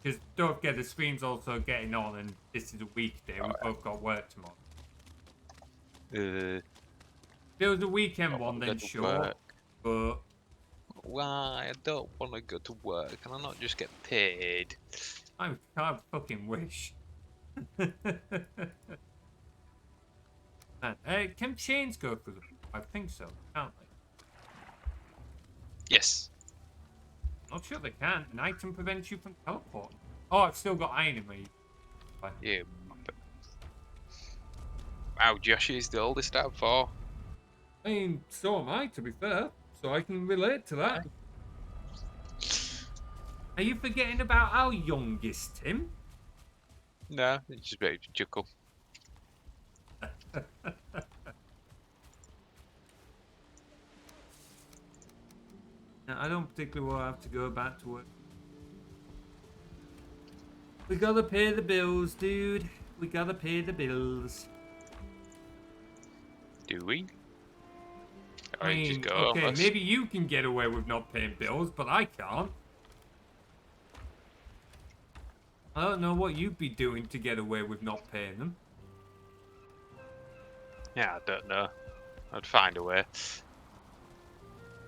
Because don't forget the stream's also getting on and this is a weekday. We've both got work tomorrow. If it was a weekend one, then sure. Work. But Why? I don't want to go to work. Can I not just get paid? I fucking wish. Man, can chains go through the... I think so, can't they? Yes. Not sure they can. An item prevents you from teleporting. Oh, I've still got iron in me. Yeah. Wow, Josh is the oldest out of 4. I mean, so am I, to be fair. So I can relate to that. Are you forgetting about our youngest, Tim? No, it's just a bit of a chuckle. No, I don't particularly want to have to go back to work. We gotta pay the bills, dude. We gotta pay the bills. Do we? Or I you mean, just go, okay, let's- maybe you can get away with not paying bills, but I can't. I don't know what you'd be doing to get away with not paying them. Yeah, I don't know. I'd find a way.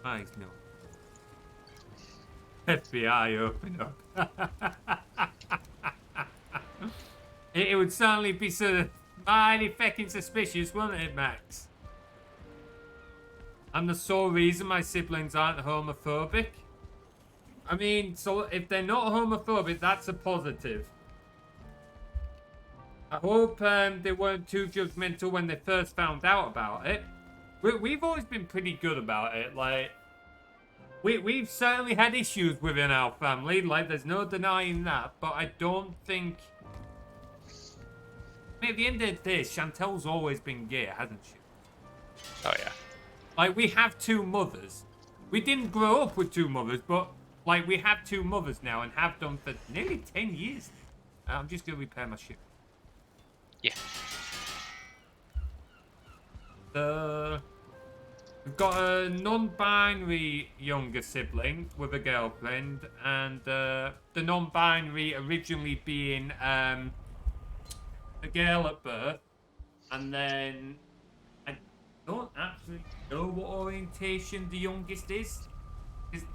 Eyes no. FBI open up. It would certainly be sort of mighty feckin' suspicious, wouldn't it, Max? I'm the sole reason my siblings aren't homophobic. I mean, so if they're not homophobic, that's a positive. I hope they weren't too judgmental when they first found out about it. We've always been pretty good about it. Like, we've certainly had issues within our family. Like, there's no denying that. But I don't think... I mean, at the end of the day, Chantel's always been gay, hasn't she? Oh, yeah. Like, we have 2 mothers. We didn't grow up with 2 mothers, but, like, we have 2 mothers now and have done for nearly 10 years. I'm just going to repair my ship. Yeah. We've got a non-binary younger sibling with a girlfriend, and the non-binary originally being a girl at birth, and then I don't actually know what orientation the youngest is. Because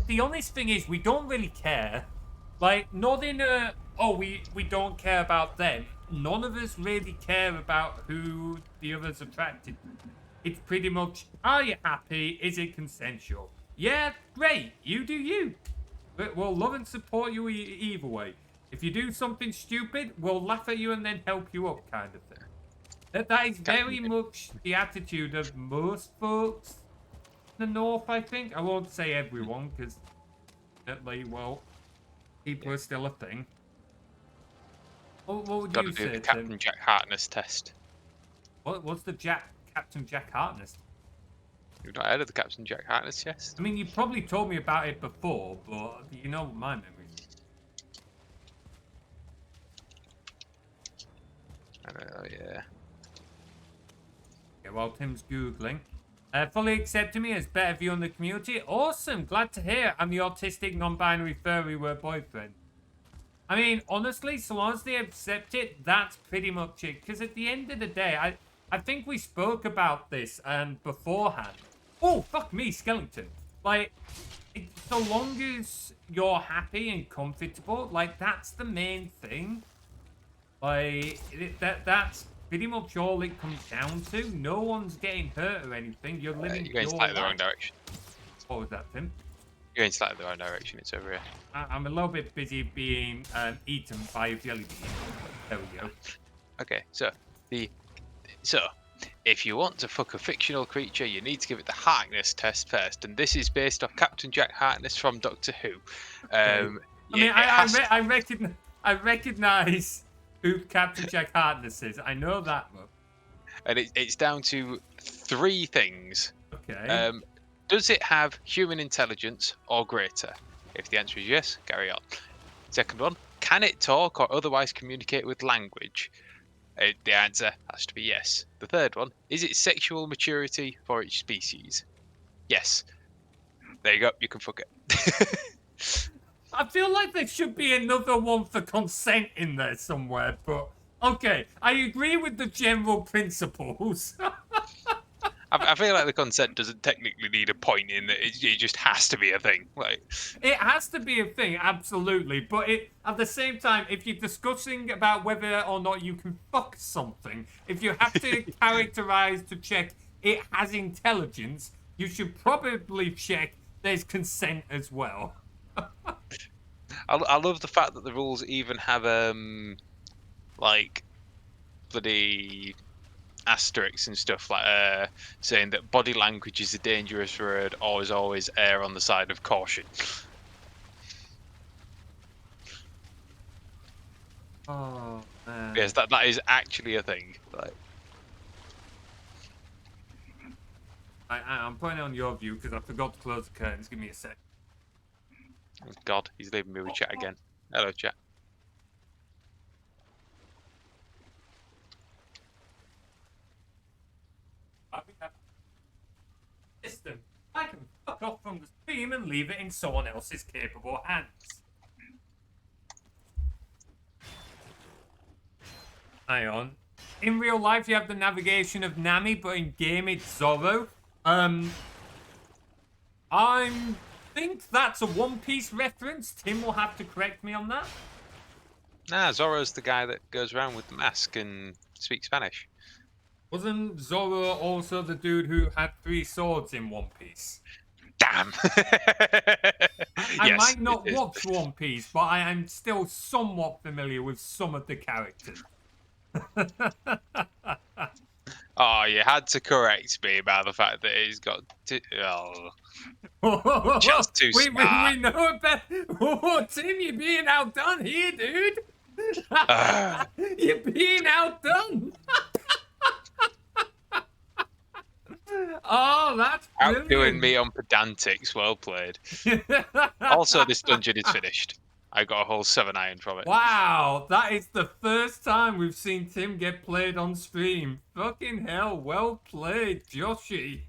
the honest thing is, we don't really care. Like, not in a, oh, we don't care about them. None of us really care about who the other's attracted to. It's pretty much, are you happy? Is it consensual? Yeah, great. You do you. We'll love and support you either way. If you do something stupid, we'll laugh at you and then help you up, kind of thing. That is very much the attitude of most folks in the North, I think. I won't say everyone, because, well, people are still a thing. What would Got you to do say, the Tim? Captain Jack Harkness test. What's the Captain Jack Harkness? You've not heard of the Captain Jack Harkness test? I mean, you probably told me about it before, but you know my memory. I know, yeah. Okay, while Tim's Googling. Fully accepting me as better view in the community. Awesome, glad to hear. I'm the autistic, non-binary furry word boyfriend. I mean, honestly, so long as they accept it, that's pretty much it. Because at the end of the day, I think we spoke about this beforehand. Oh, fuck me, skeleton. Like, so long as you're happy and comfortable, like, that's the main thing. Like, that's pretty much all it comes down to. No one's getting hurt or anything. You're living You're going slightly the wrong direction. What was that, Tim? You're going slightly the wrong direction. It's over here. I'm a little bit busy being eaten by a jelly bean. There we go. Okay, so if you want to fuck a fictional creature, you need to give it the Harkness test first, and this is based off Captain Jack Harkness from Doctor Who. I mean, I recognize who Captain Jack Harkness is. I know that much. And it's down to 3 things. Okay. Does it have human intelligence or greater? If the answer is yes, carry on. Second one, can it talk or otherwise communicate with language? The answer has to be yes. The third one, is it sexual maturity for each species? Yes. There you go, you can fuck it. I feel like there should be another one for consent in there somewhere, but okay, I agree with the general principles. I feel like the consent doesn't technically need a point in that it just has to be a thing. Like, it has to be a thing, absolutely, but at the same time, if you're discussing about whether or not you can fuck something, if you have to characterize to check it has intelligence, you should probably check there's consent as well. I love the fact that the rules even have like bloody asterisks and stuff, like saying that body language is a dangerous word, always err on the side of caution. Oh man. Yes, that is actually a thing. Like, I'm putting on your view because I forgot to close the curtains. Give me a sec. oh God, he's leaving me with chat again. Hello, chat. System. I can fuck off from the stream and leave it in someone else's capable hands. Hang on. In real life, you have the navigation of Nami, but in game, it's Zorro. I think that's a One Piece reference. Tim will have to correct me on that. Nah, Zorro's the guy that goes around with the mask and speaks Spanish. Wasn't Zorro also the dude who had 3 swords in One Piece? Damn. I might not watch One Piece, but I am still somewhat familiar with some of the characters. Oh, you had to correct me about the fact that he's got just too we smart. know about. Oh, Tim, you're being outdone here, dude. You're being outdone. Oh, that's brilliant. Outdoing me on pedantics. Well played. Also, this dungeon is finished. I got a whole 7 iron from it. Wow, that is the first time we've seen Tim get played on stream. Fucking hell, well played, Joshy.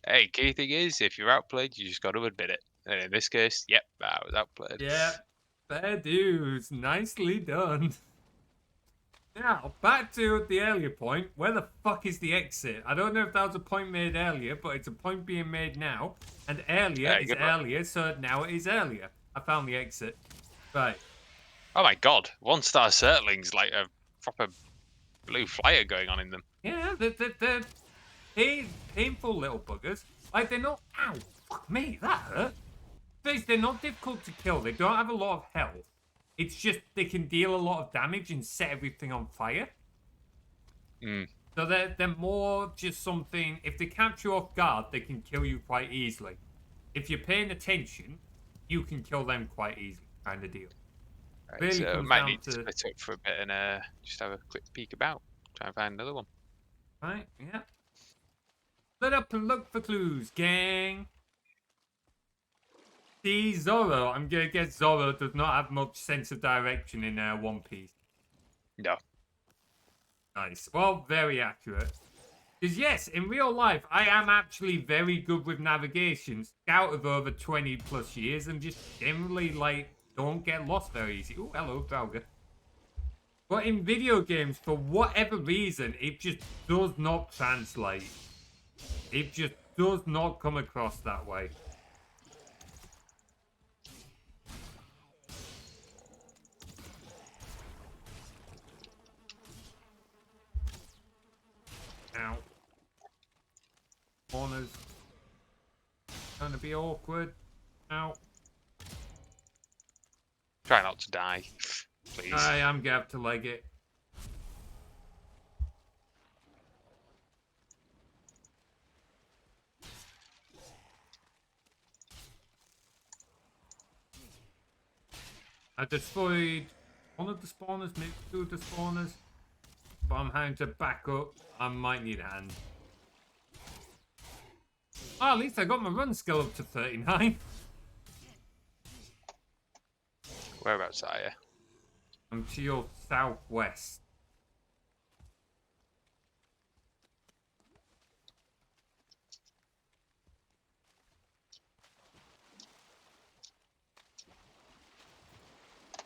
Hey, key thing is, if you're outplayed, you just got to admit it. And in this case, yep, I was outplayed. Yeah, Fair dues. Nicely done. Now, back to the earlier point. Where the fuck is the exit? I don't know if that was a point made earlier, but it's a point being made now. And earlier is earlier, so now it is earlier. I found the exit. Right. Oh my god, 1-star Surtlings, like a proper blue flyer going on in them. Yeah, they're painful little buggers. Like, they're not... Ow, fuck me, that hurt. They're not difficult to kill. They don't have a lot of health. It's just they can deal a lot of damage and set everything on fire. So they're more just something... If they catch you off guard, they can kill you quite easily. If you're paying attention, you can kill them quite easily, kind of deal. Right, Really so comes might down need to to- split up for a bit and just have a quick peek about. Try and find another one. Right, yeah. Split up and look for clues, gang. See, Zorro. I'm gonna guess Zorro does not have much sense of direction in One Piece. No. Nice. Well, very accurate. Because yes, in real life, I am actually very good with navigation. Scout of over 20 plus years and just generally, like, don't get lost very easy. Oh, hello, Drauga. But in video games, for whatever reason, it just does not translate. It just does not come across that way. Ow. Corners. Gonna be awkward. Ow. Try not to die, please. I am gonna have to leg it. I destroyed one of the spawners, maybe 2 of the spawners. But I'm having to back up. I might need a hand. Oh, at least I got my run skill up to 39. Whereabouts are you? I'm to your southwest.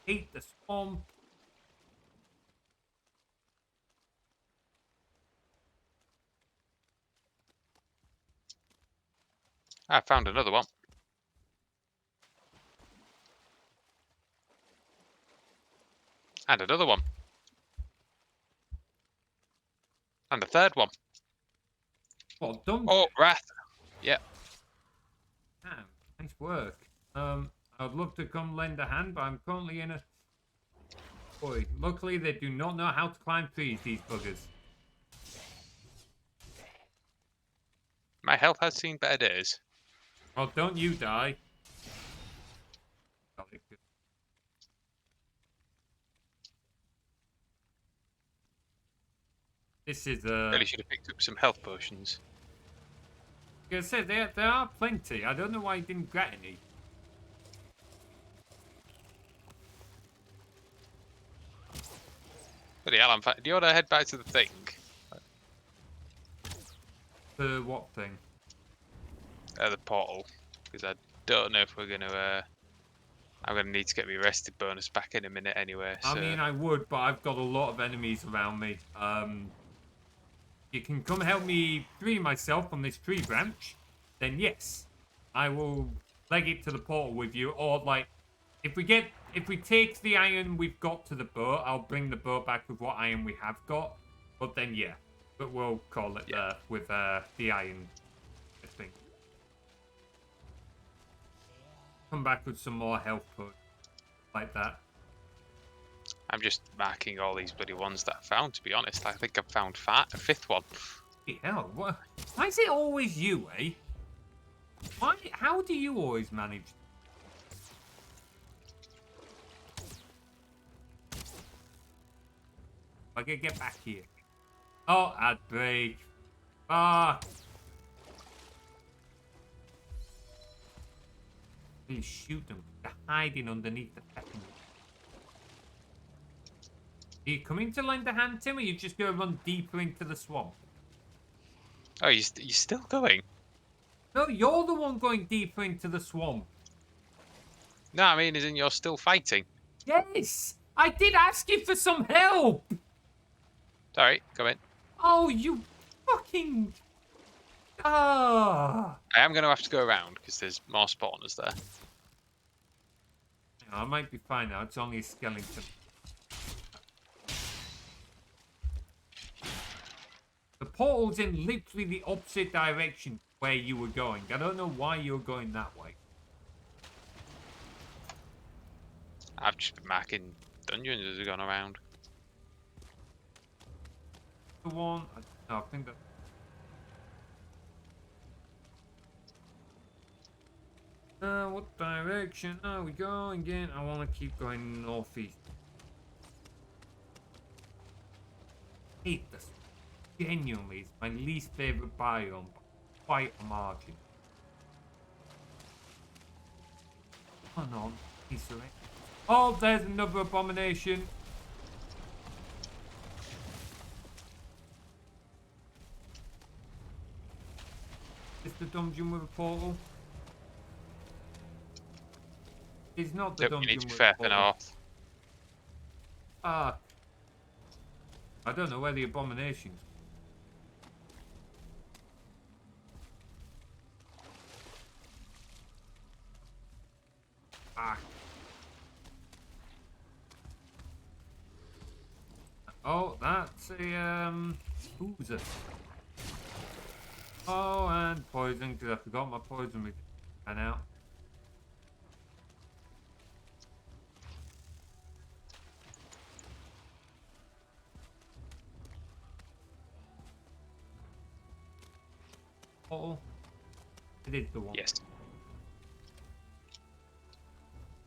Hate the swamp. I found another one. And another one. And a third one. Well done. Oh, Wrath. Yeah. Damn, nice work. I'd love to come lend a hand, but I'm currently in a... Boy, luckily they do not know how to climb trees, these buggers. My health has seen better days. Oh, don't you die. This is Really should have picked up some health potions. like I said, there are plenty. I don't know why you didn't get any. Bloody hell, do you want to head back to the thing? The what thing? The portal. Because I don't know if we're going to... I'm going to need to get my rested bonus back in a minute anyway. So. I mean, I would, but I've got a lot of enemies around me. You can come help me free myself on this tree branch, then yes, I will leg it to the portal with you. Or like, if we take the iron we've got to the boat, I'll bring the boat back with what iron we have got. But then yeah, but we'll call it there with the iron thing. Come back with some more health potions like that. I'm just marking all these bloody ones that I found, to be honest. I think I've found a fifth one. Hey, hell, what? Why is it always you, eh? Why? How do you always manage? I can get back here. Oh, ad break. Ah. Please shoot them. They're hiding underneath the peppermint. Are you coming to lend a hand, Tim, or are you just going to run deeper into the swamp? Oh, you're still going? No, you're the one going deeper into the swamp. No, I mean, as in you're still fighting. Yes! I did ask you for some help! Sorry, come in. Oh, you fucking... Ah! I am going to have to go around because there's more spawners there. I might be fine now. It's only a skeleton. The portal's in literally the opposite direction where you were going. I don't know why you were going that way. I've just been marking dungeons as we've gone around. The one... No, I think that... what direction are we going again? I want to keep going northeast. Hate this. Genuinely, it's my least favorite biome. Quite a margin. Come on, piece of it. Oh, there's another abomination. It's the dungeon with a portal. It's not the Yep, you dungeon need to be with fair a portal. north. Ah. I don't know where the abominations. Ah. Oh, that's a oozer. Oh, and poison because I forgot my poison ran out. Oh, it is the one. Yes.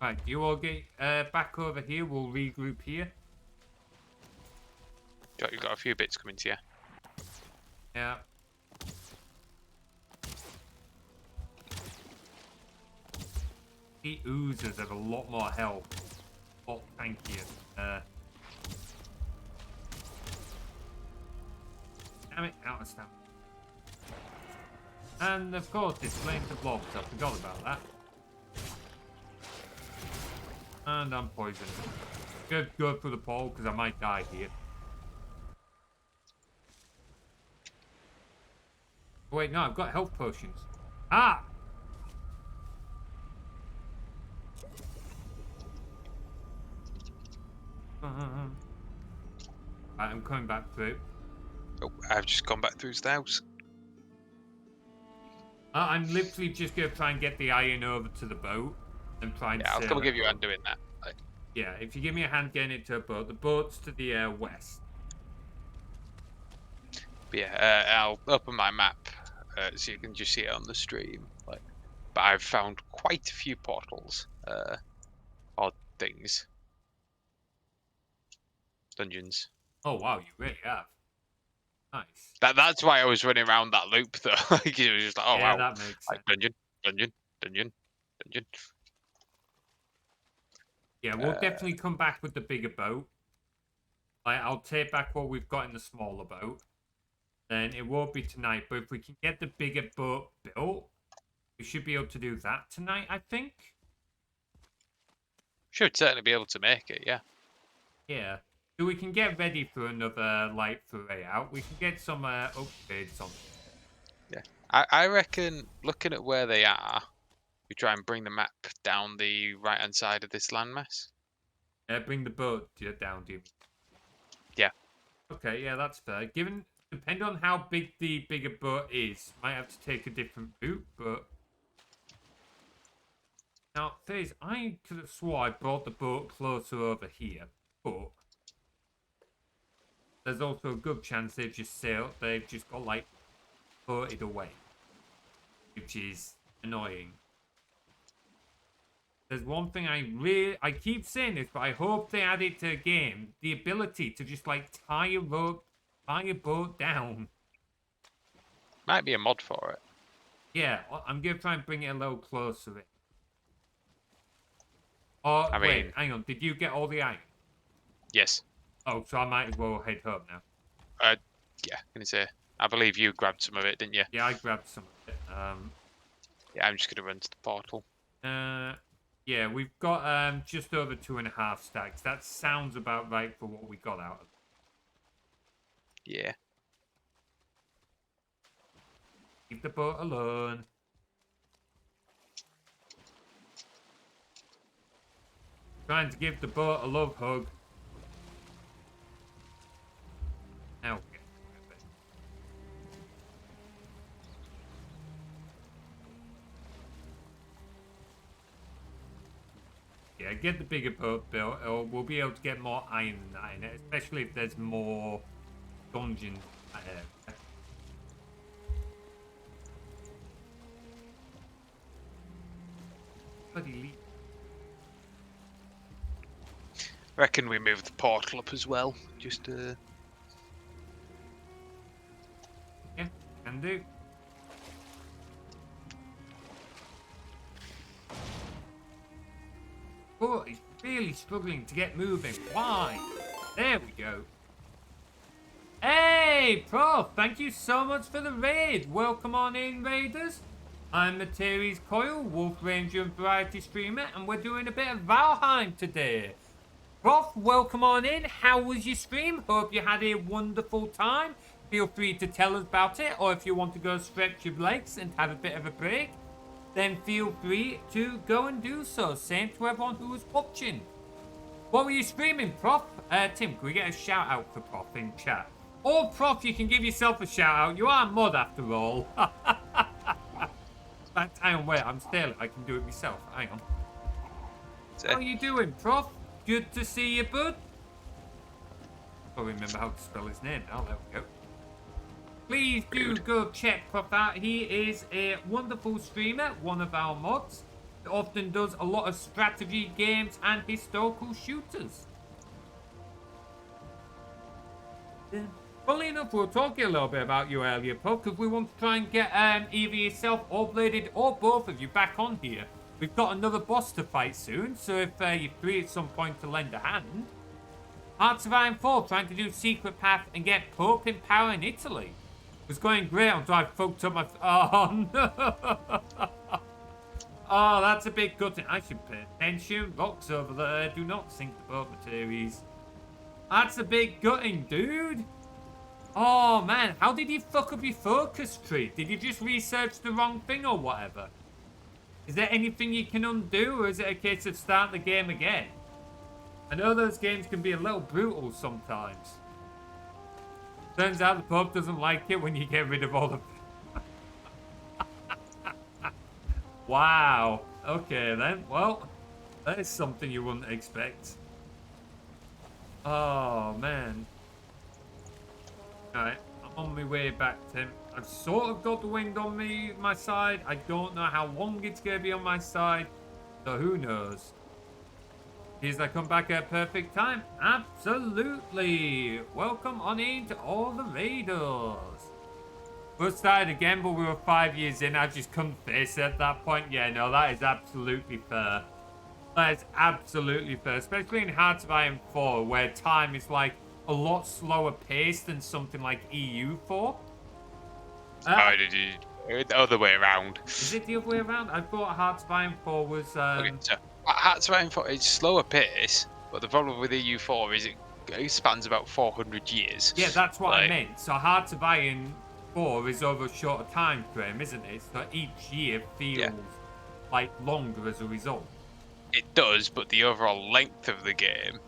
Right, you all get back over here. We'll regroup here. You've got a few bits coming to you. Yeah. The oozers have a lot more health. A lot tankier. Damn it, out of stamina. And of course, it's flame to blobs. I forgot about that. And I'm poisoned. Good, go for the pole because I might die here. Wait, no, I've got health potions. Ah! Right, I'm coming back through. Oh, I've just gone back through the house. I'm literally just going to try and get the iron over to the boat and try and Yeah, I'll sail come it give you a over. hand doing that. Like, Yeah, if you give me a hand getting it to a boat, the boat's to the west. but yeah, I'll open my map so you can just see it on the stream. Like, but I've found quite a few portals, odd things, dungeons. Oh wow, you really have. Nice. That's why I was running around that loop though. Like, it was just like, oh Yeah, wow, that makes sense. like dungeon, dungeon, dungeon, dungeon. Yeah, we'll definitely come back with the bigger boat. Like, I'll take back what we've got in the smaller boat. Then it won't be tonight, but if we can get the bigger boat built, we should be able to do that tonight, I think. Should certainly be able to make it, yeah. Yeah. So we can get ready for another light foray out. We can get some upgrades on. Yeah, I reckon looking at where they are, we try and bring the map down the right hand side of this landmass. Bring the boat down, do you? Yeah. Okay, yeah, that's fair. Depending on how big the bigger boat is, might have to take a different route, but... Now, Faze, I could have swore I brought the boat closer over here, but... There's also a good chance they've just got, like, floated away. Which is annoying. There's one thing I keep saying this, but I hope they add it to the game. The ability to just, like, tie a boat down. Might be a mod for it. Yeah, I'm going to try and bring it a little closer in. Oh, I wait, mean- hang on. Did you get all the iron? Yes. Oh, so I might as well head home now. Yeah, gonna say. I believe you grabbed some of it, didn't you? Yeah, I grabbed some of it. Yeah, I'm just gonna run to the portal. Yeah, we've got just over 2.5 stacks. That sounds about right for what we got out of it. Yeah. Leave the boat alone. Trying to give the boat a love hug. Now. Yeah, get the bigger boat built, or we'll be able to get more iron than that in it, especially if there's more dungeons. Bloody leap. Reckon we move the portal up as well. Just Yeah, can do. Oh, he's really struggling to get moving. Why? There we go. Hey, Prof, thank you so much for the raid. Welcome on in, raiders. I'm Materies Coil, Wolf Ranger and Variety Streamer, and we're doing a bit of Valheim today. Prof, welcome on in. How was your stream? Hope you had a wonderful time. Feel free to tell us about it, or if you want to go stretch your legs and have a bit of a break, then feel free to go and do so. Same to everyone who was watching. What were you streaming, Prof? Tim, can we get a shout out for Prof in chat? Or Prof, you can give yourself a shout out. You are a mod after all. Hang on, wait, I'm still. I can do it myself. Hang on. How are you doing, Prof? Good to see you, bud. I don't remember how to spell his name now. There we go. Please do go check Prof out. He is a wonderful streamer, one of our mods. He often does a lot of strategy games and historical shooters. Funnily enough, we were talking a little bit about you earlier, Prof, because we want to try and get either yourself or Bladed or both of you back on here. We've got another boss to fight soon, so if you're free at some point to lend a hand. Hearts of Iron 4 trying to do Secret Path and get Pope in power in Italy. It was going great until I fucked up my... Oh, no! Oh, that's a bit gutting. I should pay attention. Rocks over there. Do not sink the boat, Materies. That's a bit gutting, dude. Oh, man. How did you fuck up your focus tree? Did you just research the wrong thing or whatever? Is there anything you can undo, or is it a case of start the game again? I know those games can be a little brutal sometimes. Turns out the Pope doesn't like it when you get rid of all the... Wow. Okay, then. Well, that is something you wouldn't expect. Oh, man. Alright, I'm on my way back, Tim. I've sort of got the wind on my side. I don't know how long it's going to be on my side. So who knows? Here's I come back at perfect time. Absolutely. Welcome on in to all the raiders. We started again, but we were 5 years in. I just couldn't face it at that point. Yeah, no, that is absolutely fair. That is absolutely fair. Especially in Hearts of Iron 4, where time is like a lot slower paced than something like EU4. the other way around. Is it the other way around? I thought Hearts of Iron 4 was... Okay, so Hearts of Iron 4 is slower pace, but the problem with EU4 is it spans about 400 years. Yeah, that's what I meant. So Hearts of Iron 4 is over a shorter time frame, isn't it? So each year feels like longer as a result. It does, but the overall length of the game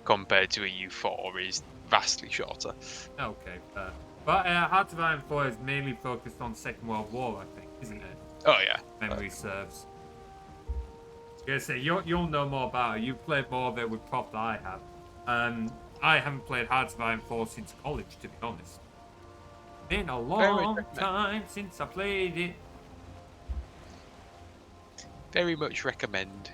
compared to EU4 is vastly shorter. Okay, fair. But Hearts of Iron 4 is mainly focused on Second World War, I think, isn't it? Oh, yeah. Memory serves. I was gonna say, you'll know more about it. You've played more of it with Prof than I have. I haven't played Hearts of Iron 4 since college, to be honest. Been a long time since I played it. Very much recommend.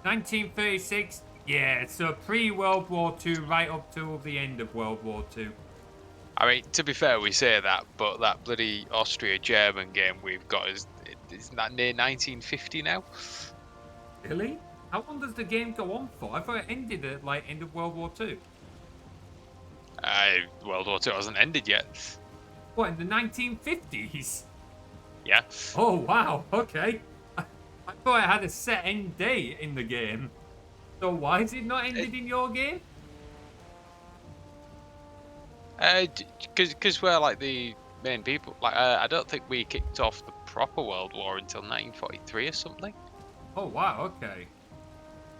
1936, yeah, so pre-World War II, right up till the end of World War II. I mean, to be fair, we say that, but that bloody Austria-German game we've got is that near 1950 now? Really? How long does the game go on for? I thought it ended at, like, end of World War II. World War II hasn't ended yet. What, in the 1950s? Yeah. Oh, wow, okay. I thought it had a set end date in the game. So why is it not ended in your game? Because we're like the main people. Like, I don't think we kicked off the proper World War until 1943 or something. Oh, wow, okay.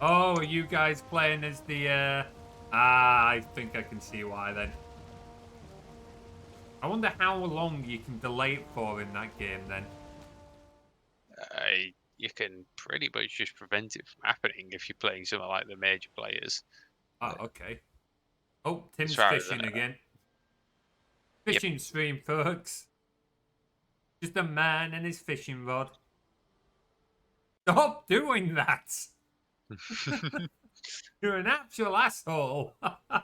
Oh, are you guys playing as the, I think I can see why then. I wonder how long you can delay it for in that game then. You can pretty much just prevent it from happening if you're playing some of like the major players. Oh, okay. Oh, Tim's far as fishing I- again. Yep. Fishing stream, folks. Just a man and his fishing rod. Stop doing that! You're an actual asshole. I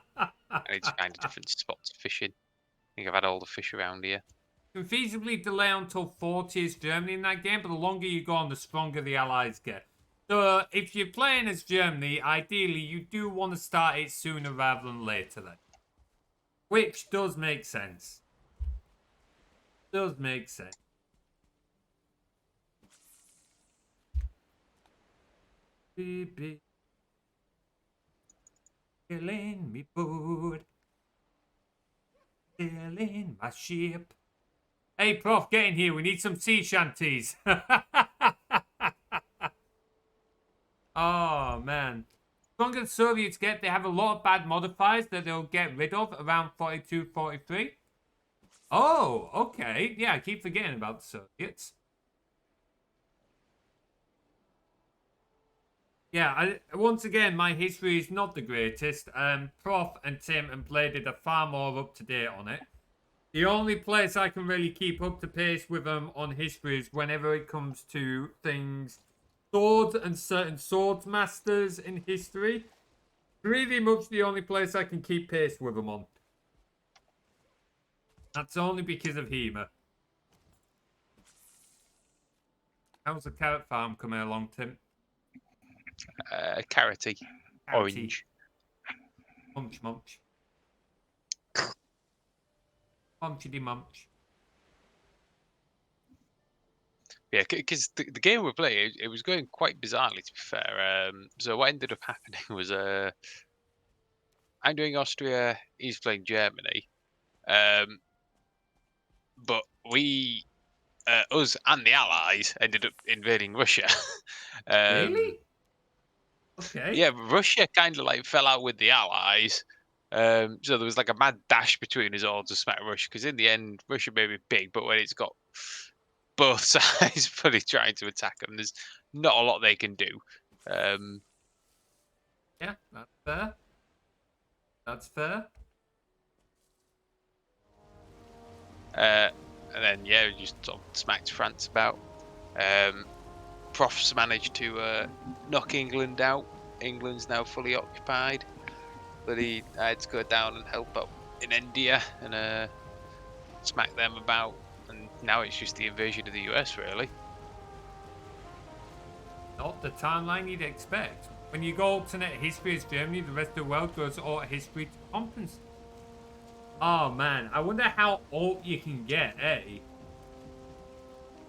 need to find a different spot to fish in. I think I've had all the fish around here. You can feasibly delay until 40 is Germany in that game, but the longer you go on, the stronger the allies get. So if you're playing as Germany, ideally you do want to start it sooner rather than later then. Which does make sense. Does make sense. Baby, sailing me boat, sailing my ship. Hey, Prof, get in here. We need some sea shanties. Oh, man. The stronger the Soviets get, they have a lot of bad modifiers that they'll get rid of around 42, 43. Oh, okay. Yeah, I keep forgetting about the Soviets. Yeah, once again, my history is not the greatest. Prof and Tim and Play are far more up to date on it. The only place I can really keep up to pace with them on history is whenever it comes to things, swords and certain swords masters in history. Pretty much the only place I can keep pace with them on. That's only because of Hema. How's the carrot farm coming along, Tim? Carroty. Orange. Munch, munch. Munchity munch. Yeah, because the game we played, it was going quite bizarrely, to be fair. So what ended up happening was I'm doing Austria, he's playing Germany. But we, us and the Allies, ended up invading Russia. Really? Okay. Yeah, Russia kind of like fell out with the Allies. So there was like a mad dash between us all to smack Russia, because in the end, Russia may be big, but when it's got both sides fully trying to attack them, there's not a lot they can do. Yeah, that's fair. That's fair. And then, yeah, we just sort of smacked France about. Profs managed to knock England out. England's now fully occupied. But I had to go down and help out in India and smack them about. And now it's just the invasion of the US, really. Not the timeline you'd expect. When you go alternate history as Germany, the rest of the world goes alt history to compensate. Oh man, I wonder how alt you can get, eh?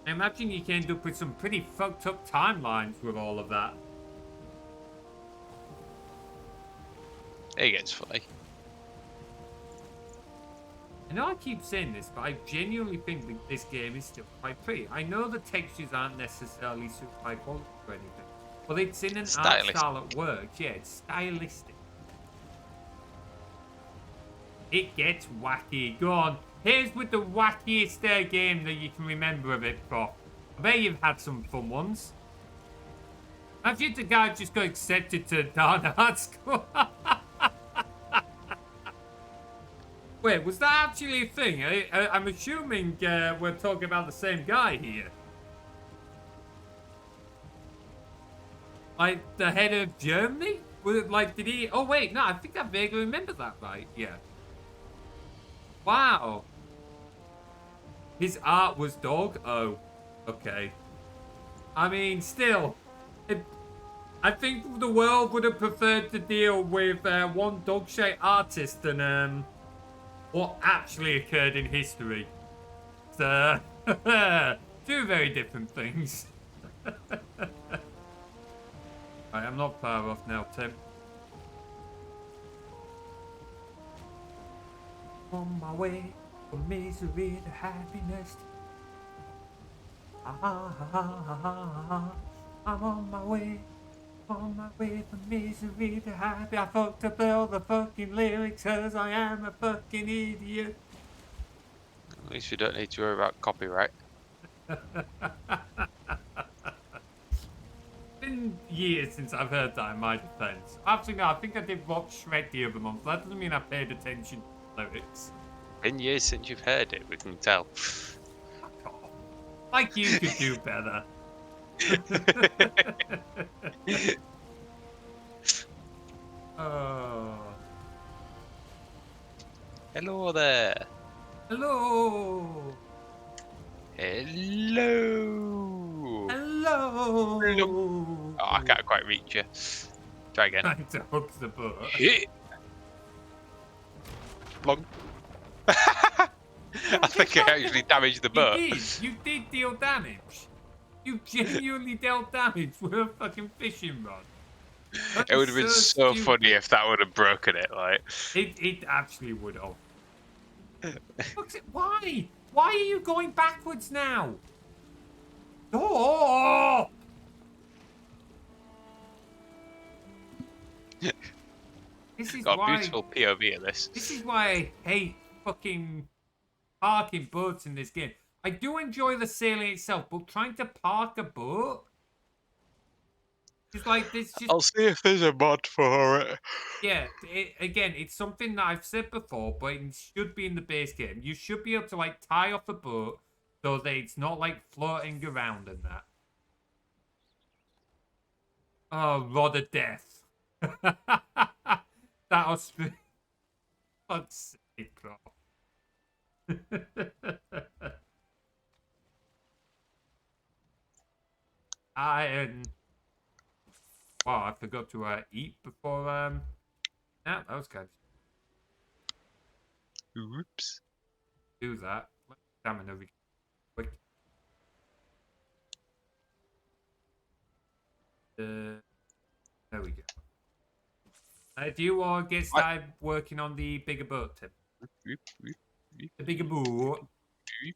I imagine you can end up with some pretty fucked up timelines with all of that. It gets funny. I know I keep saying this, but I genuinely think that this game is still quite pretty. I know the textures aren't necessarily super high quality or anything, but it's in an art style that works. Yeah, it's stylistic. It gets wacky. Go on. Here's with the wackiest game that you can remember of it, Prof. I bet you've had some fun ones. Imagine the guy just got accepted to Darn Art School. Wait, was that actually a thing? I'm assuming we're talking about the same guy here. Like, the head of Germany? Was it like, did he... Oh, wait, no, I think I vaguely remember that, right? Yeah. Wow. His art was dog? Oh, okay. I mean, still... I think the world would have preferred to deal with one dog-shaped artist than what actually occurred in history. So, two very different things. Right, I'm not far off now, Tim. On my way from misery to happiness. I'm on my way from misery to happy. I fucked up all the fucking lyrics cause I am a fucking idiot. At least we don't need to worry about copyright. Been years since I've heard that in my defense. Actually, no, I think I did watch Shrek the other month. That doesn't mean I paid attention to the lyrics. 10 years since you've heard it, we can tell. Fuck off. Like you could do better. Oh. Hello there. Hello. Hello. Hello. Oh, I can't quite reach you. Try again. Trying to hook the boat. Hit. Long. I think I actually damaged the boat. You did deal damage. You genuinely dealt damage with a fucking fishing rod. It would have been so stupid. funny if that would have broken it. Like, It actually would have. Why? Why are you going backwards now? Oh! This is got a why. beautiful POV of this. This is why I hate fucking parking boats in this game. I do enjoy the sailing itself, but trying to park a boat. It's like this. I'll see if there's a mod for it. Yeah, again, it's something that I've said before, but it should be in the base game. You should be able to, like, tie off a boat so that it's not, like, floating around and that. Oh, Rod of Death. That was... Fuck's sake, bro. Iron... Wow, I forgot to eat before, Yeah, that was kind of... Oops. Do that. Stamina quick. There we go. Do you want to get started working on the bigger boat, Tim? The bigger boat. The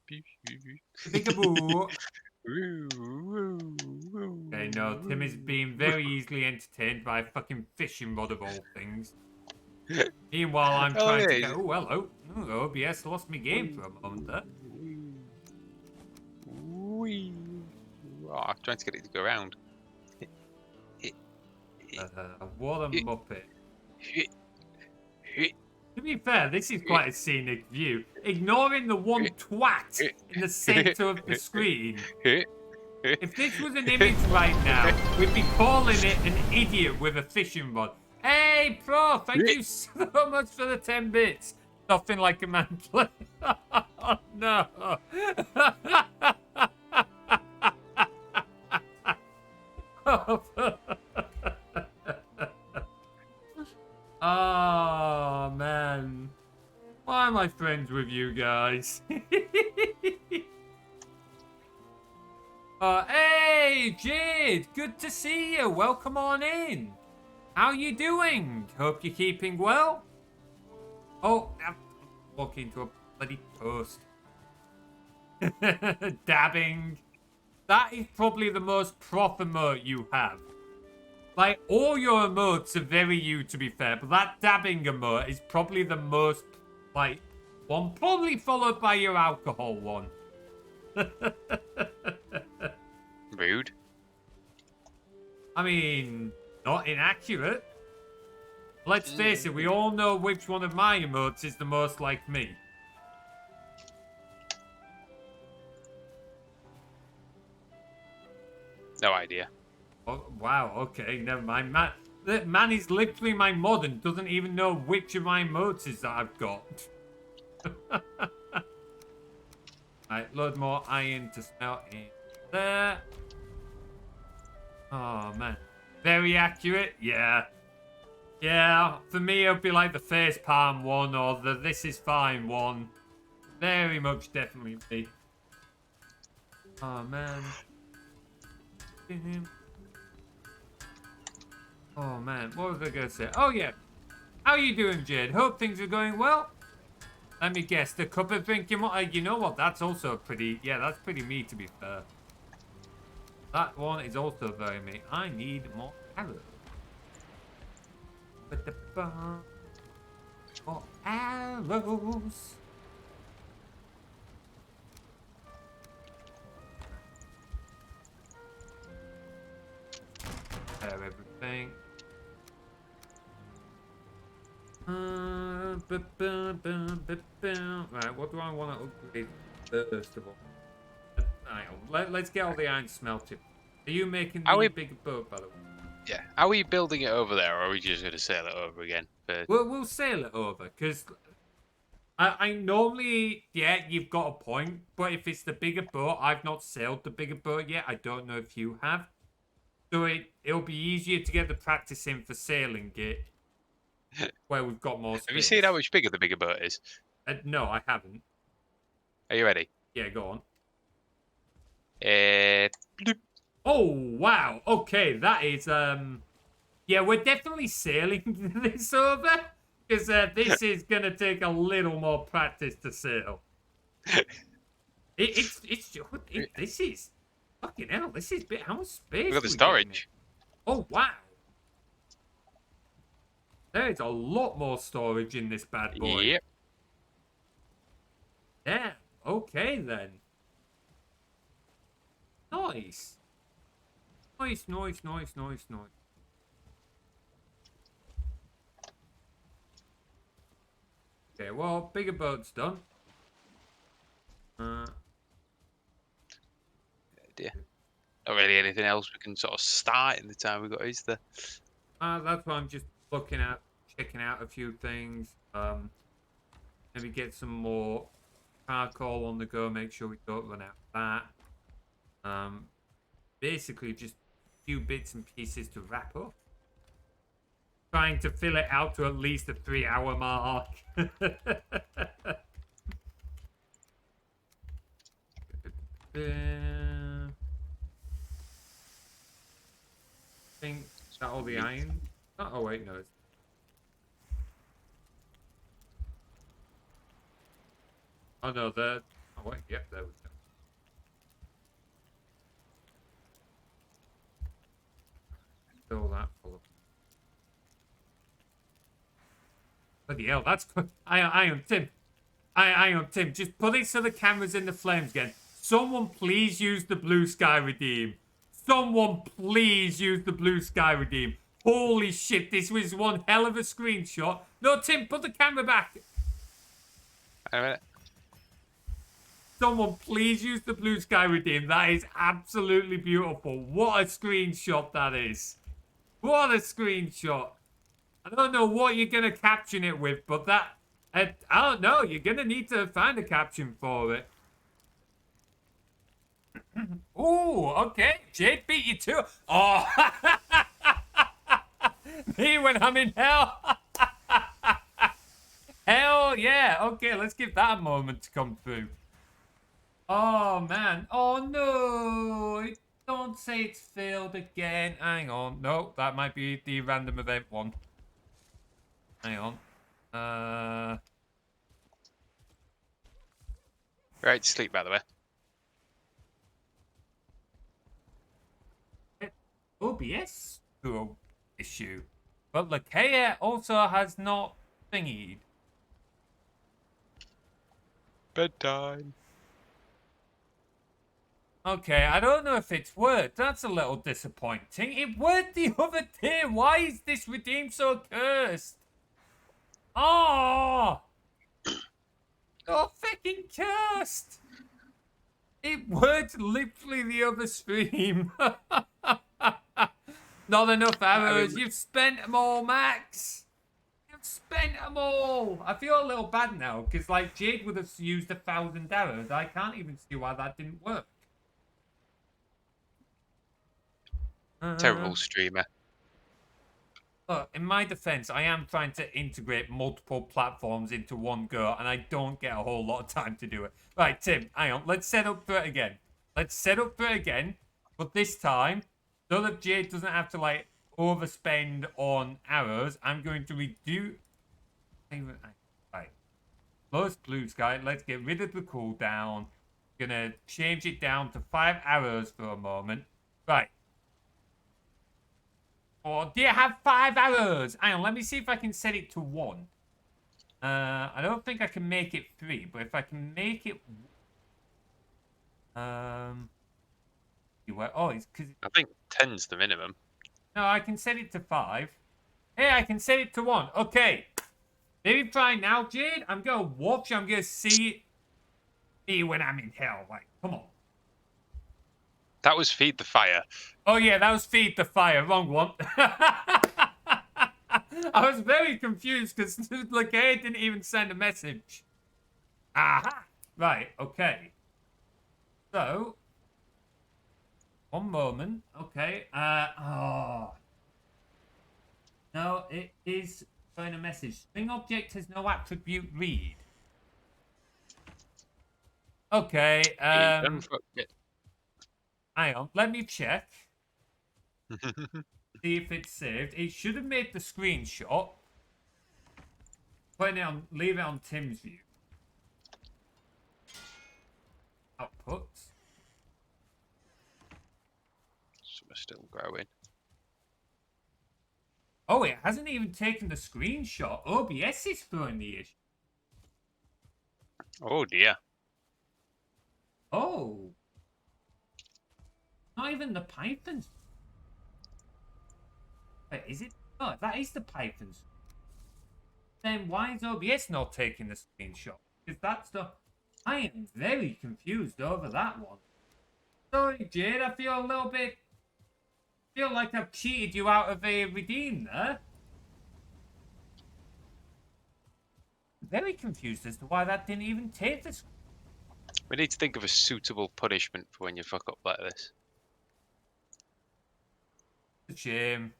bigger boat. Okay, no, Tim is being very easily entertained by a fucking fishing rod of all things. Meanwhile, I'm trying to go. Oh, hello. Oh, OBS lost me game for a moment there. Oh, I'm trying to get it to go around. What a muppet. To be fair, this is quite a scenic view. Ignoring the one twat in the center of the screen. If this was an image right now, we'd be calling it an idiot with a fishing rod. Hey, Pro, thank you so much for the 10 bits. Nothing like a man play. Oh, no. Oh, man. Why am I friends with you guys? Hey, Jade. Good to see you. Welcome on in. How you doing? Hope you're keeping well. Oh, I'm walking into a bloody post. Dabbing. That is probably the most prof emote you have. Like, all your emotes are very you, to be fair, but that dabbing emote is probably the most, like, one, probably followed by your alcohol one. Rude. I mean, not inaccurate. Let's face it, we all know which one of my emotes is the most like me. No idea. Oh, wow, okay, never mind. Man is literally my mod and doesn't even know which of my emotes is that I've got. Right, load more iron to smelt in there. Oh, man. Very accurate? Yeah. Yeah, for me it'll be like the face palm one or the this is fine one. Very much definitely me. Oh, man. Oh man, what was I gonna say? Oh yeah. How you doing, Jade? Hope things are going well. Let me guess, the cup of drinking water. You know what? That's also pretty. Yeah, that's pretty me, to be fair. That one is also very me. I need more arrows. More arrows. Everything. Right, what do I want to upgrade first of all? Hang on, let's get all the iron smelted. Are you making the bigger boat, by the way? Yeah. Are we building it over there, or are we just going to sail it over again? We'll sail it over, because I normally, yeah, you've got a point, but if it's the bigger boat, I've not sailed the bigger boat yet. I don't know if you have. So it'll be easier to get the practice in for sailing it, where we've got more space. Have you seen how much bigger the bigger boat is? No, I haven't. Are you ready? Yeah, go on. Bloop. Oh, wow. Okay, that is, yeah, we're definitely sailing this over, because this is going to take a little more practice to sail. This is, fucking hell, this is big. How much space? Look at the storage. Oh, wow. There's a lot more storage in this bad boy. Yep. Yeah, okay then. Nice. Nice. Okay, well, bigger boat's done. Dear. Not really anything else we can sort of start in the time we got, is there? That's why I'm just looking at, checking out a few things. Maybe get some more charcoal on the go, make sure we don't run out of that. Basically just a few bits and pieces to wrap up. Trying to fill it out to at least a 3-hour mark. Think that all the iron? Oh wait, no. Oh no, the. Oh wait, yep, there we go. Fill that full of. Bloody hell, that's. I am Tim. I am Tim. Just put it so the camera's in the flames again. Someone please use the blue sky redeem. Someone please use the blue sky redeem. Holy shit, this was one hell of a screenshot. No, Tim, put the camera back. Wait a minute. Someone please use the blue sky redeem. That is absolutely beautiful. What a screenshot that is. What a screenshot. I don't know what you're going to caption it with, but that... I don't know. You're going to need to find a caption for it. Oh, okay. Jade beat you too. Oh. Me when I'm in hell. Hell yeah. Okay, let's give that a moment to come through. Oh, man. Oh, no. Don't say it's failed again. Hang on. No, that might be the random event one. Hang on. Right to sleep, by the way. OBS issue. But Lakea also has not thingied. Bedtime. Okay, I don't know if it's worked. That's a little disappointing. It worked the other day. Why is this redeem so cursed? Oh! Oh, fucking cursed! It worked literally the other stream. Not enough arrows. You've spent them all, Max. You've spent them all. I feel a little bad now because, like, Jade would have used 1,000 arrows. I can't even see why that didn't work. Terrible streamer. Look, in my defense, I am trying to integrate multiple platforms into one go, and I don't get a whole lot of time to do it. Right, Tim, hang on. Let's set up for it again. Let's set up for it again, but this time, so that Jade doesn't have to, like, overspend on arrows, I'm going to reduce. Right. Close blue sky. Let's get rid of the cooldown. Gonna change it down to 5 arrows for a moment. Right. Or do you have 5 arrows? Hang on, let me see if I can set it to 1. I don't think I can make it 3, but if I can make it... Oh, it's because... I think 10's the minimum. No, I can set it to 5. Hey, I can set it to 1. Okay. Maybe try now, Jade. I'm going to watch. I'm going to see when I'm in hell. Like, come on. That was Feed the Fire. Oh, yeah, that was Feed the Fire. Wrong one. I was very confused because Lakea didn't even send a message. Aha! Right, okay. So, one moment. Okay. Oh. No, it is showing a message. String object has no attribute read. Okay. Don't forget. Hang on. Let me check. See if it's saved. It should have made the screenshot. Putting it on, leave it on Tim's view. Outputs. So we're still growing. Oh, it hasn't even taken the screenshot. OBS is throwing the issue. Oh dear. Oh. Not even the Pythons. Wait, is it? Oh, that is the Pythons. Then why is OBS not taking the screenshot? Because that's the... I am very confused over that one. Sorry, Jade, I feel a little bit... feel like I've cheated you out of a redeem there. Very confused as to why that didn't even take the screenshot. We need to think of a suitable punishment for when you fuck up like this. It's a shame.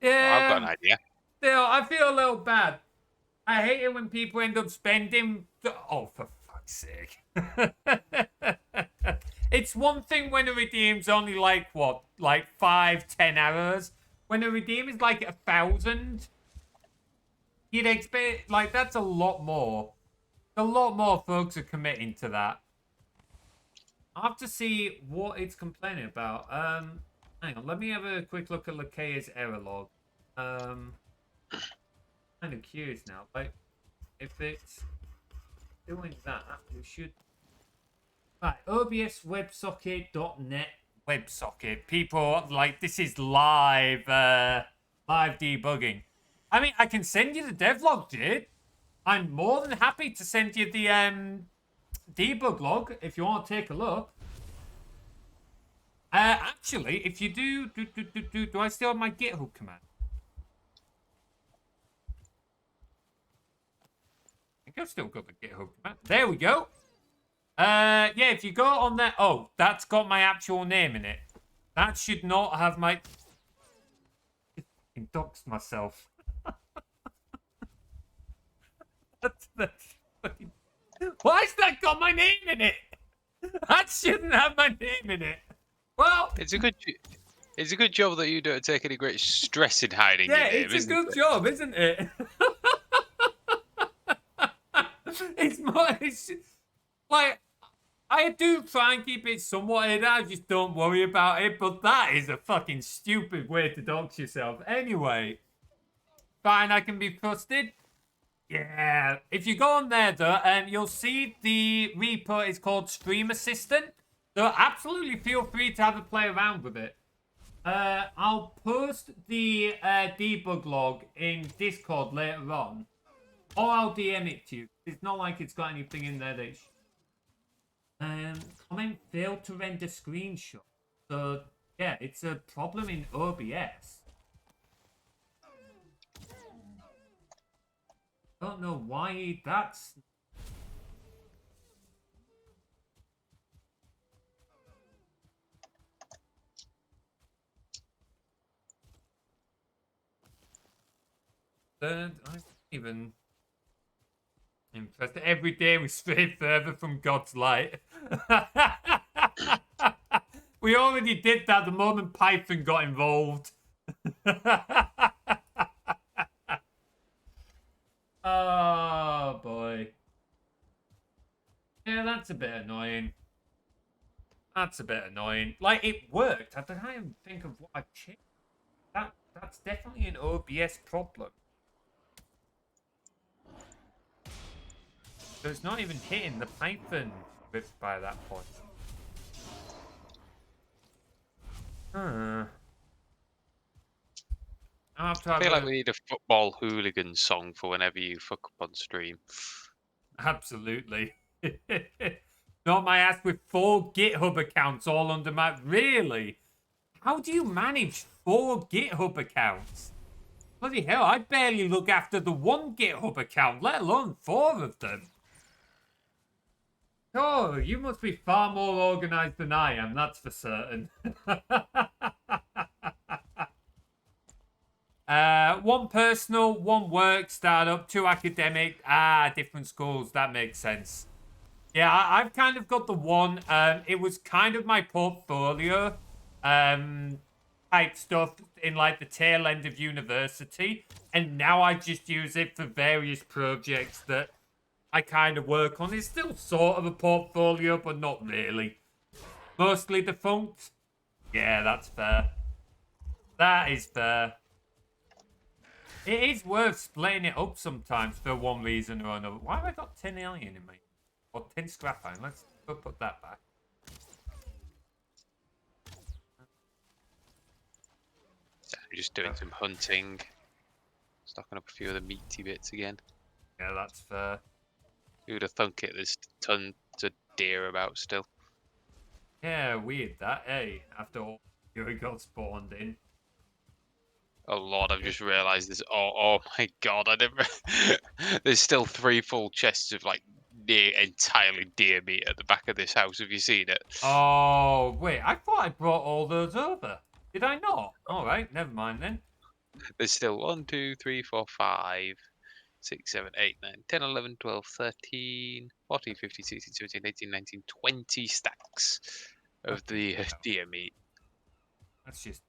Oh, I've got Yeah, an idea. still, I feel a little bad. I hate it when people end up spending... Oh, for fuck's sake. It's one thing when a redeem's only like, what? Like 5-10 arrows. When a redeem is like 1,000, you'd expect... Like, that's a lot more. A lot more folks are committing to that. I'll have to see what it's complaining about. Hang on, let me have a quick look at Lakea's error log. Kind of curious now. Like, if it's doing that, we should... Right, OBS WebSocket.net WebSocket. People, like, this is live, live debugging. I mean, I can send you the devlog, Jade. I'm more than happy to send you the debug log if you want to take a look. Actually, if you do I still have my GitHub command? I think I've still got the GitHub command. There we go. Yeah, if you go on there, oh, that's got my actual name in it. That should not have my... I doxed myself. Why's that got my name in it? That shouldn't have my name in it. Well, It's a good job that you don't take any great stress in hiding your name, it's a good job, isn't it? It's like, I do try and keep it somewhat hidden. I just don't worry about it. But that is a fucking stupid way to dox yourself. Anyway, fine, I can be trusted. Yeah, if you go on there though, you'll see the repo is called Stream Assistant. So absolutely feel free to have a play around with it. I'll post the debug log in Discord later on, or I'll DM it to you. It's not like it's got anything in there that. Comment failed to render screenshot. So yeah, it's a problem in OBS. Don't know why that's... I'm even impressed. Every day we stray further from God's light. We already did that the moment Python got involved. Oh boy. Yeah, that's a bit annoying. That's a bit annoying. Like, it worked. I don't even think of what I changed. That's definitely an OBS problem. So it's not even hitting the Python script by that point. Huh. I'll have to I have feel like we need a football hooligan song for whenever you fuck up on stream. Absolutely. Not my ass with 4 GitHub accounts all under my... Really? How do you manage 4 GitHub accounts? Bloody hell, I barely look after the 1 GitHub account, let alone 4 of them. Oh, you must be far more organized than I am, that's for certain. 1 personal, 1 work, startup, 2 academic. Different schools, that makes sense. Yeah, I've kind of got the one. It was kind of my portfolio type stuff in like the tail end of university. And now I just use it for various projects that I kind of work on. It's still sort of a portfolio, but not really. Mostly defunct. Yeah, that's fair. That is fair. It is worth splitting it up sometimes for one reason or another. Why have I got tin alien in me? Or tin scrap iron? Let's go put that back. I'm just doing some hunting. Stocking up a few of the meaty bits again. Yeah, that's fair. Who would have thunk it? There's tons of deer about still. Yeah, weird that, eh? After all you got spawned in. Oh lord, I've just realised this. Oh my god, I never. There's still 3 full chests of like entirely deer meat at the back of this house. Have you seen it? Oh, wait, I thought I brought all those over. Did I not? Alright, never mind then. There's still 1, 2, 3, 4, 5, 6, 7, 8, 9, 10, 11, 12, 13, 14, 15, 16, 17, 18, 19, 20 stacks of the deer meat. That's just...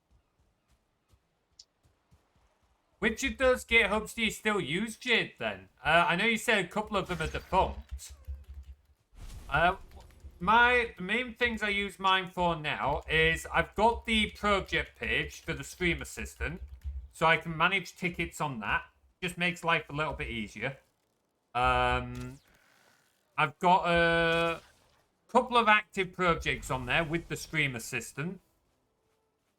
Which of those GitHubs do you still use, Jade, then? I know you said a couple of them are defunct. The main things I use mine for now is I've got the project page for the Stream Assistant, so I can manage tickets on that. Just makes life a little bit easier. I've got a couple of active projects on there with the Stream Assistant.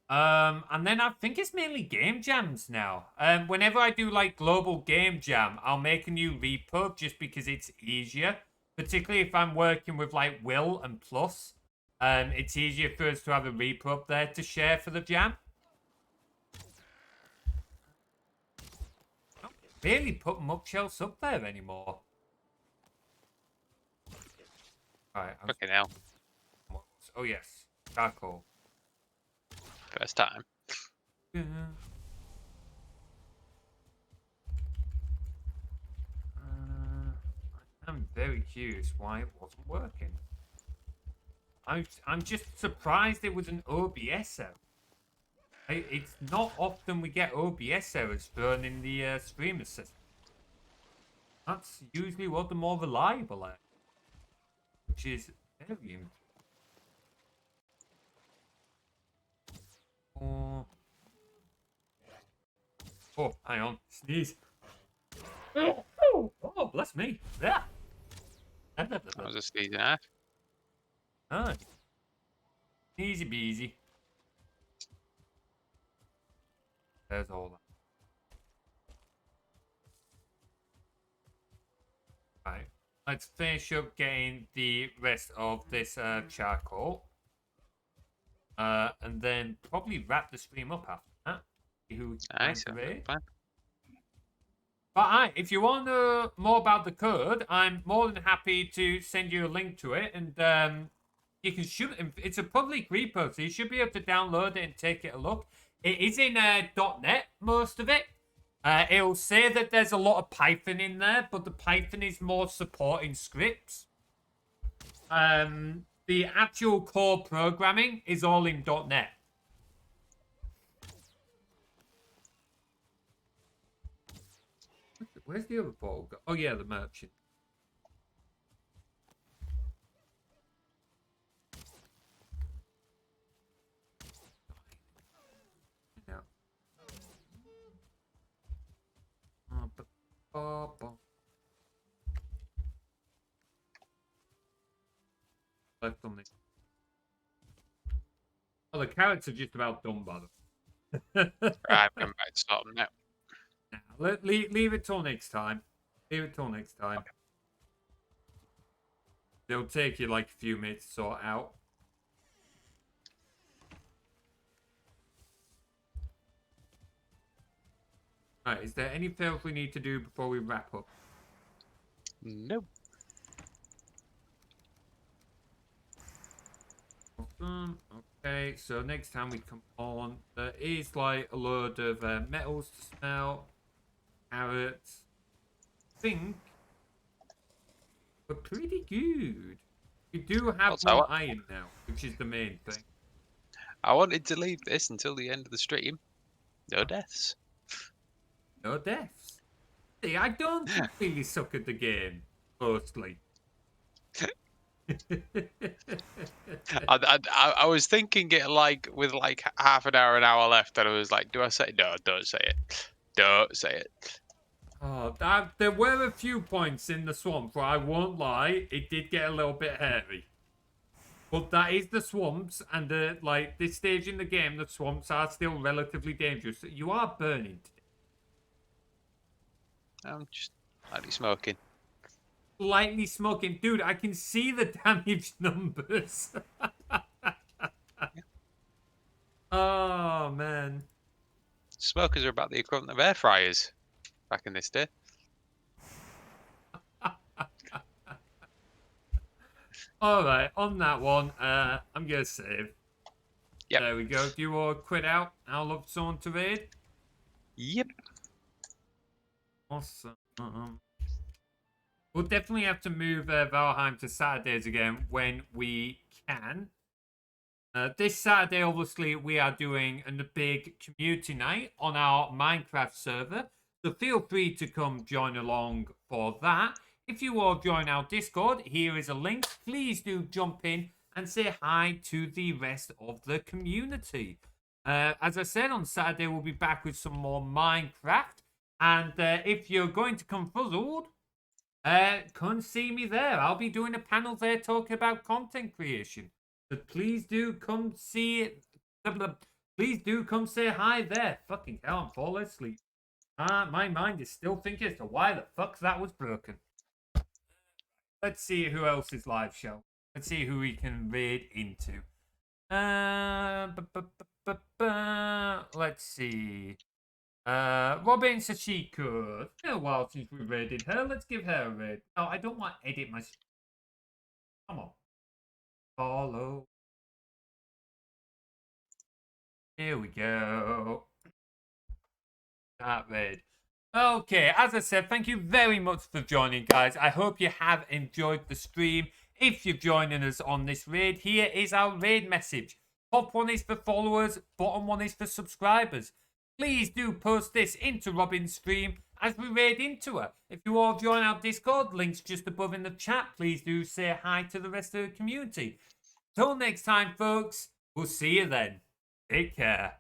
And then I think it's mainly game jams now. Whenever I do like global game jam, I'll make a new repo just because it's easier. Particularly if I'm working with like Will and Plus. It's easier for us to have a repo up there to share for the jam. I don't really put much else up there anymore. Alright. Fucking hell. Oh yes. Charcoal. First time. Yeah. I'm very curious why it wasn't working. I'm just surprised it was an OBS error. It's not often we get OBS errors thrown in the stream assistant. That's usually what the more reliable are, which is very interesting. Oh, hang on. Sneeze. Oh, bless me. Yeah. That was a sneezing ass. Ah. Easy beasy. There's all that. Right. Let's finish up getting the rest of this charcoal. And then probably wrap the stream up after that. Nice. But if you want to know more about the code, I'm more than happy to send you a link to it, and you can shoot it. It's a public repo, so you should be able to download it and take it a look. It is in .NET, most of it. It'll say that there's a lot of Python in there, but the Python is more supporting scripts. The actual core programming is all in .NET. Where's the other portal go? Oh, yeah, the merchant. Yeah. Left on this. Oh, the carrots are just about done, by the way. Right, I'm back to start them now. Leave it till next time. Leave it till next time. They'll take you like a few minutes to sort out. Right, is there anything else we need to do before we wrap up? Nope. Awesome. Okay, so next time we come on, there is like a load of metals to smell, carrots. I think we're pretty good. We do have What's more that? iron now, which is the main thing. I wanted to leave this until the end of the stream. No deaths. No deaths. See, I don't really suck at the game, mostly. I was thinking it like with like half an hour left, and I was like, do I say no? Don't say it. Don't say it. Oh, there were a few points in the swamp where I won't lie, it did get a little bit hairy. But that is the swamps, and like this stage in the game, the swamps are still relatively dangerous. You are burning. I'm just slightly smoking. Lightly smoking. Dude, I can see the damage numbers. Oh, man. Smokers are about the equivalent of air fryers back in this day. Alright, on that one, I'm going to save. Yep. There we go. Do you all quit out? I'll love someone to raid. Yep. Awesome. We'll definitely have to move Valheim to Saturdays again when we can. This Saturday, obviously, we are doing a big community night on our Minecraft server. So feel free to come join along for that. If you all join our Discord, here is a link. Please do jump in and say hi to the rest of the community. As I said, on Saturday, we'll be back with some more Minecraft. And if you're going to come fuzzled, come see me there. I'll be doing a panel there talking about content creation. So please do come see it. Please do come say hi there. Fucking hell, I'm falling asleep. My mind is still thinking as to why the fuck that was broken. Let's see who else is live show. Let's see who we can raid into. Let's see. Robin Sachiko. It's been a while since we raided her. Let's give her a raid. No, I don't want to edit my... Come on. Follow. Here we go. That raid. Okay, as I said, thank you very much for joining, guys. I hope you have enjoyed the stream. If you're joining us on this raid, here is our raid message. Top one is for followers, bottom one is for subscribers. Please do post this into Robin's stream as we raid into her. If you all join our Discord, links just above in the chat. Please do say hi to the rest of the community. Till next time, folks, we'll see you then. Take care.